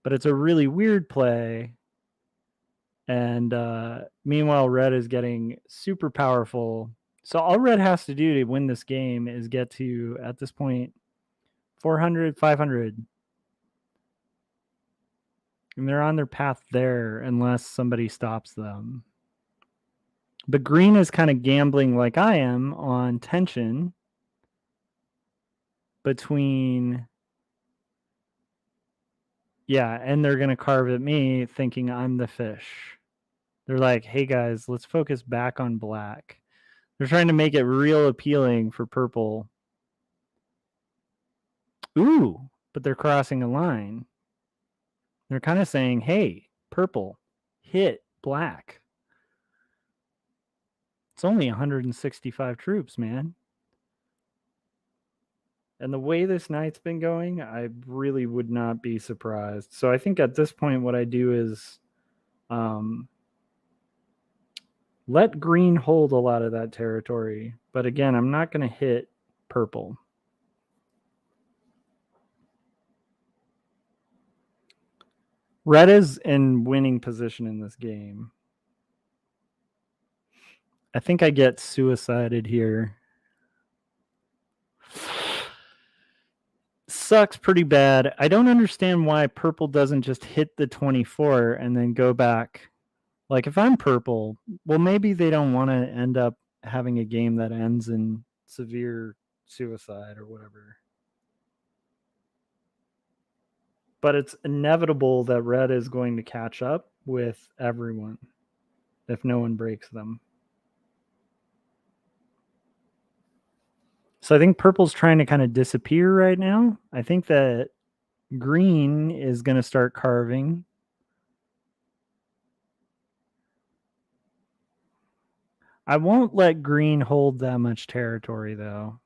But it's a really weird play. And meanwhile, red is getting super powerful. So all red has to do to win this game is get to, at this point, 400, 500. And they're on their path there unless somebody stops them. But green is kind of gambling like I am on tension between... Yeah, and they're going to carve at me thinking I'm the fish. They're like, hey guys, let's focus back on black. They're trying to make it real appealing for purple. Ooh, but they're crossing a line. They're kind of saying, hey, purple, hit black. It's only 165 troops, man. And the way this night's been going, I really would not be surprised. So I think at this point, what I do is let green hold a lot of that territory. But again, I'm not going to hit purple. Red is in winning position in this game. I think I get suicided here. Sucks pretty bad. I don't understand why purple doesn't just hit the 24 and then go back. Like if I'm purple, well, maybe they don't want to end up having a game that ends in severe suicide or whatever. But it's inevitable that red is going to catch up with everyone if no one breaks them. So I think purple's trying to kind of disappear right now. I think that green is going to start carving. I won't let green hold that much territory, though.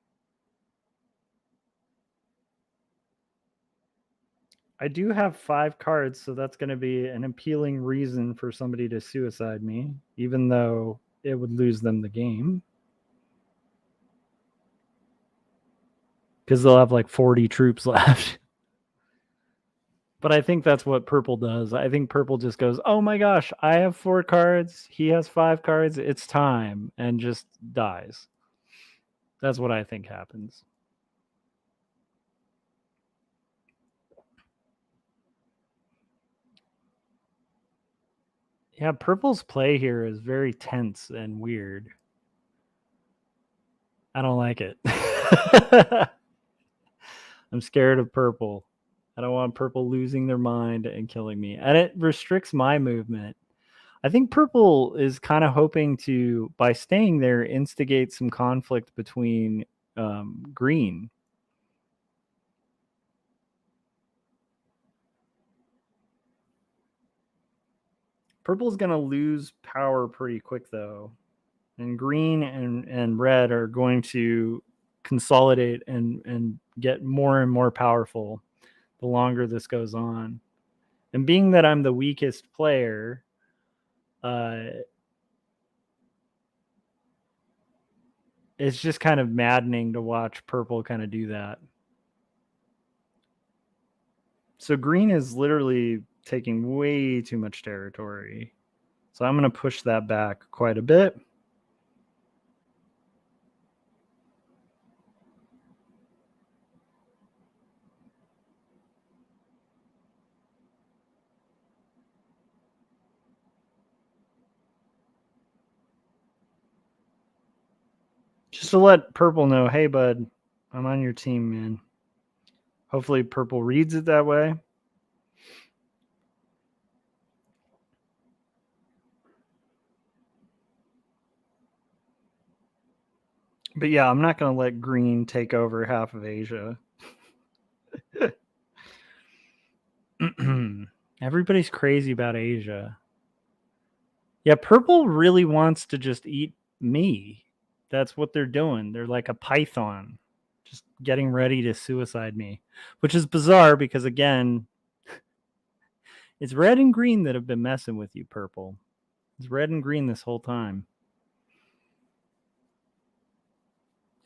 I do have 5 cards, so that's going to be an appealing reason for somebody to suicide me, even though it would lose them the game. Because they'll have like 40 troops left. But I think that's what purple does. I think purple just goes, oh my gosh, I have 4 cards. He has 5 cards. It's time. And just dies. That's what I think happens. Yeah, purple's play here is very tense and weird. I don't like it. I'm scared of purple. I don't want purple losing their mind and killing me. And it restricts my movement. I think purple is kind of hoping to, by staying there, instigate some conflict between green. Purple's going to lose power pretty quick, though. And green and red are going to consolidate and get more and more powerful the longer this goes on. And being that I'm the weakest player, it's just kind of maddening to watch purple kind of do that. So green is literally taking way too much territory. So I'm going to push that back quite a bit. Just to let purple know, hey, bud, I'm on your team, man. Hopefully purple reads it that way. But yeah, I'm not going to let green take over half of Asia. Everybody's crazy about Asia. Yeah, purple really wants to just eat me. That's what they're doing. They're like a python, just getting ready to suicide me, which is bizarre because, again, it's red and green that have been messing with you, purple. It's red and green this whole time.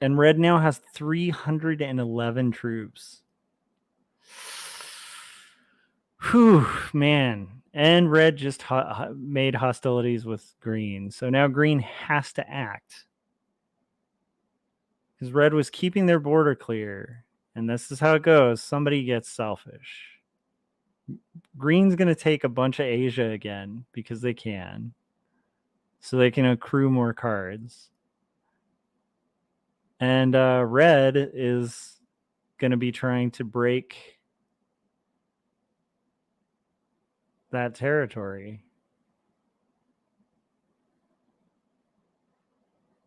And red now has 311 troops. Whew, man. And red just made hostilities with green. So now green has to act. Because red was keeping their border clear. And this is how it goes. Somebody gets selfish. Green's going to take a bunch of Asia again because they can. so they can accrue more cards. And red is going to be trying to break that territory.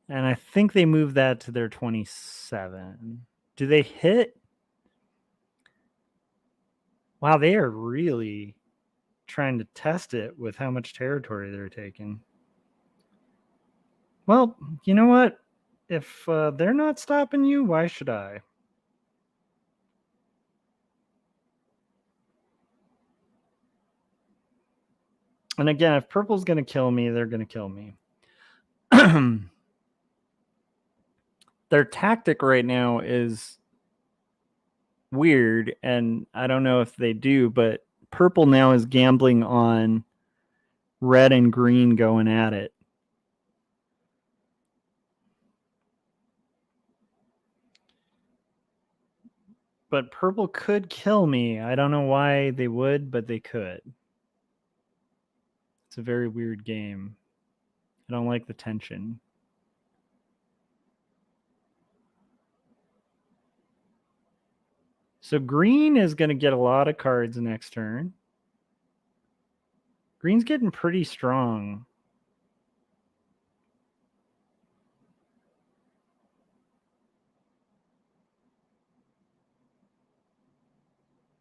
And I think they moved that to their 27. Do they hit? Wow, they are really trying to test it with how much territory they're taking. Well, you know what? If they're not stopping you, why should I? And again, if purple's going to kill me, they're going to kill me. Their tactic right now is weird, and I don't know if they do, but purple now is gambling on red and green going at it. But purple could kill me. I don't know why they would, but they could. It's a very weird game. I don't like the tension. So green is going to get a lot of cards next turn. Green's getting pretty strong.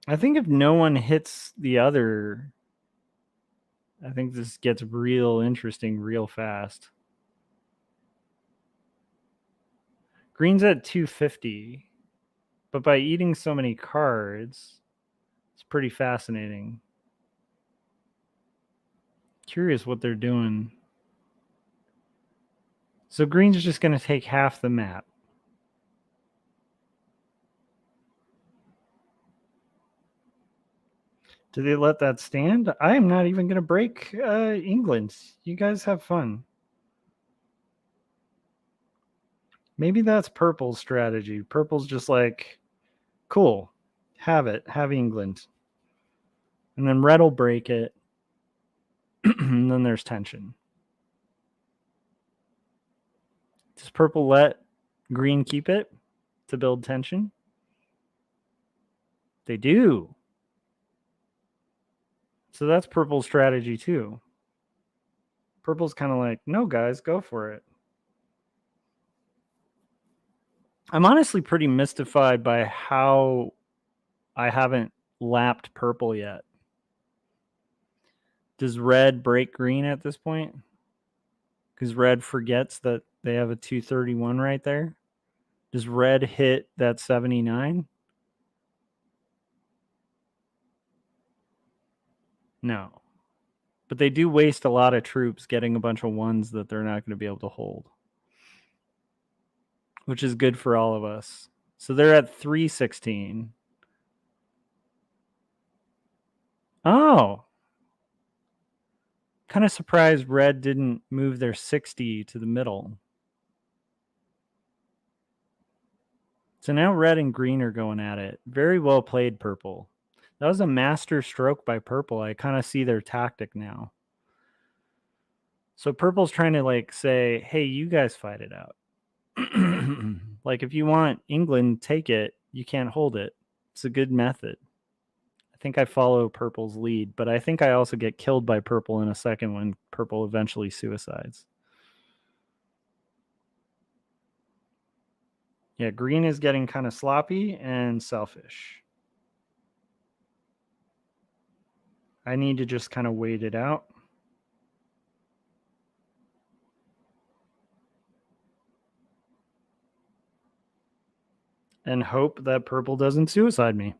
I think if no one hits the other, I think this gets real interesting real fast. Green's at 250, but by eating so many cards, it's pretty fascinating. Curious what they're doing. So green's just going to take half the map. Do they let that stand? I am not even going to break England. You guys have fun. Maybe that's purple's strategy. Purple's just like, cool, have it, have England. And then red will break it. And then there's tension. Does purple let green keep it to build tension? They do. So that's purple's strategy too. Purple's kind of like, no, guys, go for it. I'm honestly pretty mystified by how I haven't lapped purple yet. Does red break green at this point? Because red forgets that they have a 231 right there. Does red hit that 79? No. But they do waste a lot of troops getting a bunch of ones that they're not going to be able to hold, which is good for all of us. So they're at 316. Oh. Kind of surprised red didn't move their 60 to the middle. So now red and green are going at it. Very well played, purple. That was a master stroke by purple. I kind of see their tactic now. So purple's trying to like say, hey, you guys fight it out. Like if you want England, take it. You can't hold it. It's a good method. I think I follow purple's lead, but I think I also get killed by purple in a second when purple eventually suicides. Yeah, green is getting kind of sloppy and selfish. I need to just kind of wait it out. And hope that purple doesn't suicide me.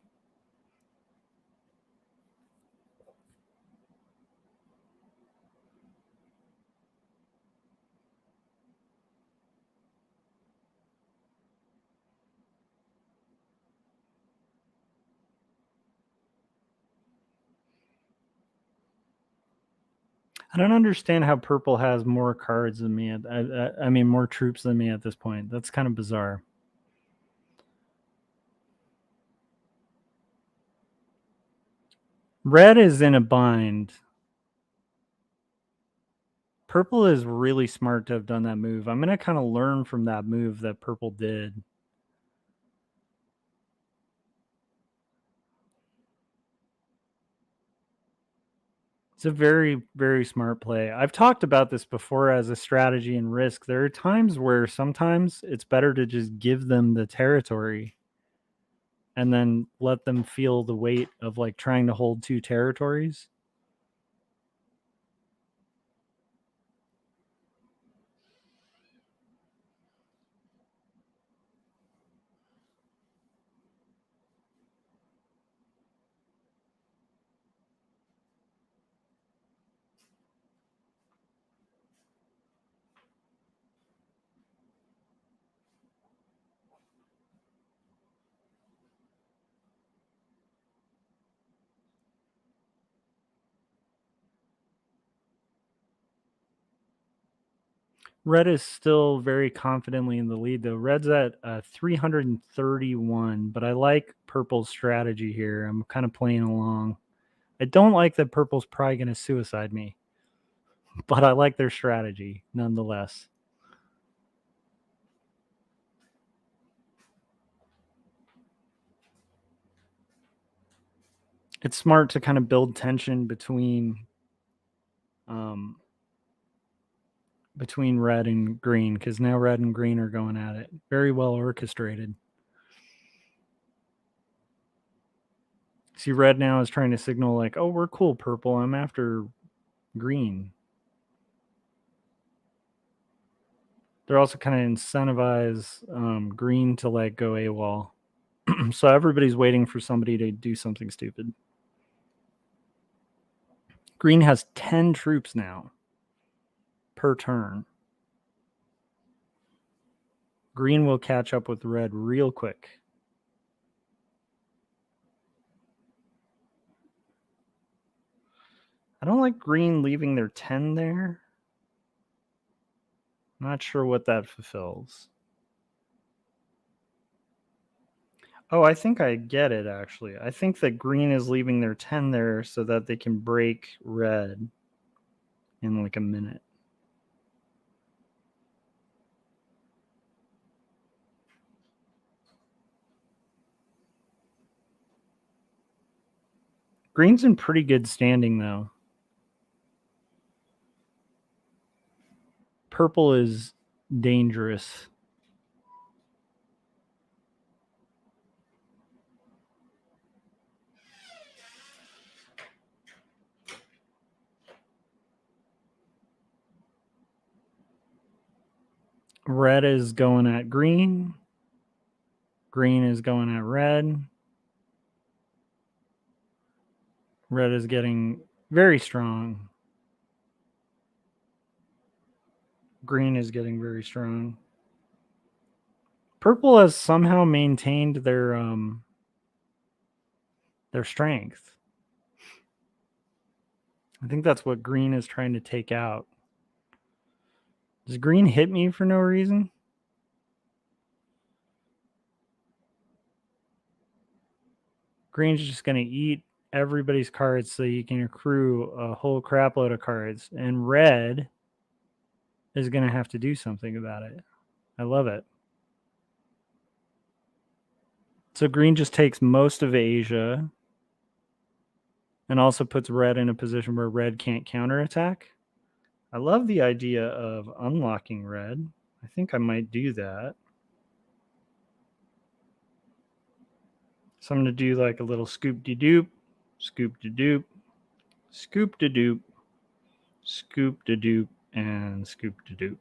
I don't understand how purple has more cards than me. I mean, more troops than me at this point. That's kind of bizarre. Red is in a bind. Purple is really smart to have done that move. I'm going to kind of learn from that move that purple did. It's a very, very smart play. I've talked about this before as a strategy and risk. There are times where sometimes it's better to just give them the territory and then let them feel the weight of like trying to hold two territories. Red is still very confidently in the lead, though. Red's at 331, but I like purple's strategy here. I'm kind of playing along. I don't like that purple's probably going to suicide me, but I like their strategy nonetheless. It's smart to kind of build tension between red and green, because now red and green are going at it. Very well orchestrated. See, red now is trying to signal like, oh, we're cool, purple. I'm after green. They're also kind of incentivize green to like go AWOL. So everybody's waiting for somebody to do something stupid. Green has 10 troops now per turn. Green will catch up with red real quick. I don't like green leaving their 10 there. Not sure what that fulfills. Oh, I think I get it, actually. I think that green is leaving their 10 there so that they can break red in like a minute. Green's in pretty good standing, though. Purple is dangerous. Red is going at green. Green is going at red. Red is getting very strong. Green is getting very strong. Purple has somehow maintained their strength. I think that's what green is trying to take out. Does green hit me for no reason? Green's just going to eat everybody's cards so you can accrue a whole crap load of cards. And red is going to have to do something about it. I love it. So green just takes most of Asia and also puts red in a position where red can't counterattack. I love the idea of unlocking red. I think I might do that. So I'm going to do like a little scoop-de-doop, scoop-de-doop, scoop-de-doop, scoop-de-doop, and scoop-de-doop.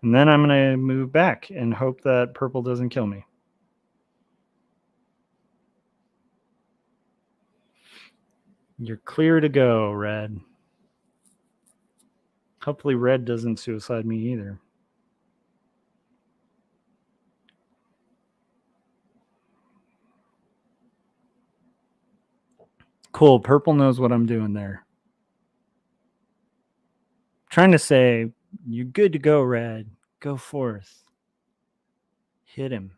And then I'm going to move back and hope that purple doesn't kill me. You're clear to go, red. Hopefully red doesn't suicide me either. Cool. Purple knows what I'm doing there. Trying to say, you're good to go, red. Go forth. Hit him.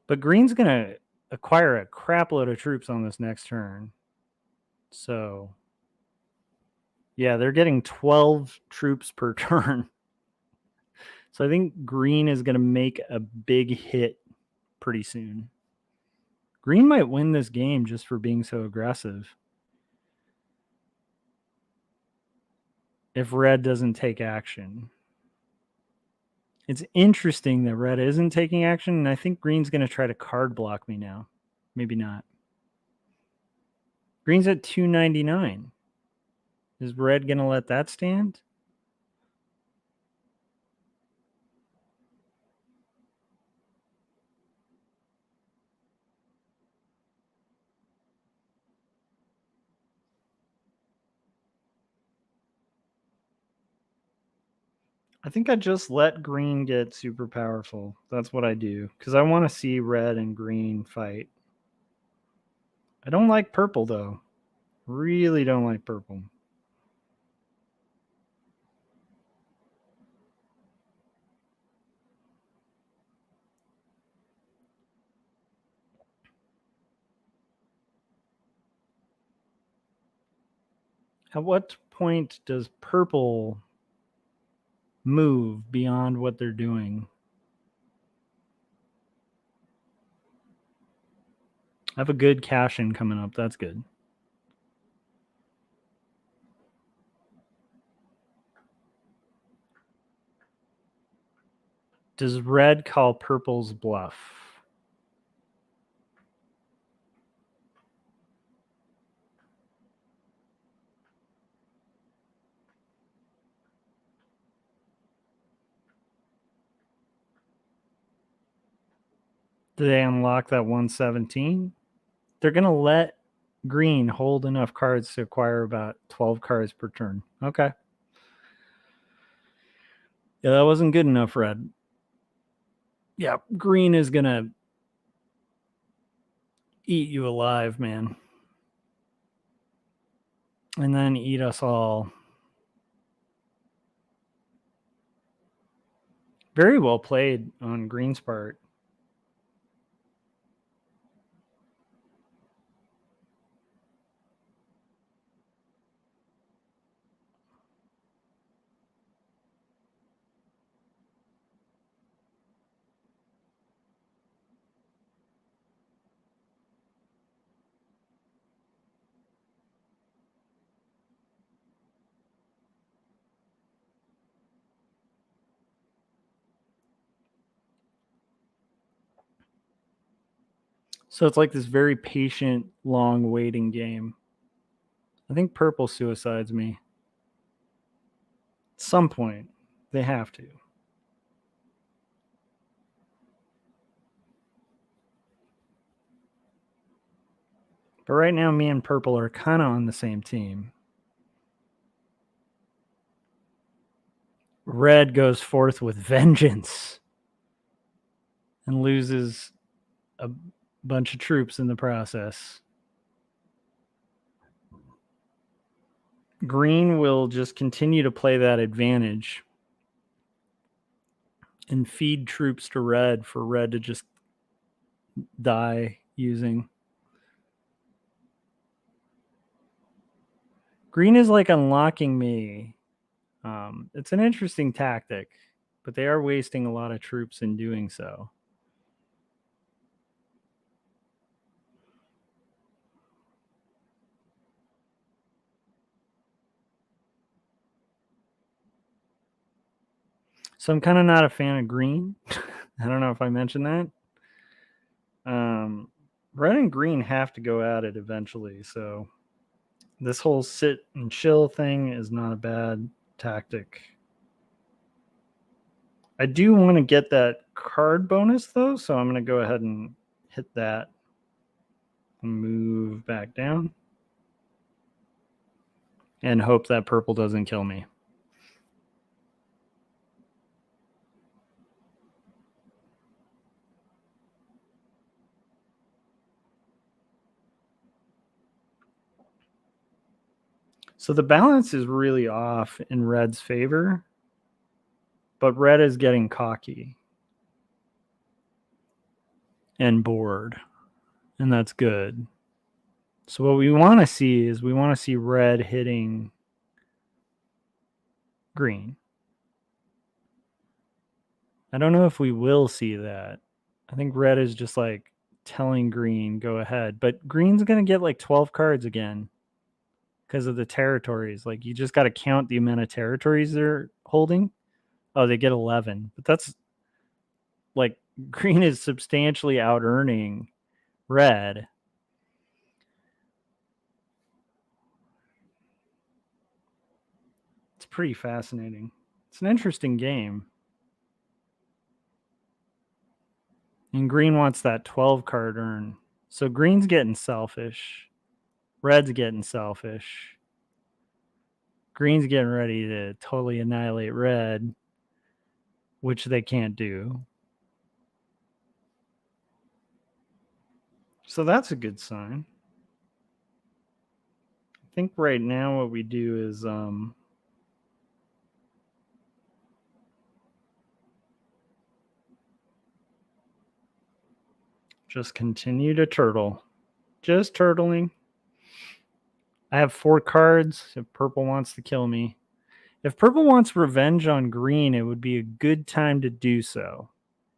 But green's going to acquire a crap load of troops on this next turn. So, yeah, they're getting 12 troops per turn. So I think green is going to make a big hit pretty soon. Green might win this game just for being so aggressive. If red doesn't take action. It's interesting that red isn't taking action, and I think green's going to try to card block me now. Maybe not. Green's at 299. Is red going to let that stand? I think I just let green get super powerful. That's what I do, because I want to see red and green fight. I don't like purple, though. Really don't like purple. At what point does purple move beyond what they're doing? I have a good cash-in coming up. That's good. Does red call purple's bluff? Do they unlock that 117? They're going to let green hold enough cards to acquire about 12 cards per turn. Okay. Yeah, that wasn't good enough, red. Yeah, green is going to eat you alive, man. And then eat us all. Very well played on green's part. So it's like this very patient, long waiting game. I think purple suicides me. At some point, they have to. But right now, me and purple are kind of on the same team. Red goes forth with vengeance and loses a bunch of troops in the process. Green will just continue to play that advantage and feed troops to red for red to just die using. Green is like unlocking me. It's an interesting tactic, but they are wasting a lot of troops in doing so. So I'm kind of not a fan of green. I don't know if I mentioned that. Red and green have to go at it eventually. So this whole sit and chill thing is not a bad tactic. I do want to get that card bonus, though, so I'm going to go ahead and hit that and move back down and hope that purple doesn't kill me. So the balance is really off in red's favor, but red is getting cocky. and board, and that's good. So what we want to see is we want to see red hitting green. I don't know if we will see that. I think red is just like telling green, go ahead. But green's going to get like 12 cards again because of the territories. Like you just got to count the amount of territories they're holding. Oh, they get 11. But that's like green is substantially out earning red. It's pretty fascinating. It's an interesting game. And green wants that 12 card earn. So green's getting selfish. Red's getting selfish. Green's getting ready to totally annihilate red, which they can't do. So that's a good sign. I think right now what we do is just continue to turtle. Just turtling. I have 4 cards if purple wants to kill me. If purple wants revenge on green, it would be a good time to do so.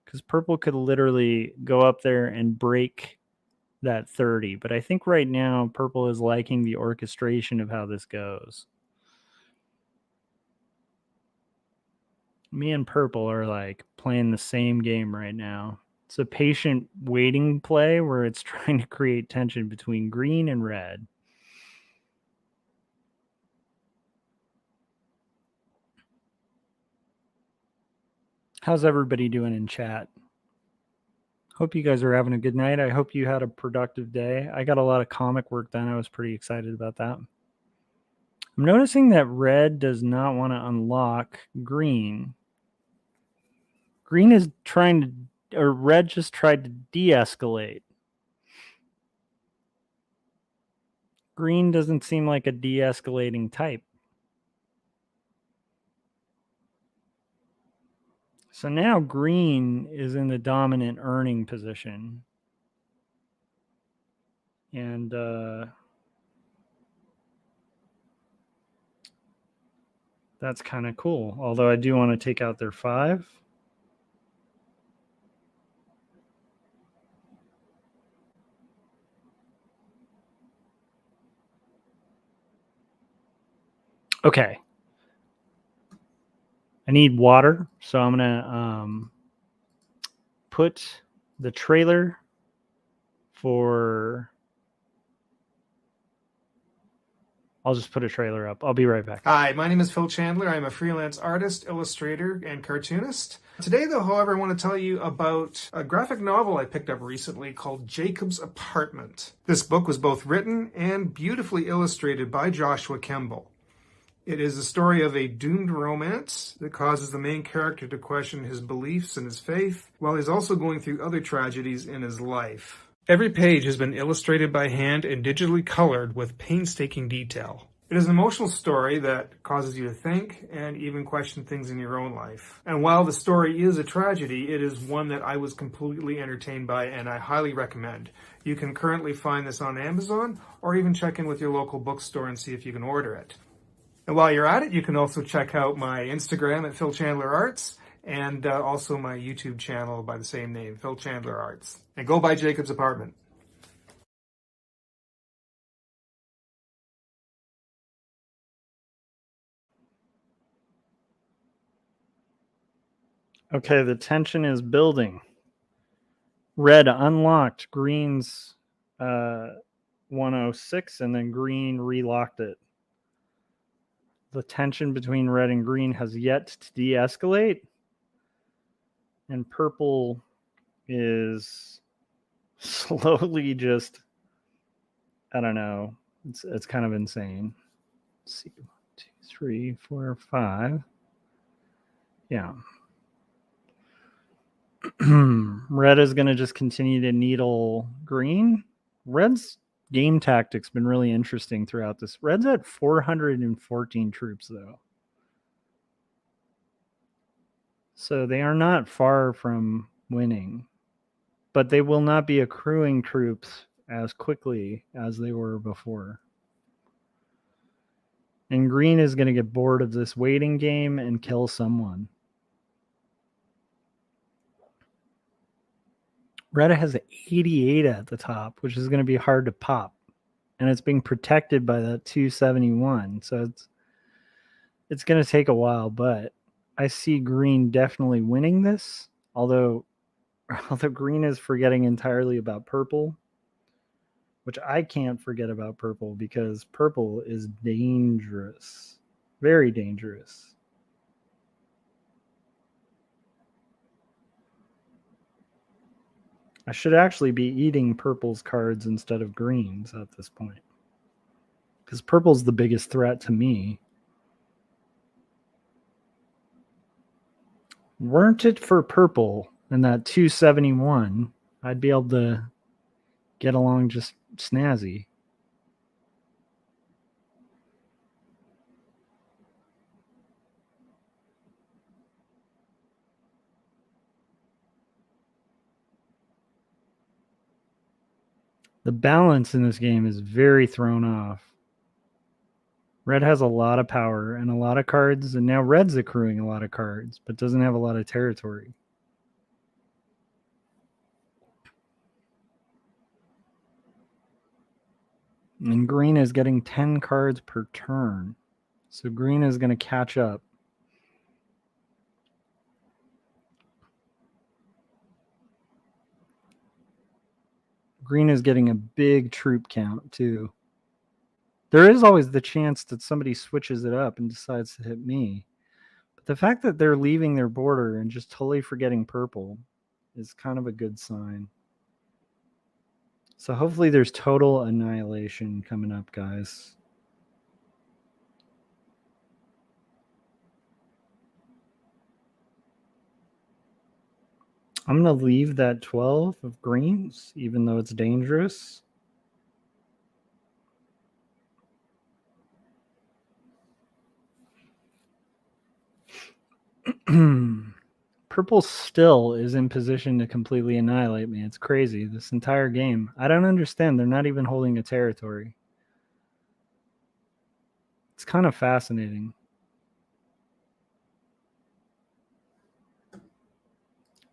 Because purple could literally go up there and break that 30. But I think right now purple is liking the orchestration of how this goes. Me and purple are like playing the same game right now. It's a patient waiting play where it's trying to create tension between green and red. How's everybody doing in chat? Hope you guys are having a good night. I hope you had a productive day. I got a lot of comic work done. I was pretty excited about that. I'm noticing that red does not want to unlock green. Green is trying to, or red just tried to de-escalate. Green doesn't seem like a de-escalating type. So now green is in the dominant earning position. And that's kind of cool. Although I do want to take out their 5. Okay. I need water, so I'm gonna put the trailer for. I'll just put a trailer up. I'll be right back. Hi, my name is Phil Chandler. I'm a freelance artist, illustrator, and cartoonist. Today, though, however, I want to tell you about a graphic novel I picked up recently called Jacob's Apartment. This book was both written and beautifully illustrated by Joshua Kemble. It is the story of a doomed romance that causes the main character to question his beliefs and his faith, while he's also going through other tragedies in his life. Every page has been illustrated by hand and digitally colored with painstaking detail. It is an emotional story that causes you to think and even question things in your own life. And while the story is a tragedy, it is one that I was completely entertained by and I highly recommend. You can currently find this on Amazon or even check in with your local bookstore and see if you can order it. And while you're at it, you can also check out my Instagram at Phil Chandler Arts and also my YouTube channel by the same name, Phil Chandler Arts. And go buy Jacob's Apartment. Okay, the tension is building. Red unlocked green's 106, and then green relocked it. The tension between red and green has yet to de-escalate. And purple is slowly just, I don't know, it's kind of insane. Let's see, 1, 2, 3, 4, 5. Yeah. Red is going to just continue to needle green. Red's game tactics been really interesting throughout this. Red's at 414 troops, though. So they are not far from winning. but they will not be accruing troops as quickly as they were before. And green is going to get bored of this waiting game and kill someone. Red has 88 at the top, which is going to be hard to pop. And it's being protected by that 271. So it's going to take a while, but I see green definitely winning this. Although green is forgetting entirely about purple, which I can't forget about purple because purple is dangerous. Very dangerous. I should actually be eating purple's cards instead of green's at this point. Because purple's the biggest threat to me. Weren't it for purple and that 271, I'd be able to get along just snazzy. The balance in this game is very thrown off. Red has a lot of power and a lot of cards, and now red's accruing a lot of cards, but doesn't have a lot of territory. And green is getting 10 cards per turn. So green is going to catch up. Green is getting a big troop count, too. There is always the chance that somebody switches it up and decides to hit me. But the fact that they're leaving their border and just totally forgetting purple is kind of a good sign. So hopefully there's total annihilation coming up, guys. I'm going to leave that 12 of greens, even though it's dangerous. Purple still is in position to completely annihilate me. It's crazy. This entire game. I don't understand. They're not even holding a territory. It's kind of fascinating.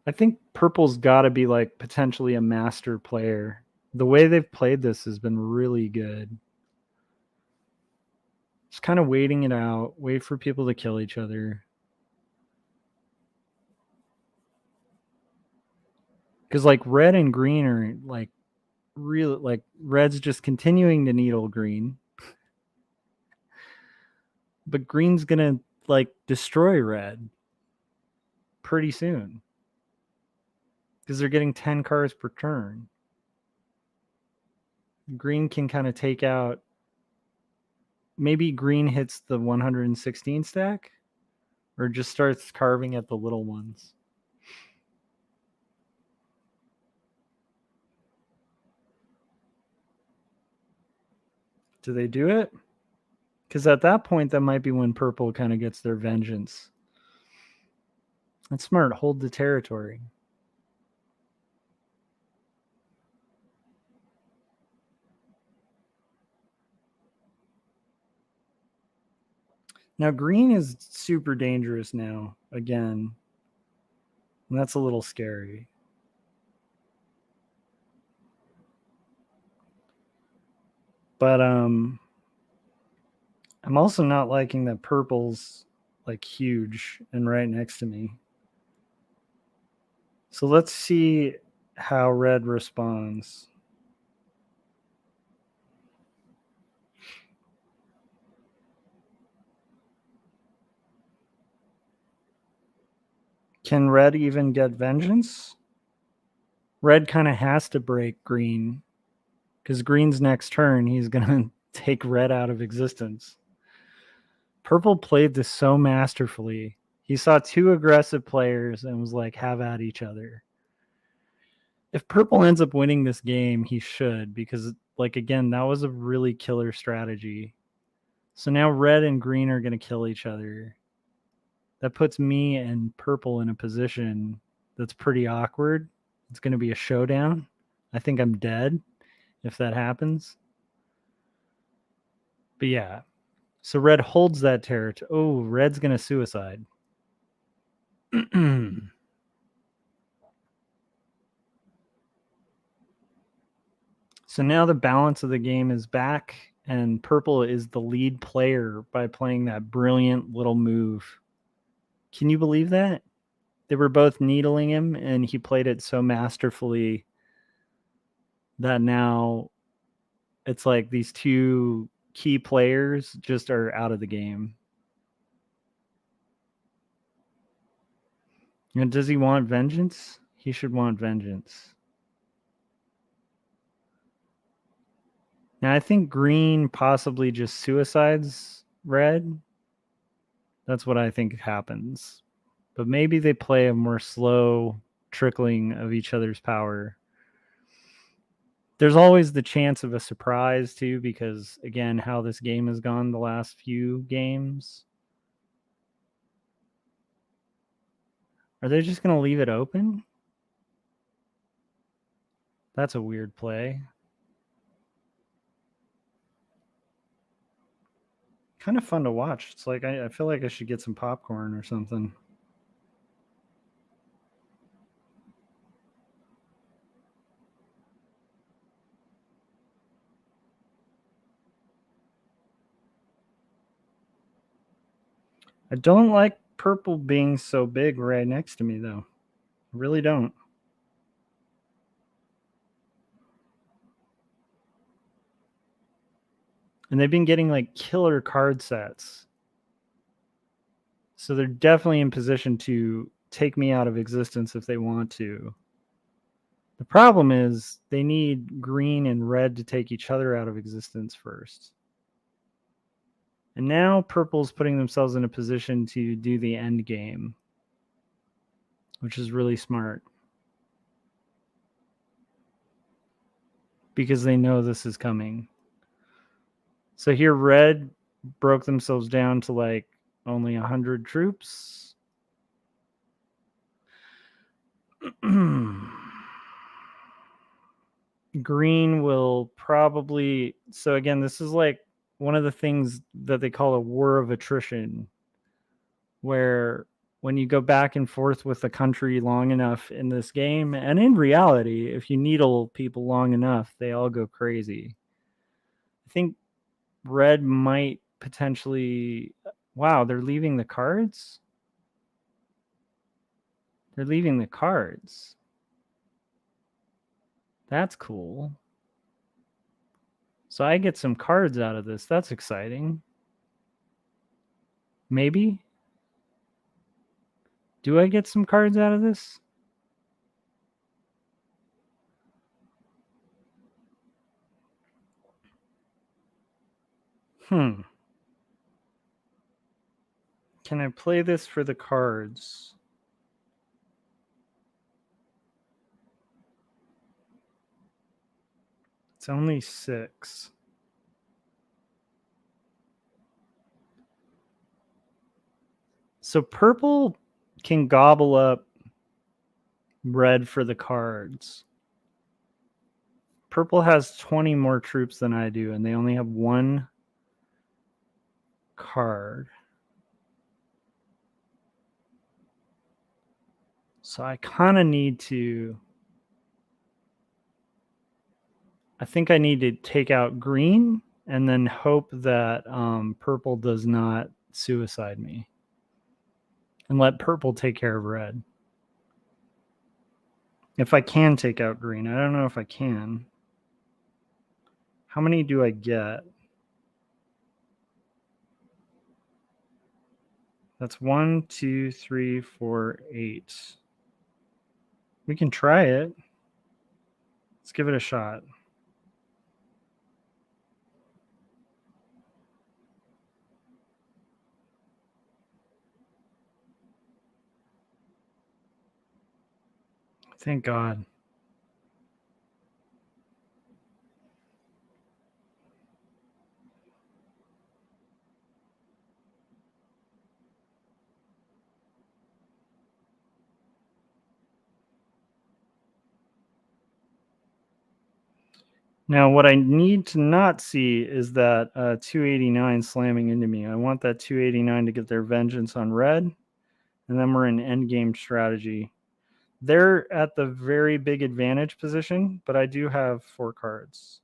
I think purple's got to be like potentially a master player. The way they've played this has been really good. Just kind of waiting it out, wait for people to kill each other. Because like red and green are like really like red's just continuing to needle green. But green's gonna like destroy red pretty soon. Because they're getting 10 cards per turn. Green can kind of take out. Maybe green hits the 116 stack or just starts carving at the little ones. Do they do it? Because at that point, that might be when purple kind of gets their vengeance. That's smart. Hold the territory. Now, green is super dangerous now, again. And that's a little scary. But I'm also not liking that purple's like huge and right next to me. So let's see how red responds. Can red even get vengeance? Red kind of has to break green because green's next turn, he's going to take red out of existence. Purple played this so masterfully. He saw two aggressive players and was like, have at each other. If purple ends up winning this game, he should, because like, again, that was a really killer strategy. So now red and green are going to kill each other. That puts me and purple in a position that's pretty awkward It's going to be a showdown. I think I'm dead if that happens. But yeah. So red holds that territory. Oh, red's going to suicide. So now the balance of the game is back, and purple is the lead player by playing that brilliant little move. Can you believe that? They were both needling him, and he played it so masterfully that now it's like these two key players just are out of the game. And does he want vengeance? He should want vengeance. Now, I think green possibly just suicides red. That's what I think happens. But maybe they play a more slow trickling of each other's power. There's always the chance of a surprise, too, because, again, how this game has gone the last few games. Are they just going to leave it open? That's a weird play. Kind of fun to watch. It's like I feel like I should get some popcorn or something. I don't like purple being so big right next to me, though. I really don't. And they've been getting like killer card sets. So they're definitely in position to take me out of existence if they want to. The problem is they need green and red to take each other out of existence first. And now purple's putting themselves in a position to do the end game, which is really smart. Because they know this is coming. So here red broke themselves down to like only 100 troops. Green will probably... So again, this is like one of the things that they call a war of attrition, where when you go back and forth with the country long enough in this game, and in reality, if you needle people long enough, they all go crazy. I think red might potentially... Wow, they're leaving the cards? They're leaving the cards. That's cool. So I get some cards out of this. That's exciting. Maybe? Do I get some cards out of this? Can I play this for the cards? It's only 6. So purple can gobble up red for the cards. Purple has 20 more troops than I do, and they only have 1 card. So I kind of need to... I think I need to take out green and then hope that purple does not suicide me. And let purple take care of red. If I can take out green. I don't know if I can. How many do I get? That's 1, 2, 3, 4, 8. We can try it. Let's give it a shot. Thank God. Now, what I need to not see is that 289 slamming into me. I want that 289 to get their vengeance on red, and then we're in endgame strategy. They're at the very big advantage position, but I do have 4 cards.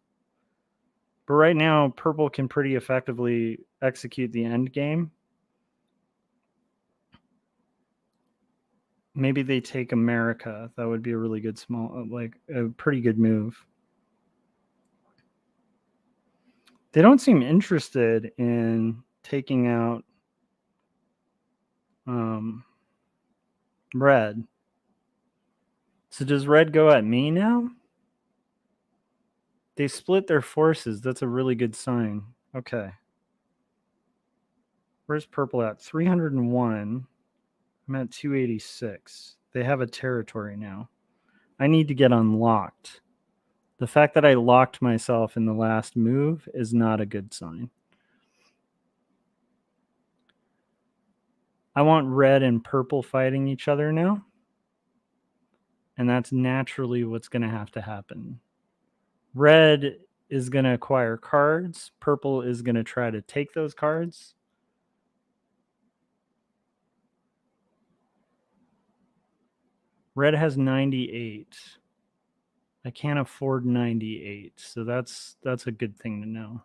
But right now, purple can pretty effectively execute the end game. Maybe they take America. That would be a really good a pretty good move. They don't seem interested in taking out red. So does red go at me now? They split their forces. That's a really good sign. Okay. Where's purple at? 301. I'm at 286. They have a territory now. I need to get unlocked. The fact that I locked myself in the last move is not a good sign. I want red and purple fighting each other now. And that's naturally what's going to have to happen. Red is going to acquire cards. Purple is going to try to take those cards. Red has 98. I can't afford 98, so that's a good thing to know.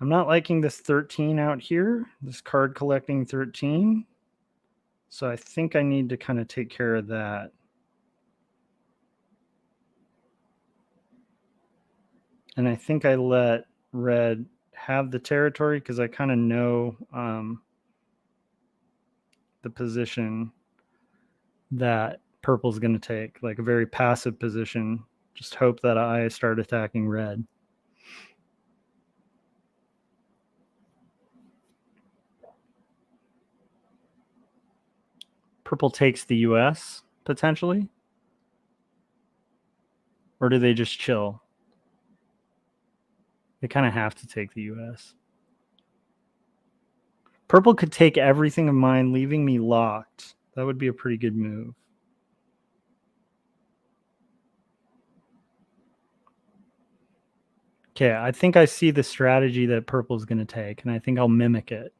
I'm not liking this 13 out here, this card collecting 13. So I think I need to kind of take care of that. And I think I let red have the territory because I kind of know the position that purple's going to take, like a very passive position. Just hope that I start attacking red. Purple takes the US, potentially? Or do they just chill? They kind of have to take the US. Purple could take everything of mine, leaving me locked. That would be a pretty good move. Okay, I think I see the strategy that purple's going to take, and I think I'll mimic it.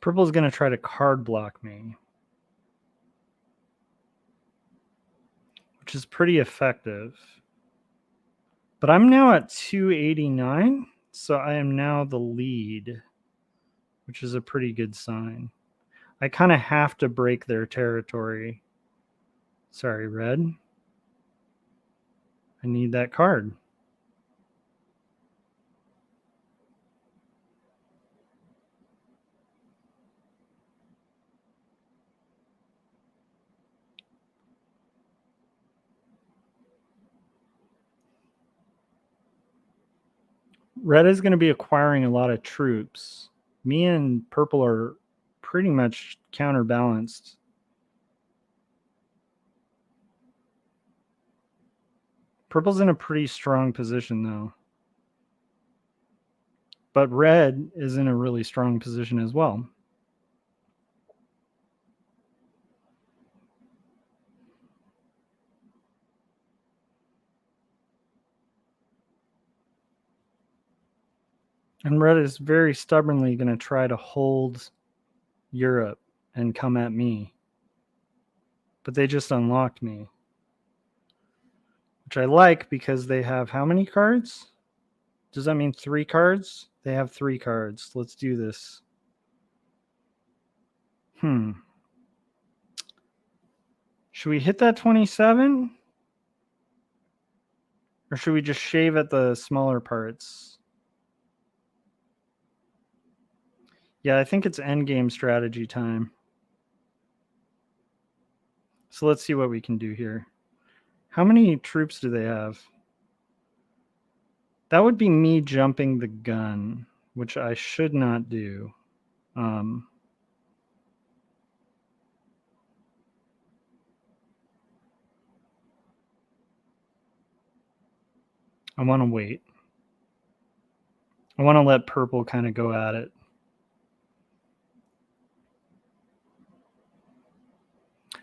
Purple's going to try to card block me, which is pretty effective. But I'm now at 289, so I am now the lead, which is a pretty good sign. I kind of have to break their territory. Sorry, red. I need that card. Red is going to be acquiring a lot of troops. Me and purple are pretty much counterbalanced. Purple's in a pretty strong position, though. But red is in a really strong position as well. And red is very stubbornly going to try to hold Europe and come at me. But they just unlocked me. Which I like because they have how many cards? Does that mean 3 cards? They have 3 cards. Let's do this. Should we hit that 27? Or should we just shave at the smaller parts? Yeah, I think it's endgame strategy time. So let's see what we can do here. How many troops do they have? That would be me jumping the gun, which I should not do. I want to wait. I want to let purple kind of go at it.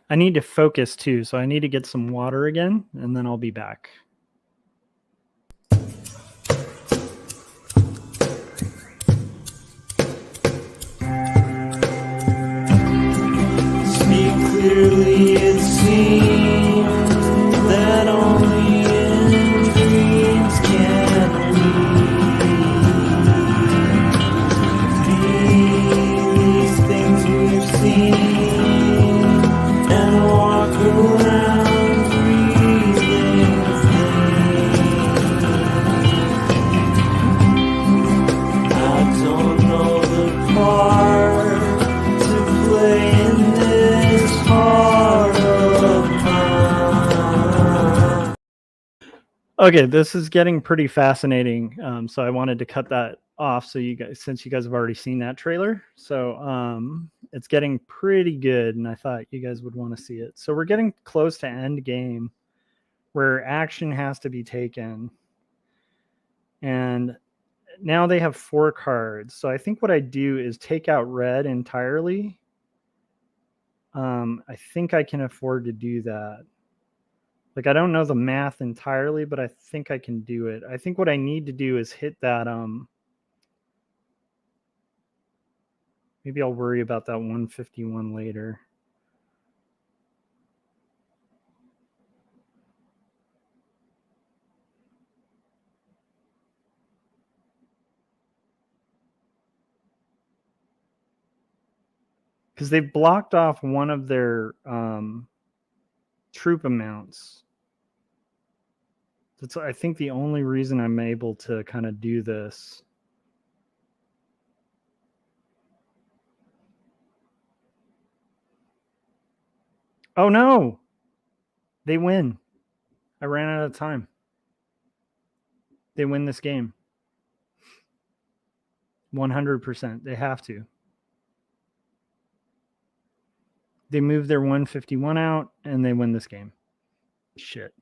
I need to focus too, so I need to get some water again, and then I'll be back. Speak clearly, it seems that only in dreams can we these things we've seen and walk around breathing things. I don't know the part to play in this heart of mine. Okay, this is getting pretty fascinating. So I wanted to cut that off so you guys, since you guys have already seen that trailer. So it's getting pretty good, and I thought you guys would want to see it. So we're getting close to end game where action has to be taken. And now they have 4 cards. So I think what I do is take out red entirely. I think I can afford to do that. Like, I don't know the math entirely, but I think I can do it. I think what I need to do is hit that. Maybe I'll worry about that 151 later. Because they've blocked off one of their troop amounts. That's, I think, the only reason I'm able to kind of do this. Oh no! They win. I ran out of time. They win this game. 100%. They have to. They move their 151 out and they win this game. Shit.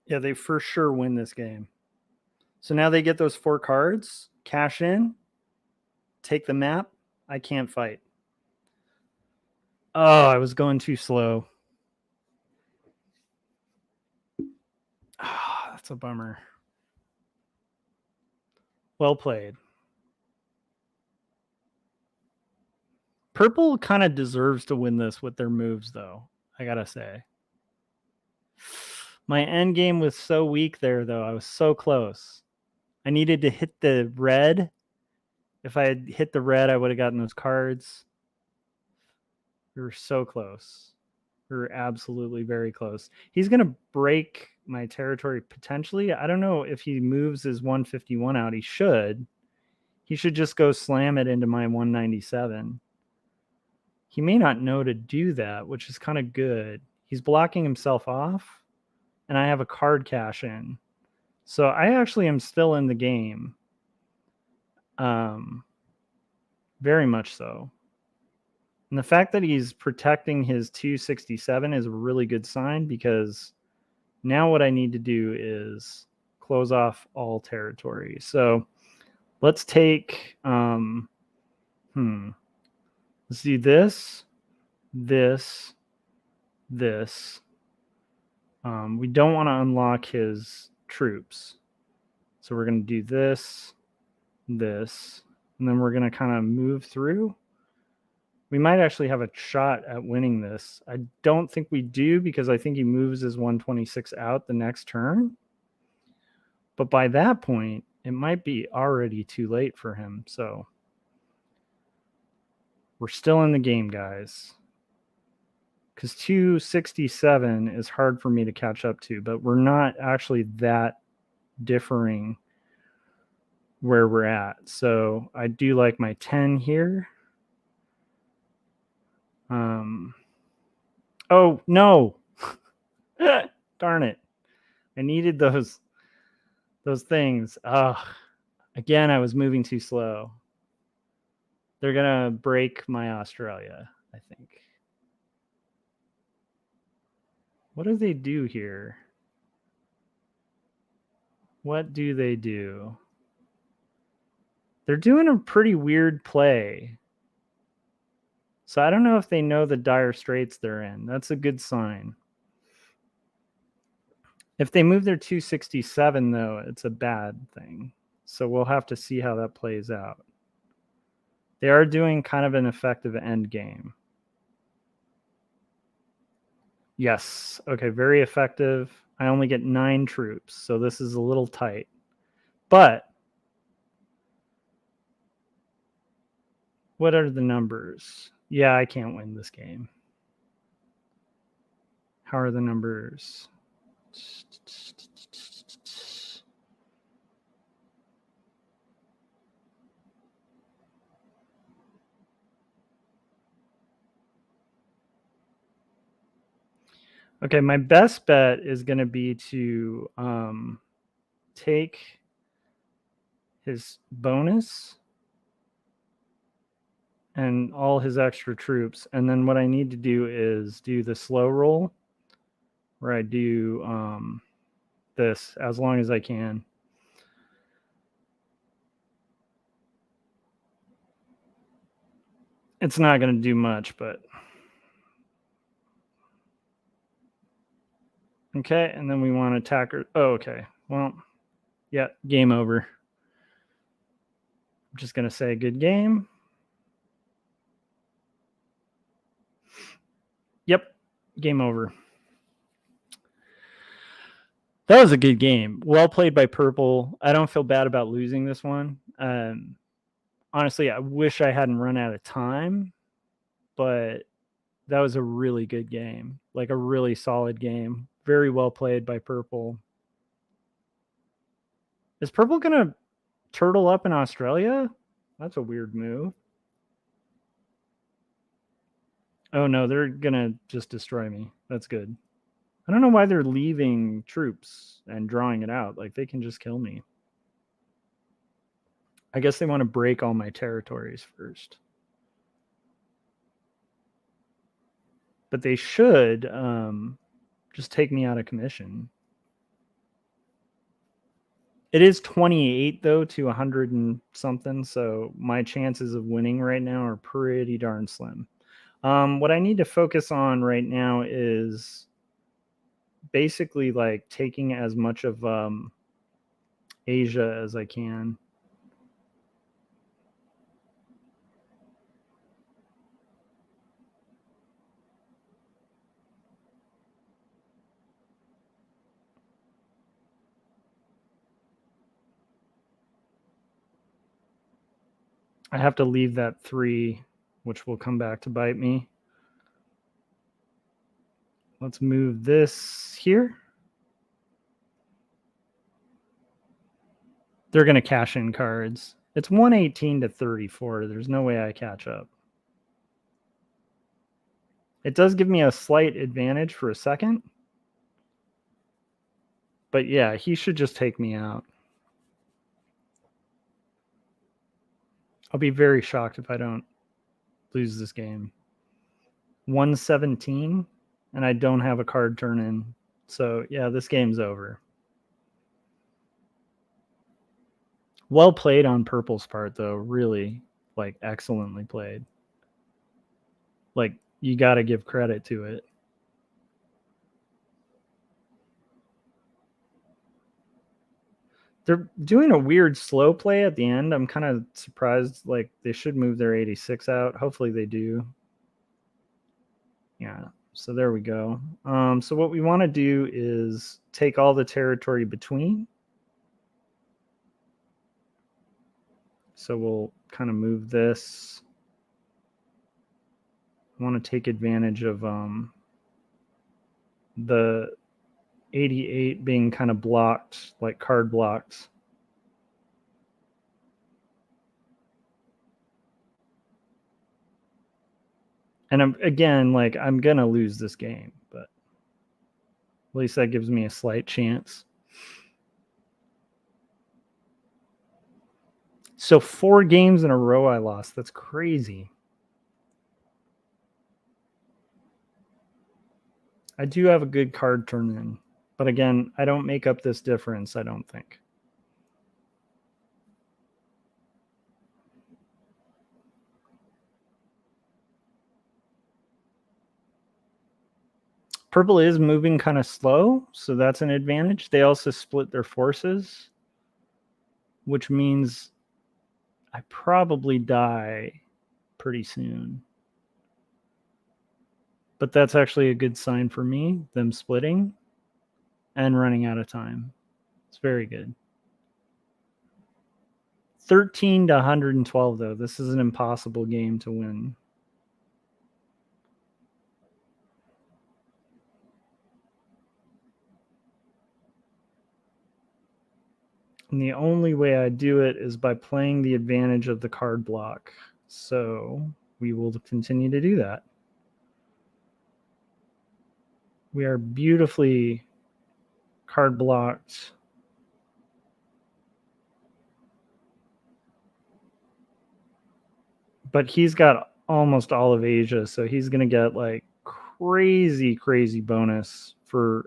Yeah, they for sure win this game. So now they get those 4 cards, cash in, take the map. I can't fight. Oh, I was going too slow. Ah, that's a bummer. Well played. Purple kind of deserves to win this with their moves, though, I gotta say. My end game was so weak there, though. I was so close. I needed to hit the red. If I had hit the red, I would have gotten those cards. We were so close. We were absolutely very close. He's going to break my territory potentially. I don't know if he moves his 151 out. He should. He should just go slam it into my 197. He may not know to do that, which is kind of good. He's blocking himself off, and I have a card cash in. So I actually am still in the game. Very much so. And the fact that he's protecting his 267 is a really good sign, because now what I need to do is close off all territory. So let's take, let's do this. We don't want to unlock his troops. So we're going to do this, and then we're going to kind of move through. We might actually have a shot at winning this. I don't think we do, because I think he moves his 126 out the next turn. But by that point, it might be already too late for him. So we're still in the game, guys. Because 267 is hard for me to catch up to, but we're not actually that differing where we're at. So I do like my 10 here. Oh no. Darn it. I needed those things. Again, I was moving too slow. They're going to break my Australia, I think. What do they do here? What do they do? They're doing a pretty weird play. So I don't know if they know the dire straits they're in. That's a good sign. If they move their 267, though, it's a bad thing. So we'll have to see how that plays out. They are doing kind of an effective end game. Yes. Okay, very effective. I only get 9 troops, so this is a little tight. But what are the numbers? Yeah, I can't win this game. How are the numbers? Okay, my best bet is going to be to take his bonus and all his extra troops. And then what I need to do is do the slow roll where I do this as long as I can. It's not going to do much, but... Okay, and then we want to attack her. Oh, okay. Well, yeah, game over. I'm just going to say good game. Yep, game over. That was a good game. Well played by Purple. I don't feel bad about losing this one. Honestly, I wish I hadn't run out of time, but that was a really good game. Like a really solid game. Very well played by Purple. Is Purple going to turtle up in Australia? That's a weird move. Oh, no, they're going to just destroy me. That's good. I don't know why they're leaving troops and drawing it out. Like, they can just kill me. I guess they want to break all my territories first. But they should just take me out of commission. It is 28, though, to 100 and something, so my chances of winning right now are pretty darn slim. What I need to focus on right now is basically like taking as much of Asia as I can. I have to leave that 3, which will come back to bite me. Let's move this here. They're going to cash in cards. It's 118 to 34. There's no way I catch up. It does give me a slight advantage for a second. But yeah, he should just take me out. I'll be very shocked if I don't lose this game. 117, and I don't have a card turn in. So yeah, this game's over. Well played on Purple's part, though. Really, like, excellently played. Like, you got to give credit to it. They're doing a weird slow play at the end. I'm kind of surprised. Like, they should move their 86 out. Hopefully they do. Yeah, so there we go. So what we want to do is take all the territory between. So we'll kind of move this. I want to take advantage of the 88 being kind of blocked, like card blocked. And again, like, I'm going to lose this game, but at least that gives me a slight chance. So 4 games in a row I lost. That's crazy. I do have a good card turn in. But again, I don't make up this difference, I don't think. Purple is moving kind of slow, so that's an advantage. They also split their forces, which means I probably die pretty soon. But that's actually a good sign for me, them splitting and running out of time. It's very good. 13 to 112, though. This is an impossible game to win. And the only way I do it is by playing the advantage of the card block. So we will continue to do that. We are beautifully card blocked. But he's got almost all of Asia, so he's going to get like crazy bonus for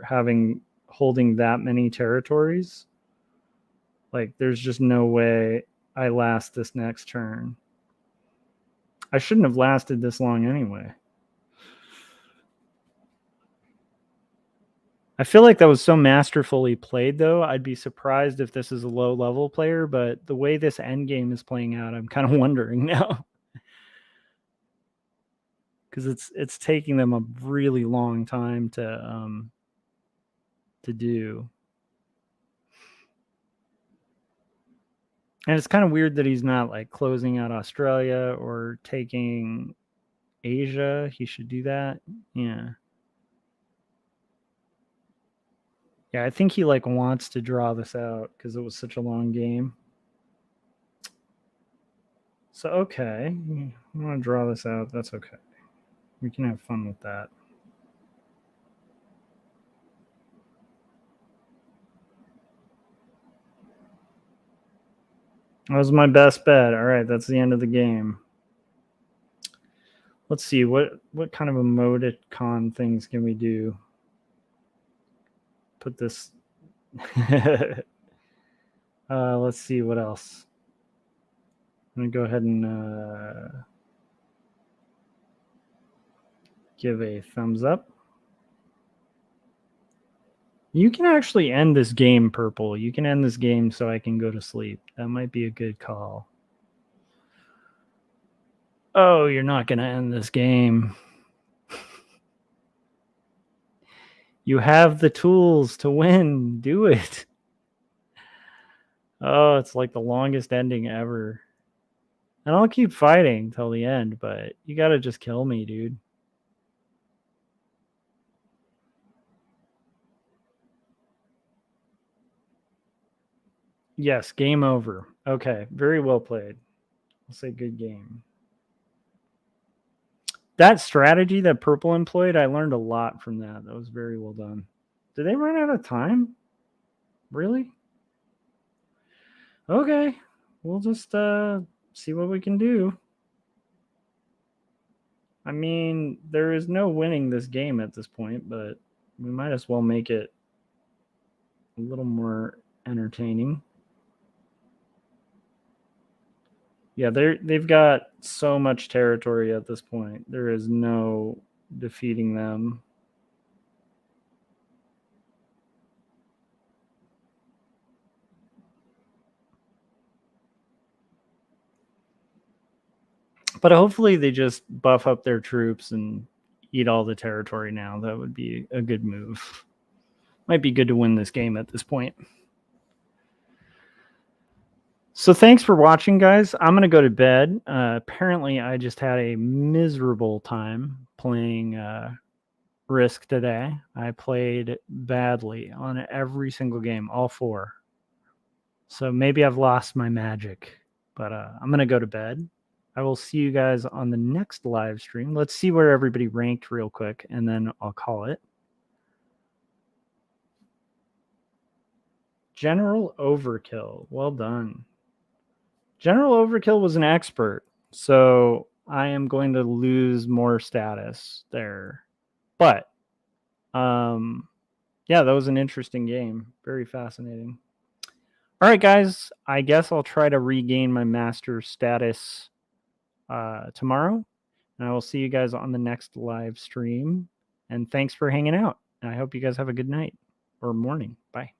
holding that many territories. Like, there's just no way I last this next turn. I shouldn't have lasted this long anyway. I feel like that was so masterfully played, though. I'd be surprised if this is a low-level player, but the way this endgame is playing out, I'm kind of wondering now. Because it's taking them a really long time to do. And it's kind of weird that he's not like closing out Australia or taking Asia. He should do that. Yeah. Yeah, I think he like wants to draw this out because it was such a long game. So, okay. I want to draw this out. That's okay. We can have fun with that. That was my best bet. All right, that's the end of the game. Let's see, what kind of emoticon things can we do? Put this... let's see, what else? I'm going to go ahead and give a thumbs up. You can actually end this game, Purple. You can end this game so I can go to sleep. That might be a good call. Oh, you're not going to end this game. You have the tools to win. Do it. Oh, it's like the longest ending ever. And I'll keep fighting till the end, but you got to just kill me, dude. Yes, game over. Okay, very well played. I'll say good game. That strategy that Purple employed, I learned a lot from that. That was very well done. Did they run out of time? Really? Okay, we'll just see what we can do. I mean, there is no winning this game at this point, but we might as well make it a little more entertaining. Yeah, they've got so much territory at this point. There is no defeating them. But hopefully they just buff up their troops and eat all the territory now. That would be a good move. Might be good to win this game at this point. So thanks for watching, guys. I'm going to go to bed. Apparently, I just had a miserable time playing Risk today. I played badly on every single game, all 4. So maybe I've lost my magic, but I'm going to go to bed. I will see you guys on the next live stream. Let's see where everybody ranked real quick, and then I'll call it. General Overkill. Well done. General Overkill was an expert, so I am going to lose more status there. But yeah, that was an interesting game. Very fascinating. All right, guys, I guess I'll try to regain my master status tomorrow. And I will see you guys on the next live stream. And thanks for hanging out. I hope you guys have a good night or morning. Bye.